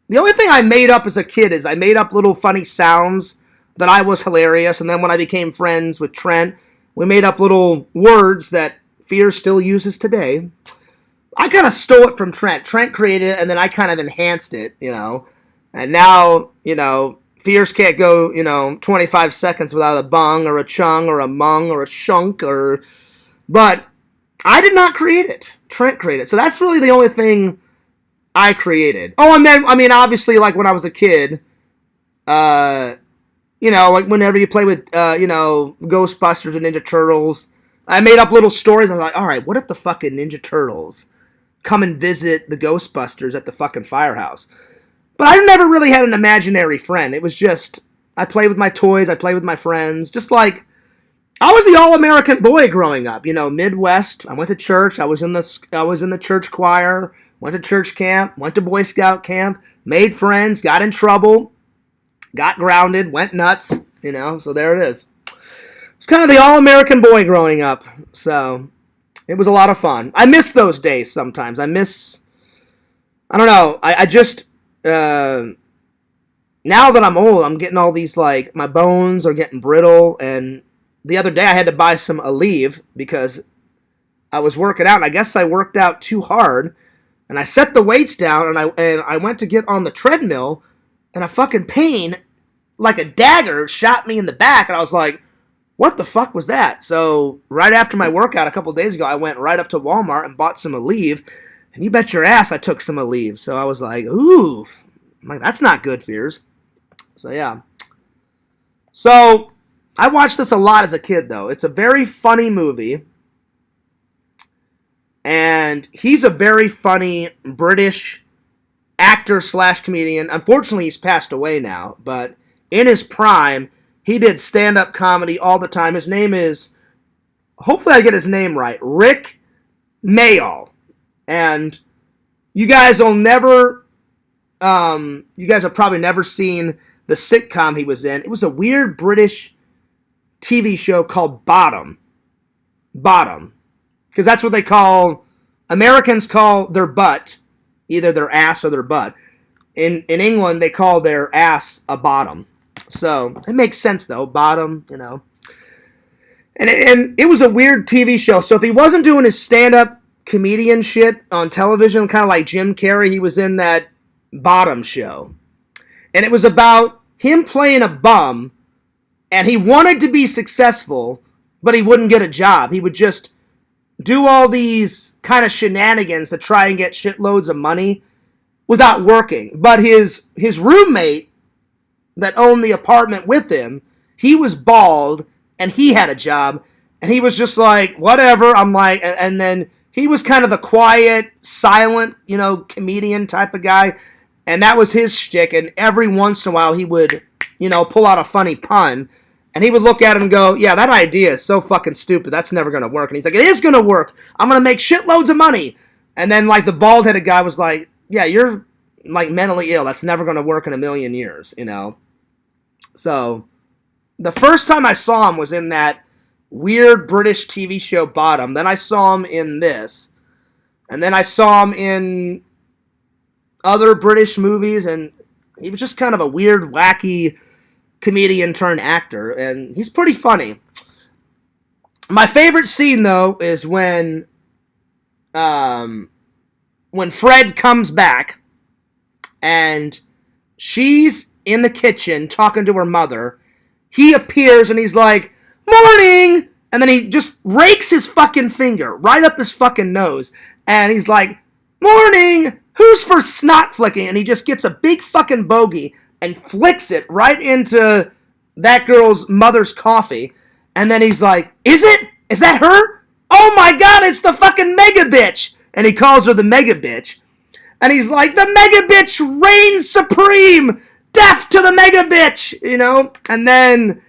The only thing I made up as a kid is I made up little funny sounds that I was hilarious, and then when I became friends with Trent, we made up little words that Fears still uses today. I kind of stole it from Trent. Trent created it, and then I kind of enhanced it, you know. And now, you know, Fears can't go, you know, 25 seconds without a bung or a chung or a mung or a shunk or... But I did not create it. Trent created it. So that's really the only thing I created. Oh, and then, I mean, obviously, like, when I was a kid, you know, like, whenever you play with, you know, Ghostbusters and Ninja Turtles, I made up little stories. I was like, all right, what if the fucking Ninja Turtles come and visit the Ghostbusters at the fucking firehouse? But I never really had an imaginary friend. It was just, I played with my toys, I played with my friends, just like, I was the all-American boy growing up, you know, Midwest. I went to church, I was in the church choir, went to church camp, went to Boy Scout camp, made friends, got in trouble, got grounded, went nuts, you know, so there it is. It's kind of the all-American boy growing up, so it was a lot of fun. I miss those days sometimes. I don't know, I just... now that I'm old, I'm getting all these, like, my bones are getting brittle, and the other day I had to buy some Aleve because I was working out, and I guess I worked out too hard, and I set the weights down, and I went to get on the treadmill, and a fucking pain, like a dagger, shot me in the back, and I was like, what the fuck was that? So, right after my workout a couple days ago, I went right up to Walmart and bought some Aleve, and you bet your ass I took some Aleve. So I was like, ooh. I'm like, that's not good, Fears. So yeah. So, I watched this a lot as a kid, though. It's a very funny movie. And he's a very funny British actor slash comedian. Unfortunately, he's passed away now. But in his prime, he did stand-up comedy all the time. His name is, hopefully I get his name right, Rick Mayall. And you guys will never, you guys have probably never seen the sitcom he was in. It was a weird British TV show called Bottom. Bottom. Because that's what they call, Americans call their butt, either their ass or their butt. In England, they call their ass a bottom. So, it makes sense though, bottom, you know. And it was a weird TV show. So if he wasn't doing his stand-up comedian shit on television, kind of like Jim Carrey, he was in that Bottom show. And it was about him playing a bum, and he wanted to be successful, but he wouldn't get a job. He would just do all these kind of shenanigans to try and get shitloads of money without working. But his roommate that owned the apartment with him, he was bald, and he had a job, and he was just like, whatever. I'm like, and then he was kind of the quiet, silent, you know, comedian type of guy, and that was his shtick, and every once in a while he would, you know, pull out a funny pun, and he would look at him and go, yeah, that idea is so fucking stupid, that's never going to work. And he's like, it is going to work. I'm going to make shitloads of money. And then, like, the bald-headed guy was like, yeah, you're, like, mentally ill. That's never going to work in a million years, you know? So, the first time I saw him was in that weird British TV show Bottom. Then I saw him in this. And then I saw him in other British movies, and he was just kind of a weird, wacky comedian turned actor, and he's pretty funny. My favorite scene, though, is when Fred comes back, and she's in the kitchen talking to her mother. He appears, and he's like, morning! And then he just rakes his fucking finger right up his fucking nose, and he's like, morning! Who's for snot flicking? And he just gets a big fucking bogey and flicks it right into that girl's mother's coffee. And then he's like, is it? Is that her? Oh my god, it's the fucking mega bitch! And he calls her the mega bitch. And he's like, the mega bitch reigns supreme! Death to the mega bitch! You know? And then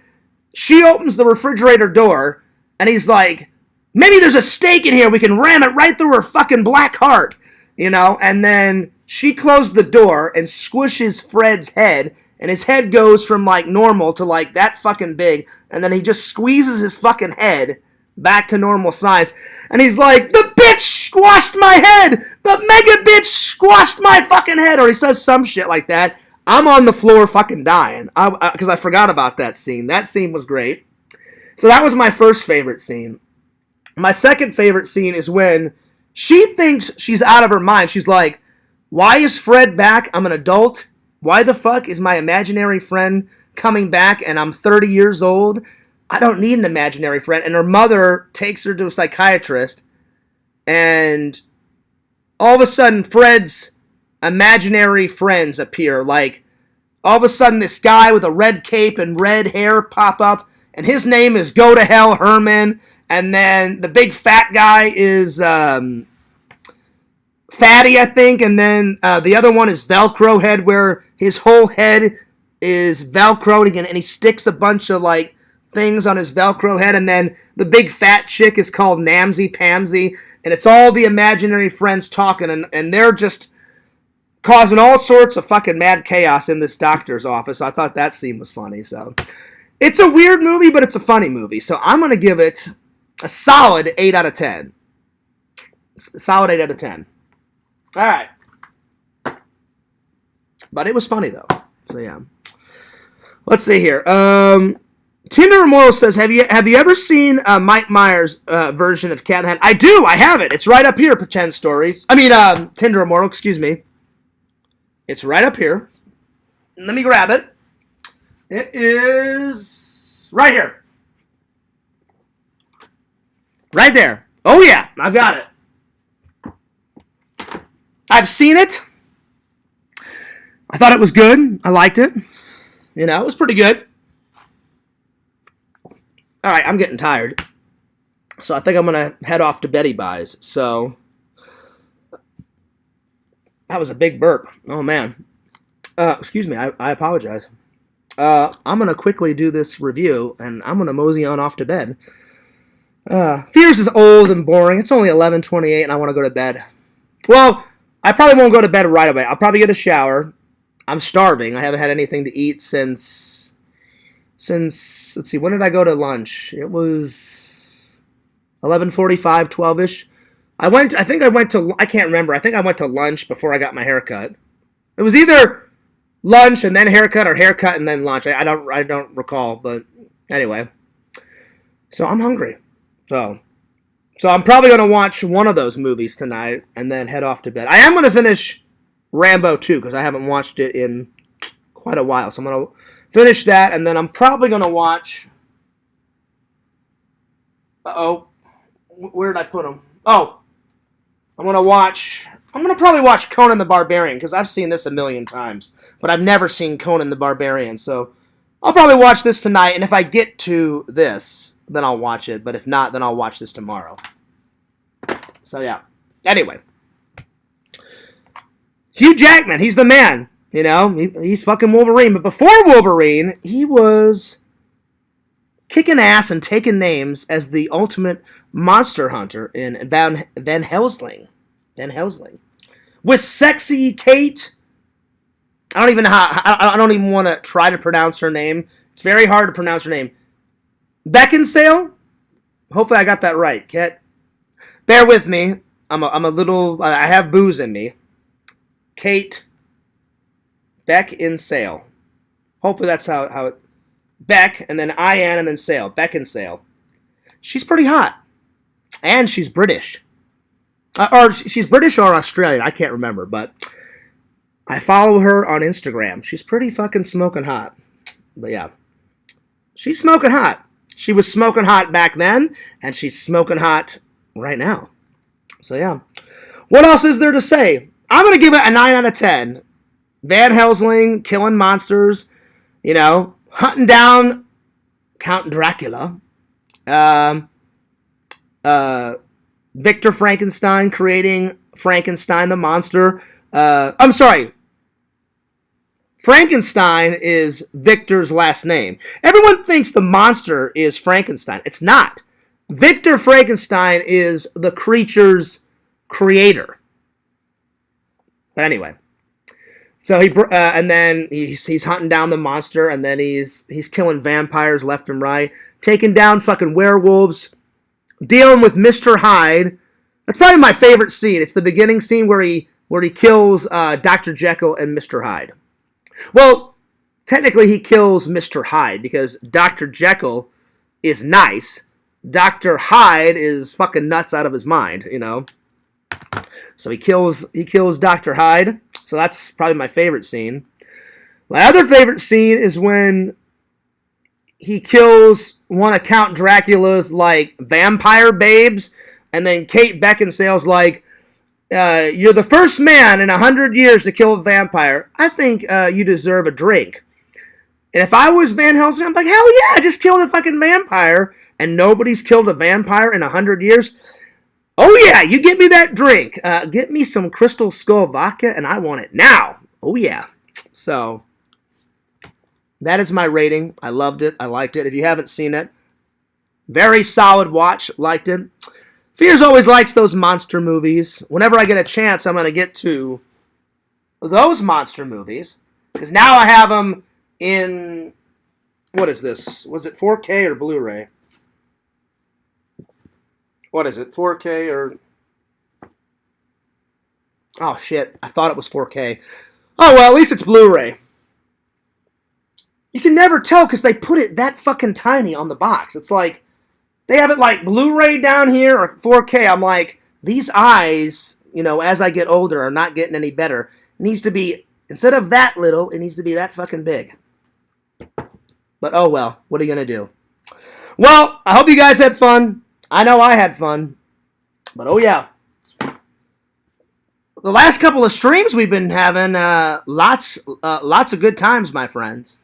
she opens the refrigerator door, and he's like, maybe there's a steak in here, we can ram it right through her fucking black heart. You know? And then she closed the door and squishes Fred's head, and his head goes from, like, normal to, like, that fucking big, and then he just squeezes his fucking head back to normal size, and he's like, the bitch squashed my head! The mega bitch squashed my fucking head! Or he says some shit like that. I'm on the floor fucking dying, because I forgot about that scene. That scene was great. So that was my first favorite scene. My second favorite scene is when she thinks she's out of her mind. She's like, why is Fred back? I'm an adult. Why the fuck is my imaginary friend coming back and I'm 30 years old? I don't need an imaginary friend. And her mother takes her to a psychiatrist, and all of a sudden Fred's imaginary friends appear. Like, all of a sudden this guy with a red cape and red hair pop up, and his name is Go to Hell Herman. And then the big fat guy is Fatty, I think. And then the other one is Velcro Head, where his whole head is Velcroed and he sticks a bunch of, like, things on his Velcro head. And then the big fat chick is called Namsy Pamsy. And it's all the imaginary friends talking, and they're just causing all sorts of fucking mad chaos in this doctor's office. I thought that scene was funny. So it's a weird movie, but it's a funny movie. So I'm going to give it a solid 8 out of 10. Solid 8 out of 10. All right. But it was funny, though. So, yeah. Let's see here. Tinder Immoral says, have you ever seen Mike Myers' version of Cat in the Hat? I do. I have it. It's right up here, Pretend Stories. I mean, Tinder Immoral, excuse me. It's right up here. Let me grab it. It is right here. Right there. Oh, yeah. I've got it. I've seen it. I thought it was good. I liked it. You know, it was pretty good. All right, I'm getting tired. So I think I'm going to head off to Betty Buys. So that was a big burp. Oh, man. Excuse me. I apologize. I'm going to quickly do this review, and I'm going to mosey on off to bed. Fears is old and boring. It's only 11:28, and I want to go to bed. Well, I probably won't go to bed right away. I'll probably get a shower. I'm starving. I haven't had anything to eat since, let's see, when did I go to lunch? It was 11:45, 12-ish. I can't remember. I think I went to lunch before I got my haircut. It was either lunch and then haircut or haircut and then lunch. I don't recall, but anyway. So I'm hungry. So I'm probably going to watch one of those movies tonight and then head off to bed. I am going to finish Rambo 2 because I haven't watched it in quite a while. So I'm going to finish that, and then I'm probably going to watch... Where did I put them? Oh, I'm going to probably watch Conan the Barbarian because I've seen this a million times, but I've never seen Conan the Barbarian. So I'll probably watch this tonight, and if I get to this, then I'll watch it. But if not, then I'll watch this tomorrow. So yeah. Anyway. Hugh Jackman, he's the man. You know, he's fucking Wolverine. But before Wolverine, he was kicking ass and taking names as the ultimate monster hunter in Van Helsing. With sexy Kate. I don't even want to try to pronounce her name. It's very hard to pronounce her name. Beckinsale? Hopefully I got that right. Bear with me. I have booze in me. Kate Beckinsale. Hopefully that's how it... Beck, and then I-N, and then Sale. Beckinsale. She's pretty hot. And she's British. Or she's British or Australian. I can't remember, but I follow her on Instagram. She's pretty fucking smoking hot. But yeah. She's smoking hot. She was smoking hot back then, and she's smoking hot right now. So yeah. What else is there to say? I'm going to give it a 9 out of 10. Van Helsing, killing monsters, you know, hunting down Count Dracula. Victor Frankenstein creating Frankenstein the monster. I'm sorry. Frankenstein is Victor's last name. Everyone thinks the monster is Frankenstein. It's not. Victor Frankenstein is the creature's creator. But anyway. So and then he's hunting down the monster, and then he's killing vampires left and right, taking down fucking werewolves, dealing with Mr. Hyde. That's probably my favorite scene. It's the beginning scene where he kills Dr. Jekyll and Mr. Hyde. Well, technically he kills Mr. Hyde because Dr. Jekyll is nice. Dr. Hyde is fucking nuts out of his mind, you know. So he kills Dr. Hyde. So that's probably my favorite scene. My other favorite scene is when he kills one of Count Dracula's like vampire babes, and then Kate Beckinsale's like, you're the first man in 100 years to kill a vampire. I think you deserve a drink. And if I was Van Helsing, I'm like, hell yeah, I just killed a fucking vampire, and nobody's killed a vampire in 100 years. Oh yeah, you get me that drink. Get me some Crystal Skull vodka, and I want it now. Oh yeah. So that is my rating. I loved it. I liked it. If you haven't seen it, very solid watch. Liked it. Fears always likes those monster movies. Whenever I get a chance, I'm going to get to those monster movies. Because now I have them in... What is this? Was it 4K or Blu-ray? What is it? 4K or... Oh, shit. I thought it was 4K. Oh, well, at least it's Blu-ray. You can never tell because they put it that fucking tiny on the box. It's like... They have it like Blu-ray down here or 4K. I'm like, these eyes, you know, as I get older are not getting any better. It needs to be, instead of that little, it needs to be that fucking big. But oh well, what are you going to do? Well, I hope you guys had fun. I know I had fun. But oh yeah. The last couple of streams we've been having lots of good times, my friends.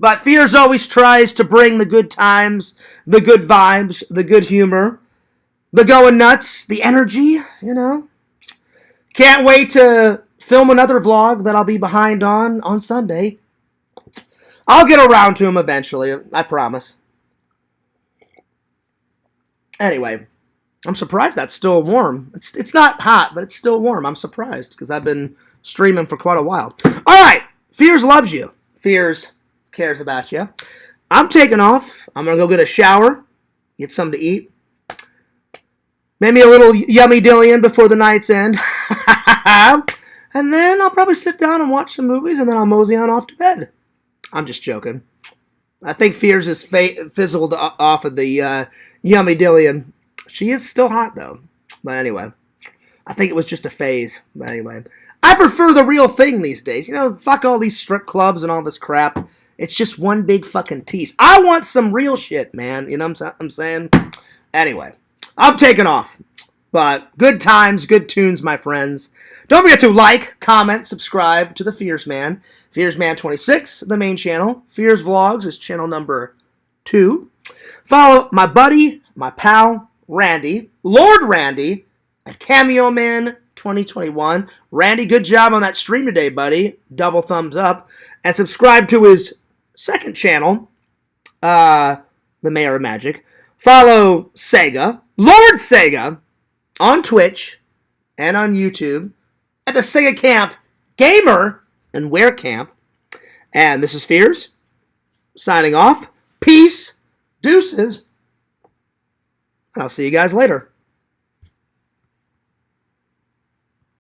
But Fears always tries to bring the good times, the good vibes, the good humor, the going nuts, the energy, you know. Can't wait to film another vlog that I'll be behind on Sunday. I'll get around to him eventually, I promise. Anyway, I'm surprised that's still warm. It's not hot, but it's still warm. I'm surprised because I've been streaming for quite a while. All right, Fears loves you. Fears cares about you. I'm taking off. I'm going to go get a shower, get something to eat. Maybe a little yummy dillion before the night's end. And then I'll probably sit down and watch some movies, and then I'll mosey on off to bed. I'm just joking. I think Fears is fizzled off of the yummy dillion. She is still hot, though. But anyway, I think it was just a phase. But anyway, I prefer the real thing these days. You know, fuck all these strip clubs and all this crap. It's just one big fucking tease. I want some real shit, man. You know what I'm saying? Anyway, I'm taking off. But good times, good tunes, my friends. Don't forget to like, comment, subscribe to the Fears Man. Fears Man 26, the main channel. Fears Vlogs is channel number 2. Follow my buddy, my pal, Randy, Lord Randy, at Cameo Man 2021. Randy, good job on that stream today, buddy. Double thumbs up. And subscribe to his second channel, The Mayor of Magic. Follow Sega, Lord Sega, on Twitch and on YouTube at the Sega Camp Gamer and Wear Camp. And this is Fears, signing off. Peace, deuces, and I'll see you guys later.